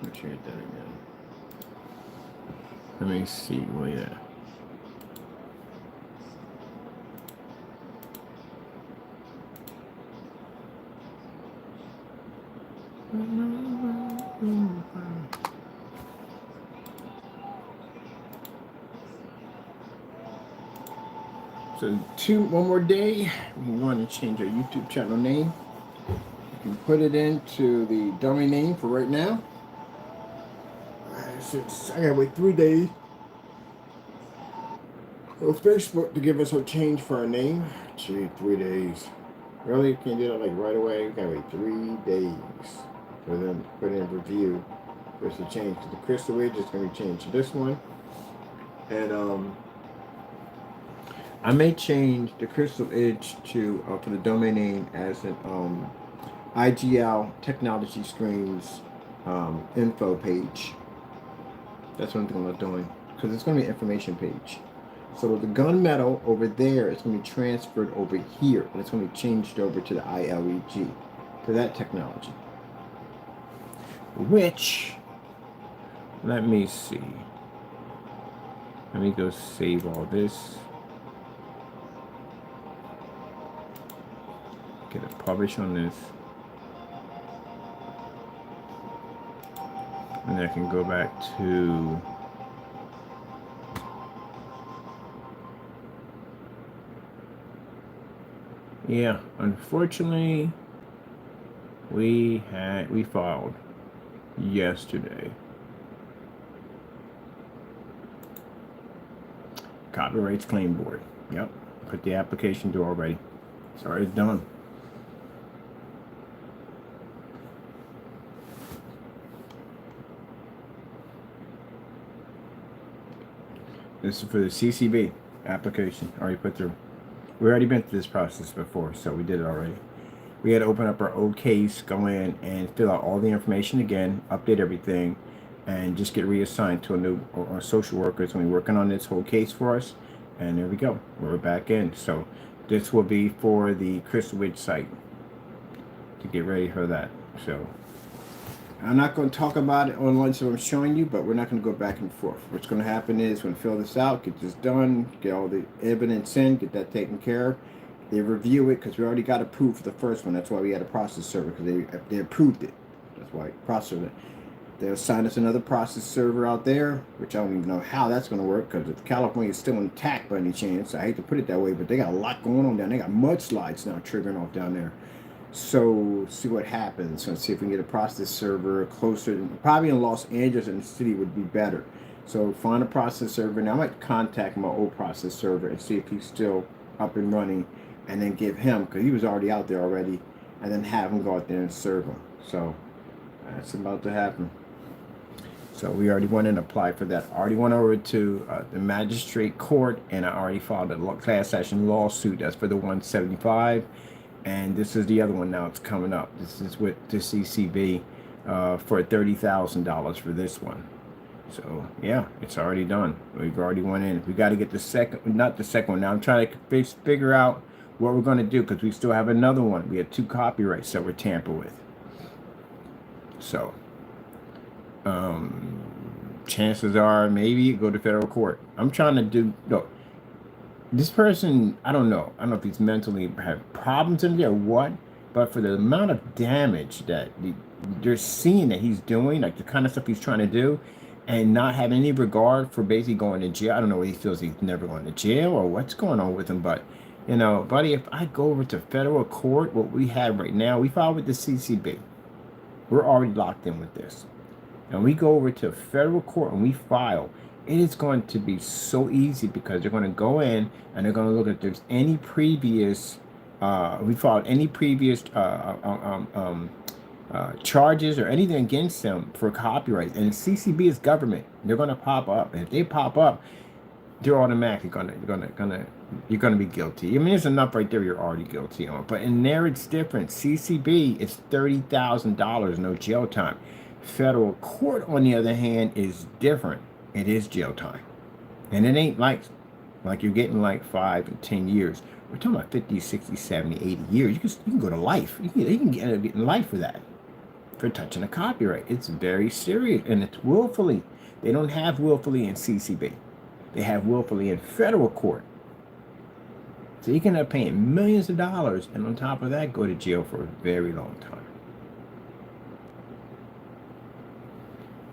Let's hear that again. Let me see. Well, yeah. So one more day, we want to change our YouTube channel name. You can put it into the dummy name for right now. I gotta wait 3 days for Facebook to give us a change for our name. Gee, 3 days. Really? You can't do that like right away? You gotta wait 3 days for them to put in review for us to change. The Crystal Ridge is gonna be changed to this one. And I may change the Crystal Edge to for the domain name as an IGL Technology Streams info page. That's what I'm thinking about doing, because it's going to be an information page. So the gunmetal over there is going to be transferred over here, and it's going to be changed over to the ILEG, to that technology.
which, let me see. Let me go save all this. Get a publish on this. And I can go back to yeah, unfortunately we filed yesterday. Copyrights Claim Board. Yep. Put the application through already. It's already done. This is for the CCB application. Already put through. We already been through this process before, so we did it already. We had to open up our old case, go in and fill out all the information again, update everything, and just get reassigned to a new or social workers when we're working on this whole case for us. And there we go. We're back in. So this will be for the Crystal Ridge site to get ready for that. So I'm not going to talk about it online, so I'm showing you, but we're not going to go back and forth. What's going to happen is when we fill this out, get this done, get all the evidence in, get that taken care of. They review it because we already got approved for the first one. That's why we had a process server, because they approved it. That's why processed it. They'll assign us another process server out there, which I don't even know how that's going to work, because if California is still intact by any chance, I hate to put it that way, but they got a lot going on down there. They got mudslides now triggering off down there. So see what happens. Let's see if we can get a process server closer. Probably in Los Angeles and the city would be better. So find a process server. Now I might contact my old process server and see if he's still up and running, and then give him, because he was already out there already, and then have him go out there and serve him. So that's about to happen. So we already went and applied for that. I already went over to the magistrate court, and I already filed a class action lawsuit. That's for the 175. And this is the other one now. It's coming up. This is with the CCB for $30,000 for this one. So yeah, it's already done. We've already went in. We got to get the second, not the second one. Now I'm trying to figure out what we're going to do, because we still have another one. We have 2 copyrights that we're tampered with. So chances are maybe go to federal court. I'm trying to do no. This person, I don't know if he's mentally have problems in there or what, but for the amount of damage that they're seeing that he's doing, like the kind of stuff he's trying to do, and not having any regard for basically going to jail. I don't know what he feels he's never going to jail or what's going on with him, but you know, buddy, if I go over to federal court, what we have right now, we filed with the CCB. We're already locked in with this. And we go over to federal court and we file. It is going to be so easy, because they're going to go in and they're going to look at if there's any previous, we filed any previous charges or anything against them for copyright. And the CCB is government. They're going to pop up. And if they pop up, they're automatically you're gonna be guilty. I mean, there's enough right there you're already guilty on. But in there it's different. CCB is $30,000, no jail time. Federal court, on the other hand, is different. It is jail time. And it ain't like you're getting like 5 and 10 years. We're talking about 50, 60, 70, 80 years. You can go to life. You can end up getting life for that, for touching a copyright. It's very serious, and it's willfully. They don't have willfully in CCB. They have willfully in federal court. So you can end up paying millions of dollars, and on top of that, go to jail for a very long time.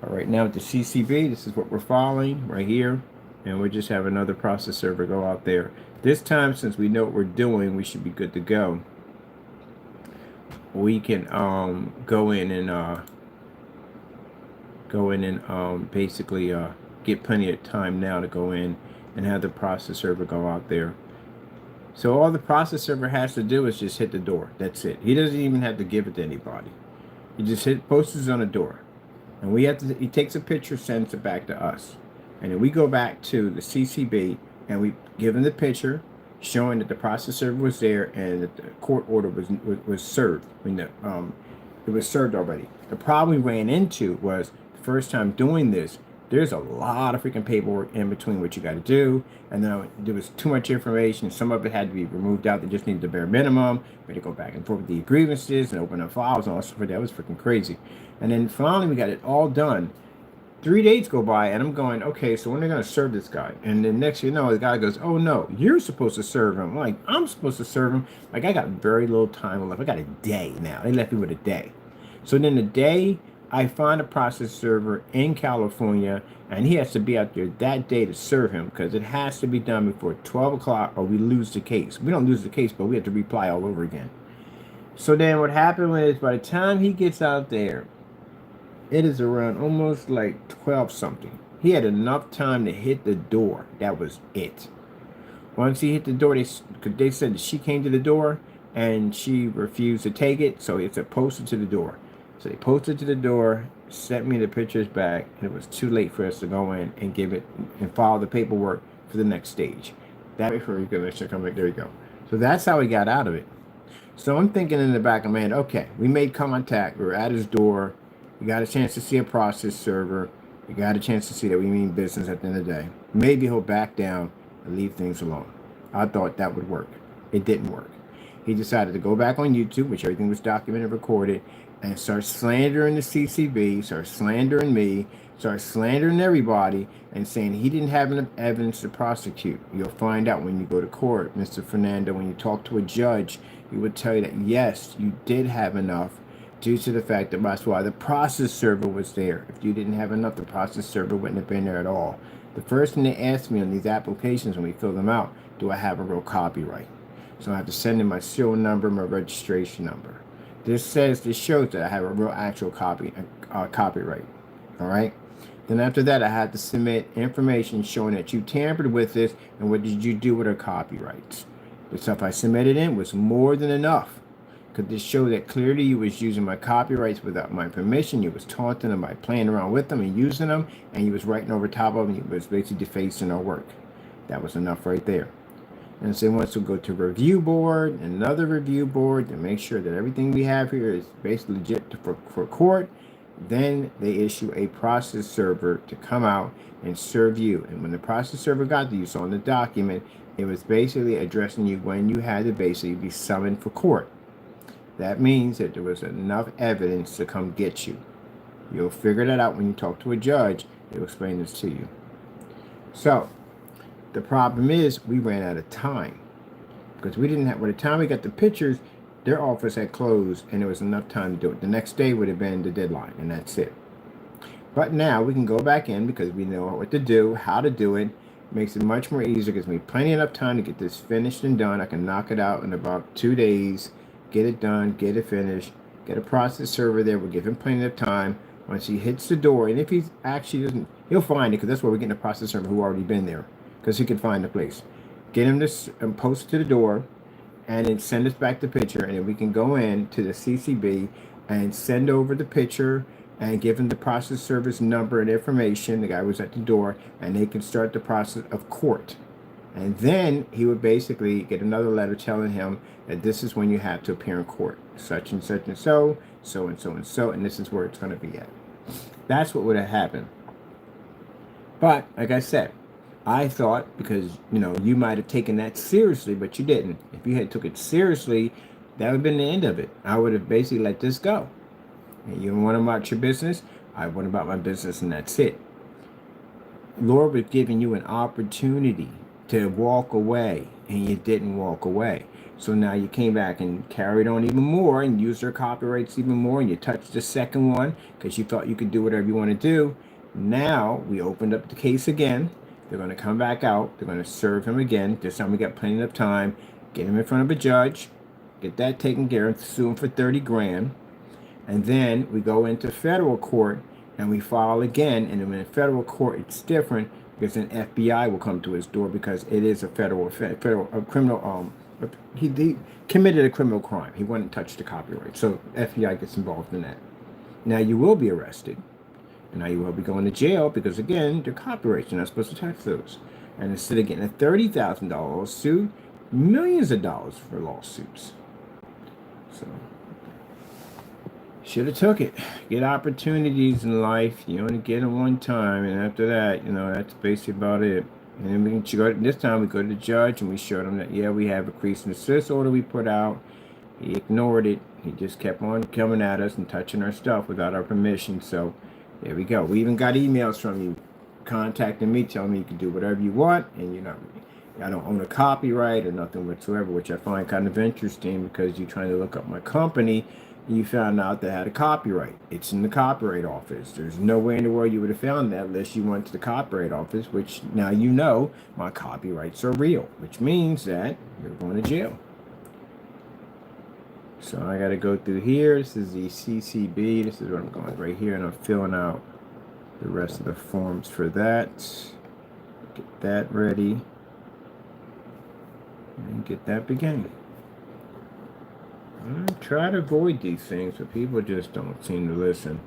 All right, now with the CCB, this is what we're following right here. And we just have another process server go out there. This time, since we know what we're doing, we should be good to go. We can go in and basically get plenty of time now to go in and have the process server go out there. So all the process server has to do is just hit the door. That's it. He doesn't even have to give it to anybody. He just posts on the door. And we have to, he takes a picture, sends it back to us. And then we go back to the CCB and we give him the picture showing that the process server was there and that the court order was served. I mean, it was served already. The problem we ran into was the first time doing this, There's a lot of freaking paperwork in between what you got to do. And then there was too much information. Some of it had to be removed out. They just needed the bare minimum. We had to go back and forth with the grievances and open up files and all stuff. That was freaking crazy. And then finally we got it all done. 3 days go by and I'm going, okay, so when are they going to serve this guy? And then next you know, the guy goes, oh no, you're supposed to serve him. I'm like, I'm supposed to serve him. Like, I got very little time left. I got a day now. They left me with a day. So then the day I find a process server in California, and he has to be out there that day to serve him because it has to be done before 12 o'clock or we lose the case. We don't lose the case, but we have to reply all over again. So then what happened was by the time he gets out there, it is around almost like 12 something. He had enough time to hit the door. That was it. Once he hit the door, they said that she came to the door and she refused to take it, so it's a posted to the door. So they posted to the door, sent me the pictures back, and it was too late for us to go in and give it and file the paperwork for the next stage. That before you go, come back. There you go. So that's how we got out of it. So I'm thinking in the back of my head, okay, we made contact. We were at his door. We got a chance to see a process server. We got a chance to see that we mean business at the end of the day. Maybe he'll back down and leave things alone. I thought that would work. It didn't work. He decided to go back on YouTube, which everything was documented, recorded, and start slandering the CCB, start slandering me, start slandering everybody, and saying he didn't have enough evidence to prosecute. You'll find out when you go to court, Mr. Fernando, when you talk to a judge, he would tell you that, yes, you did have enough due to the fact that that's why the process server was there. If you didn't have enough, the process server wouldn't have been there at all. The first thing they asked me on these applications when we fill them out, do I have a real copyright? So I have to send in my serial number, my registration number. This shows that I have a real actual copyright. All right. Then after that, I had to submit information showing that you tampered with this and what did you do with our copyrights. The stuff I submitted in was more than enough. Because this showed that clearly you was using my copyrights without my permission. You was taunting them by playing around with them and using them, and you was writing over top of them. You was basically defacing our work. That was enough right there. And so once we go to review board, another review board to make sure that everything we have here is basically legit for court. Then they issue a process server to come out and serve you. And when the process server got to you, so on the document, it was basically addressing you when you had to basically be summoned for court. That means that there was enough evidence to come get you. You'll figure that out when you talk to a judge. They'll explain this to you. So the problem is we ran out of time because we didn't have, by the time we got the pictures, their office had closed and there was enough time to do it. The next day would have been the deadline and that's it. But now we can go back in because we know what to do, how to do it. Makes it much more easier, gives me plenty enough time to get this finished and done. I can knock it out in about 2 days, get it done, get it finished, get a process server there. We'll give him plenty of time. Once he hits the door, and if he actually doesn't, he'll find it because that's where we're getting a process server who already been there because he can find the place. Get him this and post it to the door and then send us back the picture, and then we can go in to the CCB and send over the picture and give him the process server's number and information. The guy was at the door, and they can start the process of court. And then he would basically get another letter telling him that this is when you have to appear in court, such and such and so, so and so and so, and this is where it's going to be at. That's what would have happened. But like I said, I thought because you might have taken that seriously, but you didn't. If you had took it seriously, that would have been the end of it. I would have basically let this go. You don't want about your business, I went about my business, and that's it. Lord was giving you an opportunity to walk away, and you didn't walk away. So now you came back and carried on even more and used their copyrights even more, and you touched the second one because you thought you could do whatever you want to do. Now we opened up the case again. They're going to come back out. They're going to serve him again. This time we got plenty of time. Get him in front of a judge. Get that taken care of. Sue him for 30 grand. And then we go into federal court and we file again. And then in federal court, it's different because an FBI will come to his door because it is a federal criminal. He committed a criminal crime. He wouldn't touch the copyright. So FBI gets involved in that. Now you will be arrested. And now you will be going to jail because, again, they're copyrights. You're not supposed to touch those. And instead of getting a $30,000 lawsuit, millions of dollars for lawsuits. So Should have took it. Get opportunities in life. You only get them one time, and after that, that's basically about it. And then we can go. This time we go to the judge and we showed him that yeah, we have a cease and desist order we put out. He ignored it. He just kept on coming at us and touching our stuff without our permission. So there we go. We even got emails from you contacting me, telling me you can do whatever you want, and I don't own a copyright or nothing whatsoever, which I find kind of interesting because you're trying to look up my company. You found out that I had a copyright. It's in the copyright office. There's no way in the world you would have found that unless you went to the copyright office, which now you know my copyrights are real, which means that you're going to jail. So I got to go through here. This is the CCB. This is what I'm going right here, and I'm filling out the rest of the forms for that. Get that ready. And get that beginning. I try to avoid these things, but people just don't seem to listen.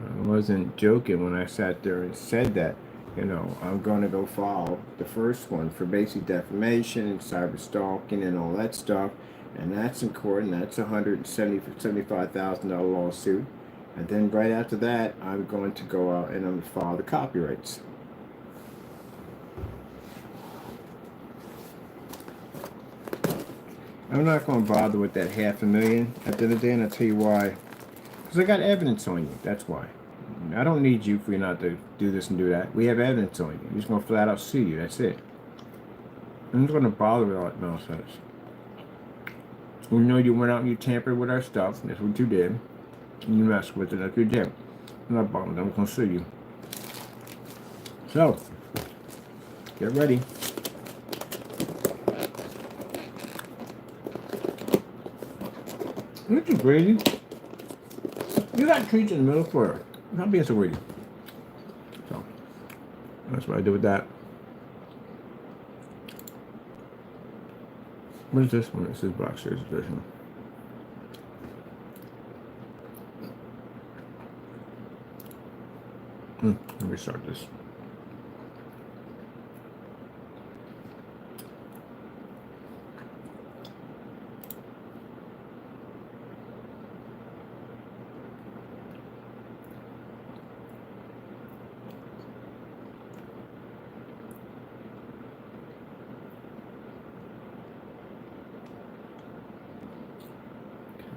I wasn't joking when I sat there and said that, I'm going to go file the first one for basic defamation and cyber stalking and all that stuff. And that's in court, and that's $175,000 lawsuit. And then right after that, I'm going to go out and I'm going to file the copyrights. I'm not going to bother with that $500,000 at the end of the day, and I'll tell you why. Because I got evidence on you. That's why. I don't need you for you not to do this and do that. We have evidence on you. I'm just going to flat out sue you. That's it. I'm just going to bother with all that nonsense. We know you went out and you tampered with our stuff. That's what you did. And you messed with it. That's what you did. I'm not bothered. I'm going to sue you. So, get ready. Aren't you crazy? You got treats in the middle for her. Not being so greedy. So, that's what I did with that. What is this one? This is Black Series Edition. Let me start this.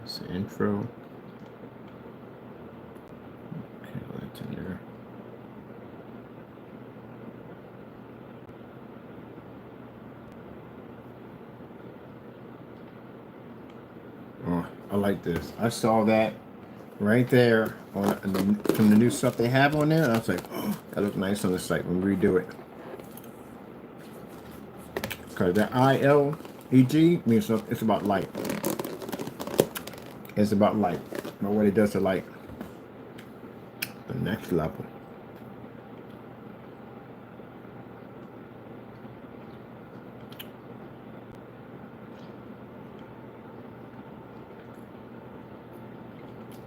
That's the intro. Okay, that's in there. Oh, I like this. I saw that right there from the new stuff they have on there, and I was like, oh, that looks nice on the site when we redo it. Because that ILEG means it's about light. It's about light. But what it does to light. The next level.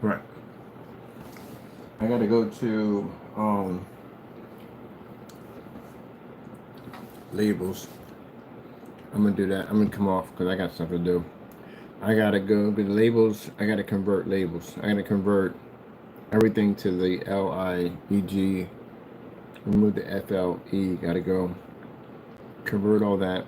Right. I gotta go to labels. I'm gonna do that. I'm gonna come off because I got stuff to do. I gotta go to labels. I gotta convert labels. I gotta convert everything to the LIEG. Remove the FLE. Gotta go convert all that.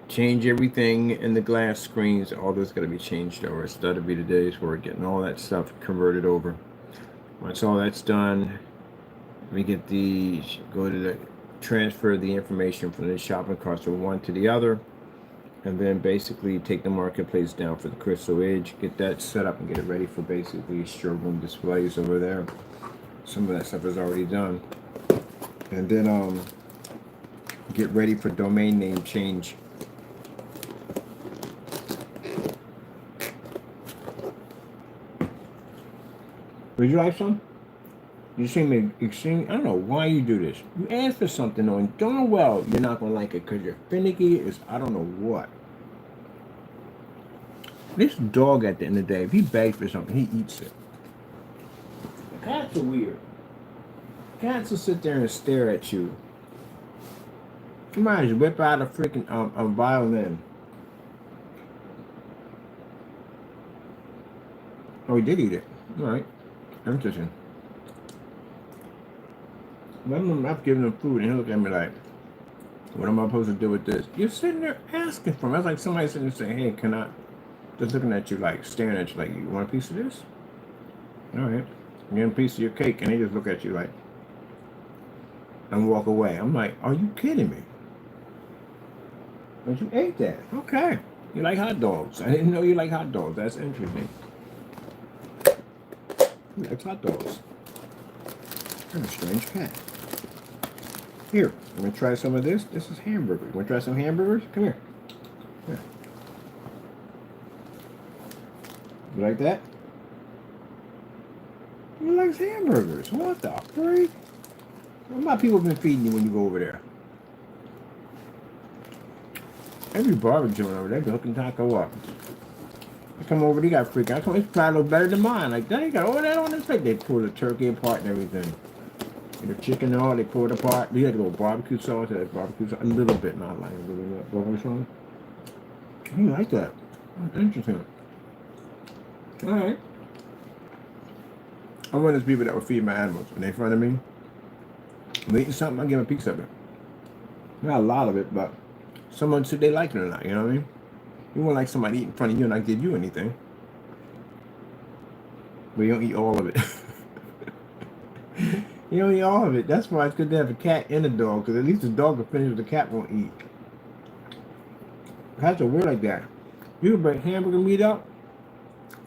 Change everything in the glass screens. All this gotta be changed over. So that'll be the days where we're getting all that stuff converted over. Once all that's done, we get go to the transfer the information from the shopping cart from one to the other. And then basically take the marketplace down for the Crystal Edge, get that set up and get it ready for basically showroom displays over there. Some of that stuff is already done. And then get ready for domain name change. Would you like some? You seem extreme. I don't know why you do this. You ask for something knowing darn well you're not going to like it because you're finicky as I don't know what. This dog at the end of the day, if he begs for something, he eats it. Cats are weird. Cats will sit there and stare at you. You might just whip out a freaking violin. Oh, he did eat it. All right. Interesting. I've given him food, and he looked at me like, what am I supposed to do with this? You're sitting there asking for him. That's like somebody sitting there saying, hey, can I? Just looking at you like, staring at you like, you want a piece of this? All right. You get a piece of your cake, and they just look at you like, and walk away. I'm like, are you kidding me? But you ate that. Okay. You like hot dogs. I didn't know you like hot dogs. That's interesting. He likes hot dogs. I'm a strange cat. Here, I'm going to try some of this. This is hamburger. You want to try some hamburgers? Come here. Here. You like that? He likes hamburgers. What the freak? What my people been feeding you when you go over there? Every barbecue joint over there be hooking taco up. I come over, they got freak. I come, it's probably a little better than mine. Like, they got all that on the plate. They pull the turkey apart and everything. And the chicken and all, they pull it apart. You had to go barbecue sauce, a little bit, not like a little bit. Barbecue sauce. You like that? That's interesting. All right. I'm one of those people that would feed my animals. When they in front of me, I'm eating something, I give them a piece of it. Not a lot of it, but someone said they like it or not, you know what I mean? You won't like somebody eat in front of you and not give you anything. But you don't eat all of it. You don't eat all of it. That's why it's good to have a cat and a dog, because at least the dog will finish what the cat won't eat. Cats are weird like that. You can break hamburger meat up,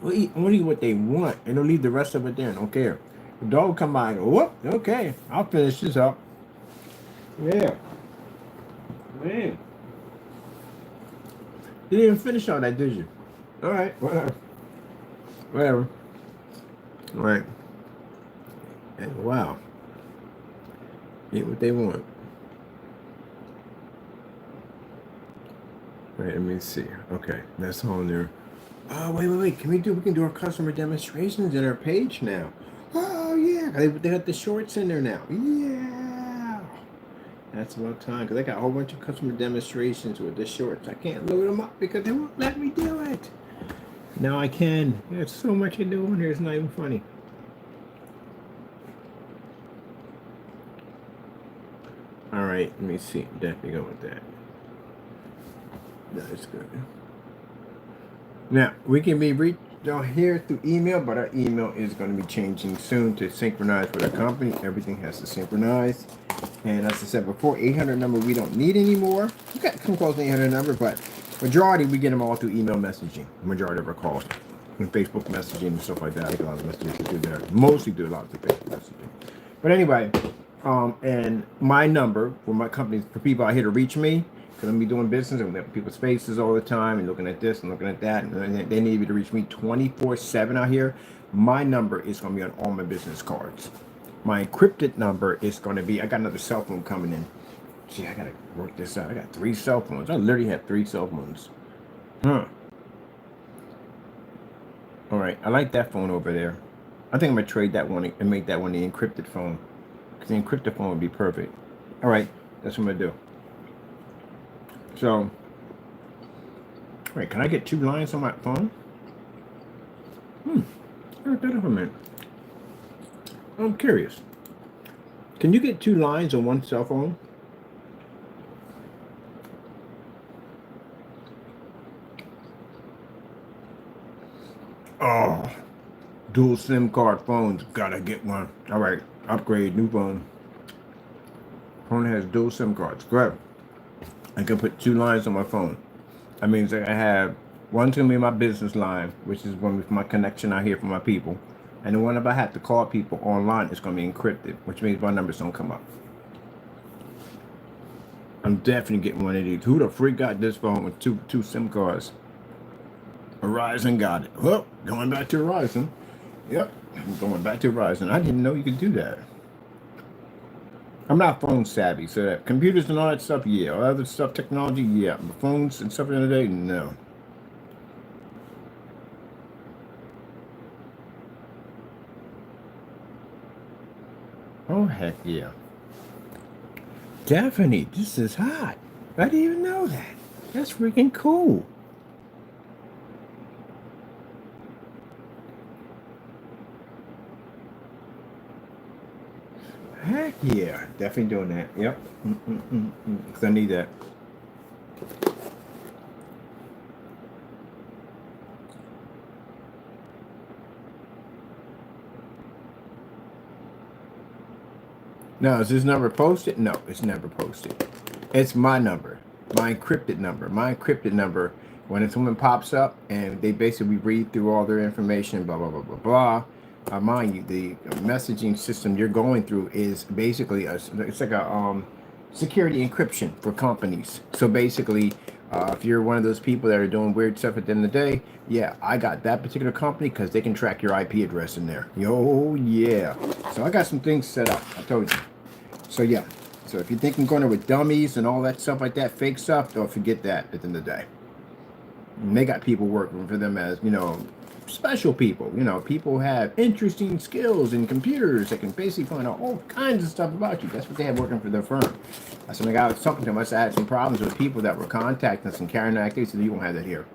we'll eat only what they want, and they'll leave the rest of it there. Don't care. The dog will come by and go, whoop, okay, I'll finish this up. Yeah. Man. You didn't even finish all that, did you? All right, whatever. Whatever. All right. And wow. Eat what they want. Wait, let me see. Okay, that's on there. Oh, wait. We can do our customer demonstrations in our page now. Oh, yeah. They got the shorts in there now. Yeah. That's about time, because I got a whole bunch of customer demonstrations with the shorts. I can't load them up because they won't let me do it. Now I can. There's so much to do on there, it's not even funny. All right, let me see. Definitely go with that. That's good. Now, we can be reached down here through email, but our email is going to be changing soon to synchronize with our company. Everything has to synchronize. And as I said before, 800 number we don't need anymore. We got some calls to 800 number, but majority we get them all through email messaging. Majority of our calls. And Facebook messaging and stuff like that. I get a lot of messages to do there. Mostly do a lot of Facebook messaging. But anyway, and my number for my company, for people out here to reach me, because I'm be doing business and with people's faces all the time and looking at this and looking at that, and they need to reach me 24/7 out here. My number is going to be on all my business cards. My encrypted number is going to be, I got another cell phone coming in. Gee, I got to work this out. I got 3 cell phones. I literally have 3 cell phones. Huh. All right. I like that phone over there. I think I'm going to trade that one and make that one the encrypted phone. Because the encrypted phone would be perfect. All right. That's what I'm going to do. So, wait, can I get 2 lines on my phone? I heard that of a minute. I'm curious. Can you get 2 lines on one cell phone? Oh, dual SIM card phones. Gotta get one. All right, upgrade, new phone. Phone has dual SIM cards. Good. I can put 2 lines on my phone. That means that I have one's gonna be my business line, which is going to be my connection out here for my people. And the one if I have to call people online is going to be encrypted, which means my numbers don't come up. I'm definitely getting one of these. Who the freak got this phone with two SIM cards? Verizon got it. Well, going back to Verizon. Yep, I'm going back to Verizon. I didn't know you could do that. I'm not phone savvy, so that computers and all that stuff, yeah. All other stuff, technology, yeah. But phones and stuff in the day, no. Oh, heck yeah. Definitely, this is hot. I didn't even know that. That's freaking cool. Heck yeah, definitely doing that. Yep. Because I need that. Now, is this number posted? No, it's never posted. It's my number, my encrypted number. My encrypted number, when it's someone pops up and they basically read through all their information, blah, blah, blah, blah, blah. Mind you, the messaging system you're going through is basically it's like a security encryption for companies. So basically, if you're one of those people that are doing weird stuff at the end of the day, yeah, I got that particular company because they can track your IP address in there. Yo, yeah. So I got some things set up. I told you. So yeah. So if you think I'm going with dummies and all that stuff like that, fake stuff, don't forget that at the end of the day. And they got people working for them as, special people. People who have interesting skills in computers that can basically find out all kinds of stuff about you. That's what they have working for their firm. That's when I was talking to them. I had some problems with people that were contacting us and carrying out. He said, you won't have that here.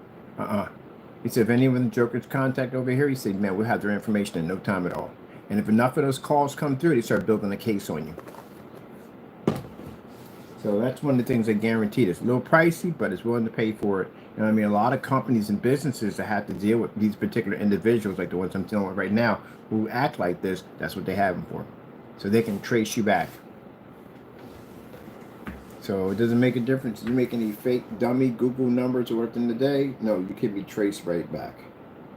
He said, if any of the jokers contact over here, he said, man, we'll have their information in no time at all. And if enough of those calls come through, they start building a case on you. So that's one of the things I guaranteed. It's a little pricey, but it's willing to pay for it. You know what I mean? A lot of companies and businesses that have to deal with these particular individuals, like the ones I'm dealing with right now, who act like this, that's what they have them for. So they can trace you back. So it doesn't make a difference if you make any fake dummy Google numbers or at the end of the day. No, you can be traced right back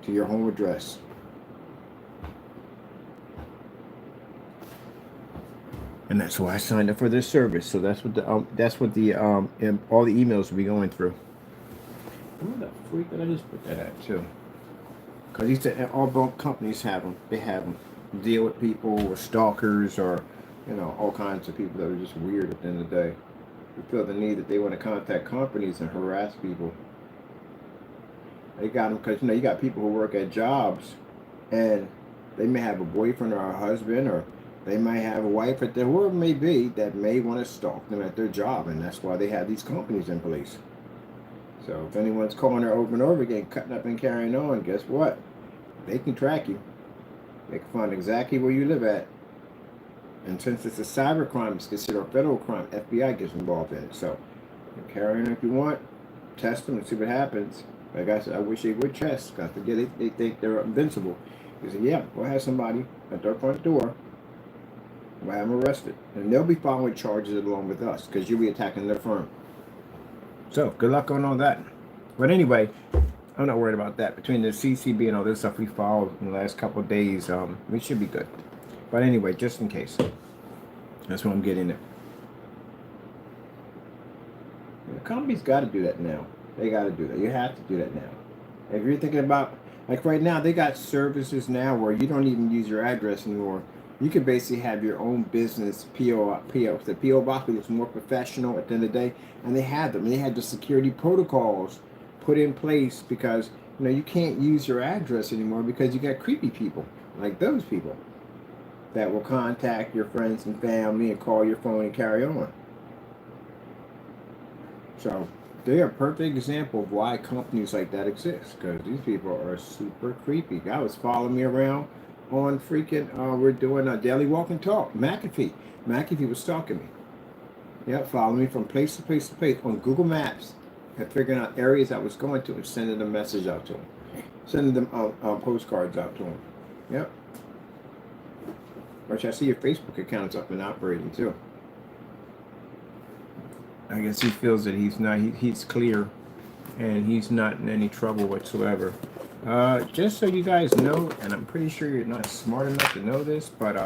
to your home address. And that's why I signed up for this service. So that's what the all the emails will be going through. Where the freak did I just put that at too? Because he said all both companies have them. They have them. Deal with people or stalkers or all kinds of people that are just weird at the end of the day. You feel the need that they want to contact companies and harass people. They got them because you got people who work at jobs and they may have a boyfriend or a husband or they might have a wife at their whoever it may be that may want to stalk them at their job, and that's why they have these companies in place. So if anyone's calling her over and over again, cutting up and carrying on, guess what? They can track you. They can find exactly where you live at. And since it's a cyber crime, it's considered a federal crime. FBI gets involved in it. So carry on if you want. Test them and see what happens. Like I said, I wish they would test. Because they think they're invincible. They say, yeah, we'll have somebody at their front door. We'll have them arrested. And they'll be following charges along with us because you'll be attacking their firm. So good luck on all that. But anyway, I'm not worried about that. Between the CCB and all this stuff we followed in the last couple of days, we should be good. But anyway, just in case. That's what I'm getting at. The company's got to do that now. They got to do that. You have to do that now. If you're thinking about, like right now, they got services now where you don't even use your address anymore. You can basically have your own business the PO box is more professional at the end of the day, and they had them. And they had the security protocols put in place because you can't use your address anymore because you got creepy people like those people that will contact your friends and family and call your phone and carry on. So they're a perfect example of why companies like that exist because these people are super creepy. Guy was following me around on freaking, we're doing a daily walk and talk. McAfee was stalking me. Yep, following me from place to place to place on Google Maps and figuring out areas I was going to and sending a message out to them. Sending them postcards out to them. Yep. Which I see your Facebook account's up and operating too. I guess he feels that he's clear and he's not in any trouble whatsoever. Just so you guys know, and I'm pretty sure you're not smart enough to know this, but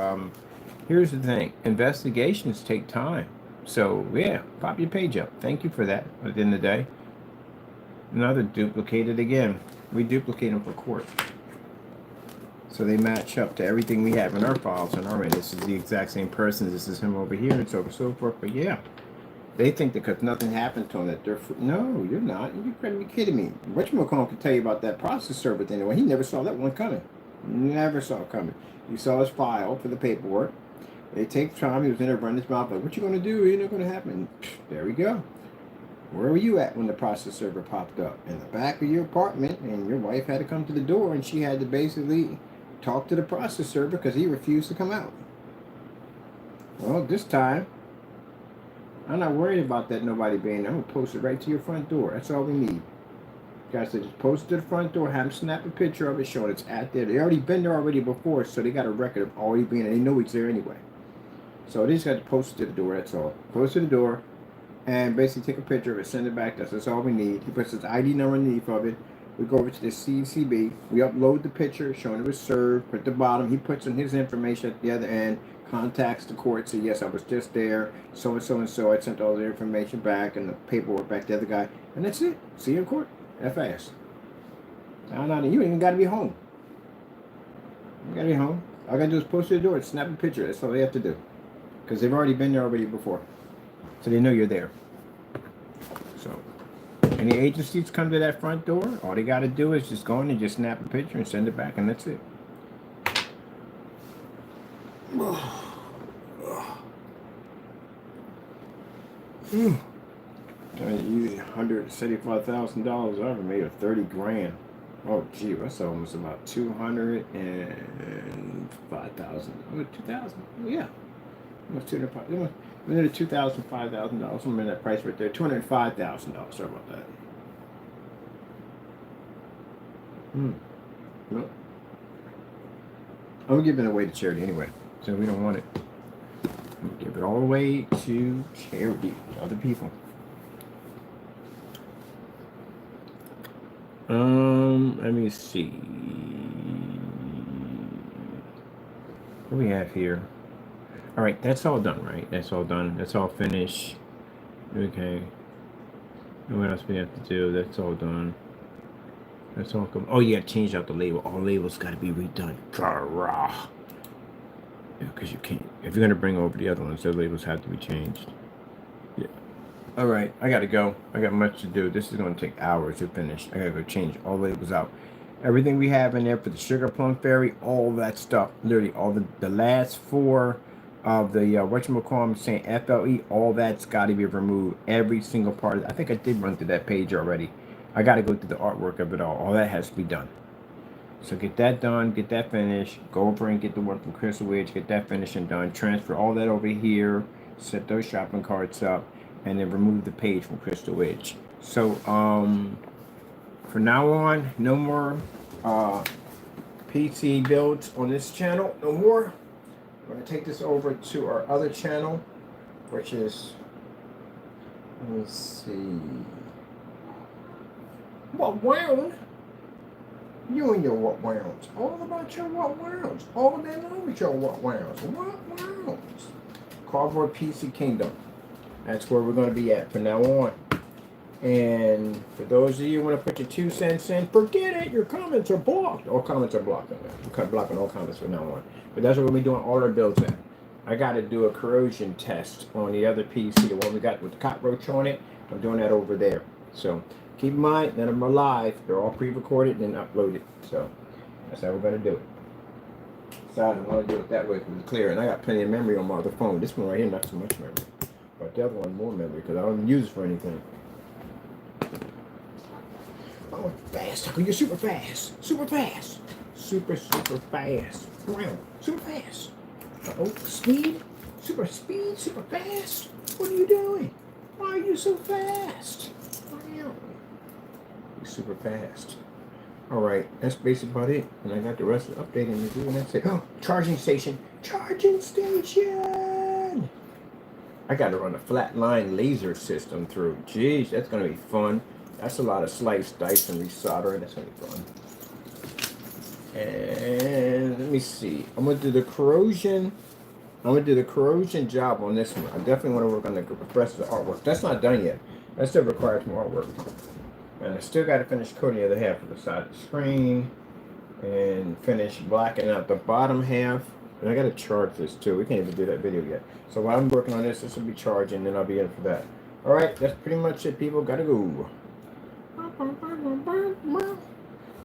here's the thing. Investigations take time. So, yeah, pop your page up. Thank you for that at the end of the day. Another duplicated again. We duplicate them for court. So they match up to everything we have in our files on our end. This is the exact same person. This is him over here and so on and so forth. But, yeah. They think that because nothing happened to them that they're no, you're not. You're going to be kidding me. Whatchamacallit can tell you about that process server thing. Anyway, he never saw that one coming. Never saw it coming. He saw his file for the paperwork. It takes time. He was in there running his mouth like, what you going to do? Ain't not going to happen. There we go. Where were you at when the process server popped up? In the back of your apartment, and your wife had to come to the door, and she had to basically talk to the process server because he refused to come out. Well, this time, I'm not worried about that nobody being there. I'm going to post it right to your front door. That's all we need. Guys, they just post it to the front door, have them snap a picture of it showing it's at there. They already been there already before, so they got a record of already being there. They know he's there anyway. So they just got to post it to the door, that's all. Post it to the door, and basically take a picture of it, send it back. That's all we need. He puts his ID number underneath of it. We go over to the CCB. We upload the picture showing it was served. At the bottom, he puts in his information at the other end. Contacts the court. Say yes, I was just there. So and so and so. I sent all the information back and the paperwork back to the other guy, and that's it. See you in court. That fast. Now, you ain't even got to be home. You got to be home. All I got to do is post it to the door and snap a picture. That's all they have to do, because they've already been there already before, so they know you're there. So. Any agencies come to that front door, all they got to do is just go in and just snap a picture and send it back, and that's it. $175,000 I ever made of 30 grand. Oh gee, that's almost about 205,000. 2,000? Yeah, almost 205. We did $2,000, $5,000. I'm in that price right there. $205,000. Sorry about that. Nope. I'm giving it away to charity anyway, so we don't want it. I'm gonna give it all away to charity, to other people. Let me see. What do we have here? All right, that's all done, right? That's all done. That's all finished. Okay. And what else we have to do? That's all done. That's all. Oh yeah, change out the label. All labels got to be redone. Yeah, because you can't. If you're gonna bring over the other ones, the labels have to be changed. Yeah. All right, I gotta go. I got much to do. This is gonna take hours to finish. I gotta go change all the labels out. Everything we have in there for the Sugar Plum Fairy, all that stuff. Literally, all the last four of the whatchamacallit saying FLE, all that's got to be removed. Every single part. I think I did run through that page already. I got to go through the artwork of it all. All that has to be done. So get that done, get that finished. Go over and get the work from Crystal Ridge. Get that finished and done. Transfer all that over here. Set those shopping carts up, and then remove the page from Crystal Ridge. So for now on, no more PC builds on this channel. No more. I'm going to take this over to our other channel, which is, let me see, what wound? You and your what wounds. All about your what wounds. All day long with your what wounds. What wounds? Cardboard PC Kingdom. That's where we're going to be at from now on. And for those of you who want to put your 2 cents in, forget it. Your comments are blocked. All comments are blocked. We're blocking all comments from now on. But that's what we'll be doing all our builds at. I got to do a corrosion test on the other PC, the one we got with the cockroach on it. I'm doing that over there. So keep in mind that I'm alive. They're all pre-recorded and then uploaded. So that's how we're going to do it. So I don't want to do it that way because it's clear. And I got plenty of memory on my other phone. This one right here, not so much memory. But the other one, more memory because I don't use it for anything. Oh, fast, Uncle. You're super fast. Super fast. Super fast. Wow. Super fast. Uh-oh. Speed. Super speed. Super fast. What are you doing? Why are you so fast? Wow. You're super fast. Alright. That's basically about it. And I got the rest of the updating to do. And that's it. Oh, charging station. Charging station. I got to run a flat line laser system through. Jeez, that's going to be fun. That's a lot of sliced dice and resoldering. That's going to be fun. And let me see. I'm going to do the corrosion. I'm going to do the corrosion job on this one. I definitely want to work on the rest of the artwork. That's not done yet. That still requires more artwork. And I still got to finish coating the other half of the side of the screen. And finish blacking out the bottom half. And I got to charge this too. We can't even do that video yet. So while I'm working on this will be charging. Then I'll be in for that. Alright, that's pretty much it, people. Gotta go.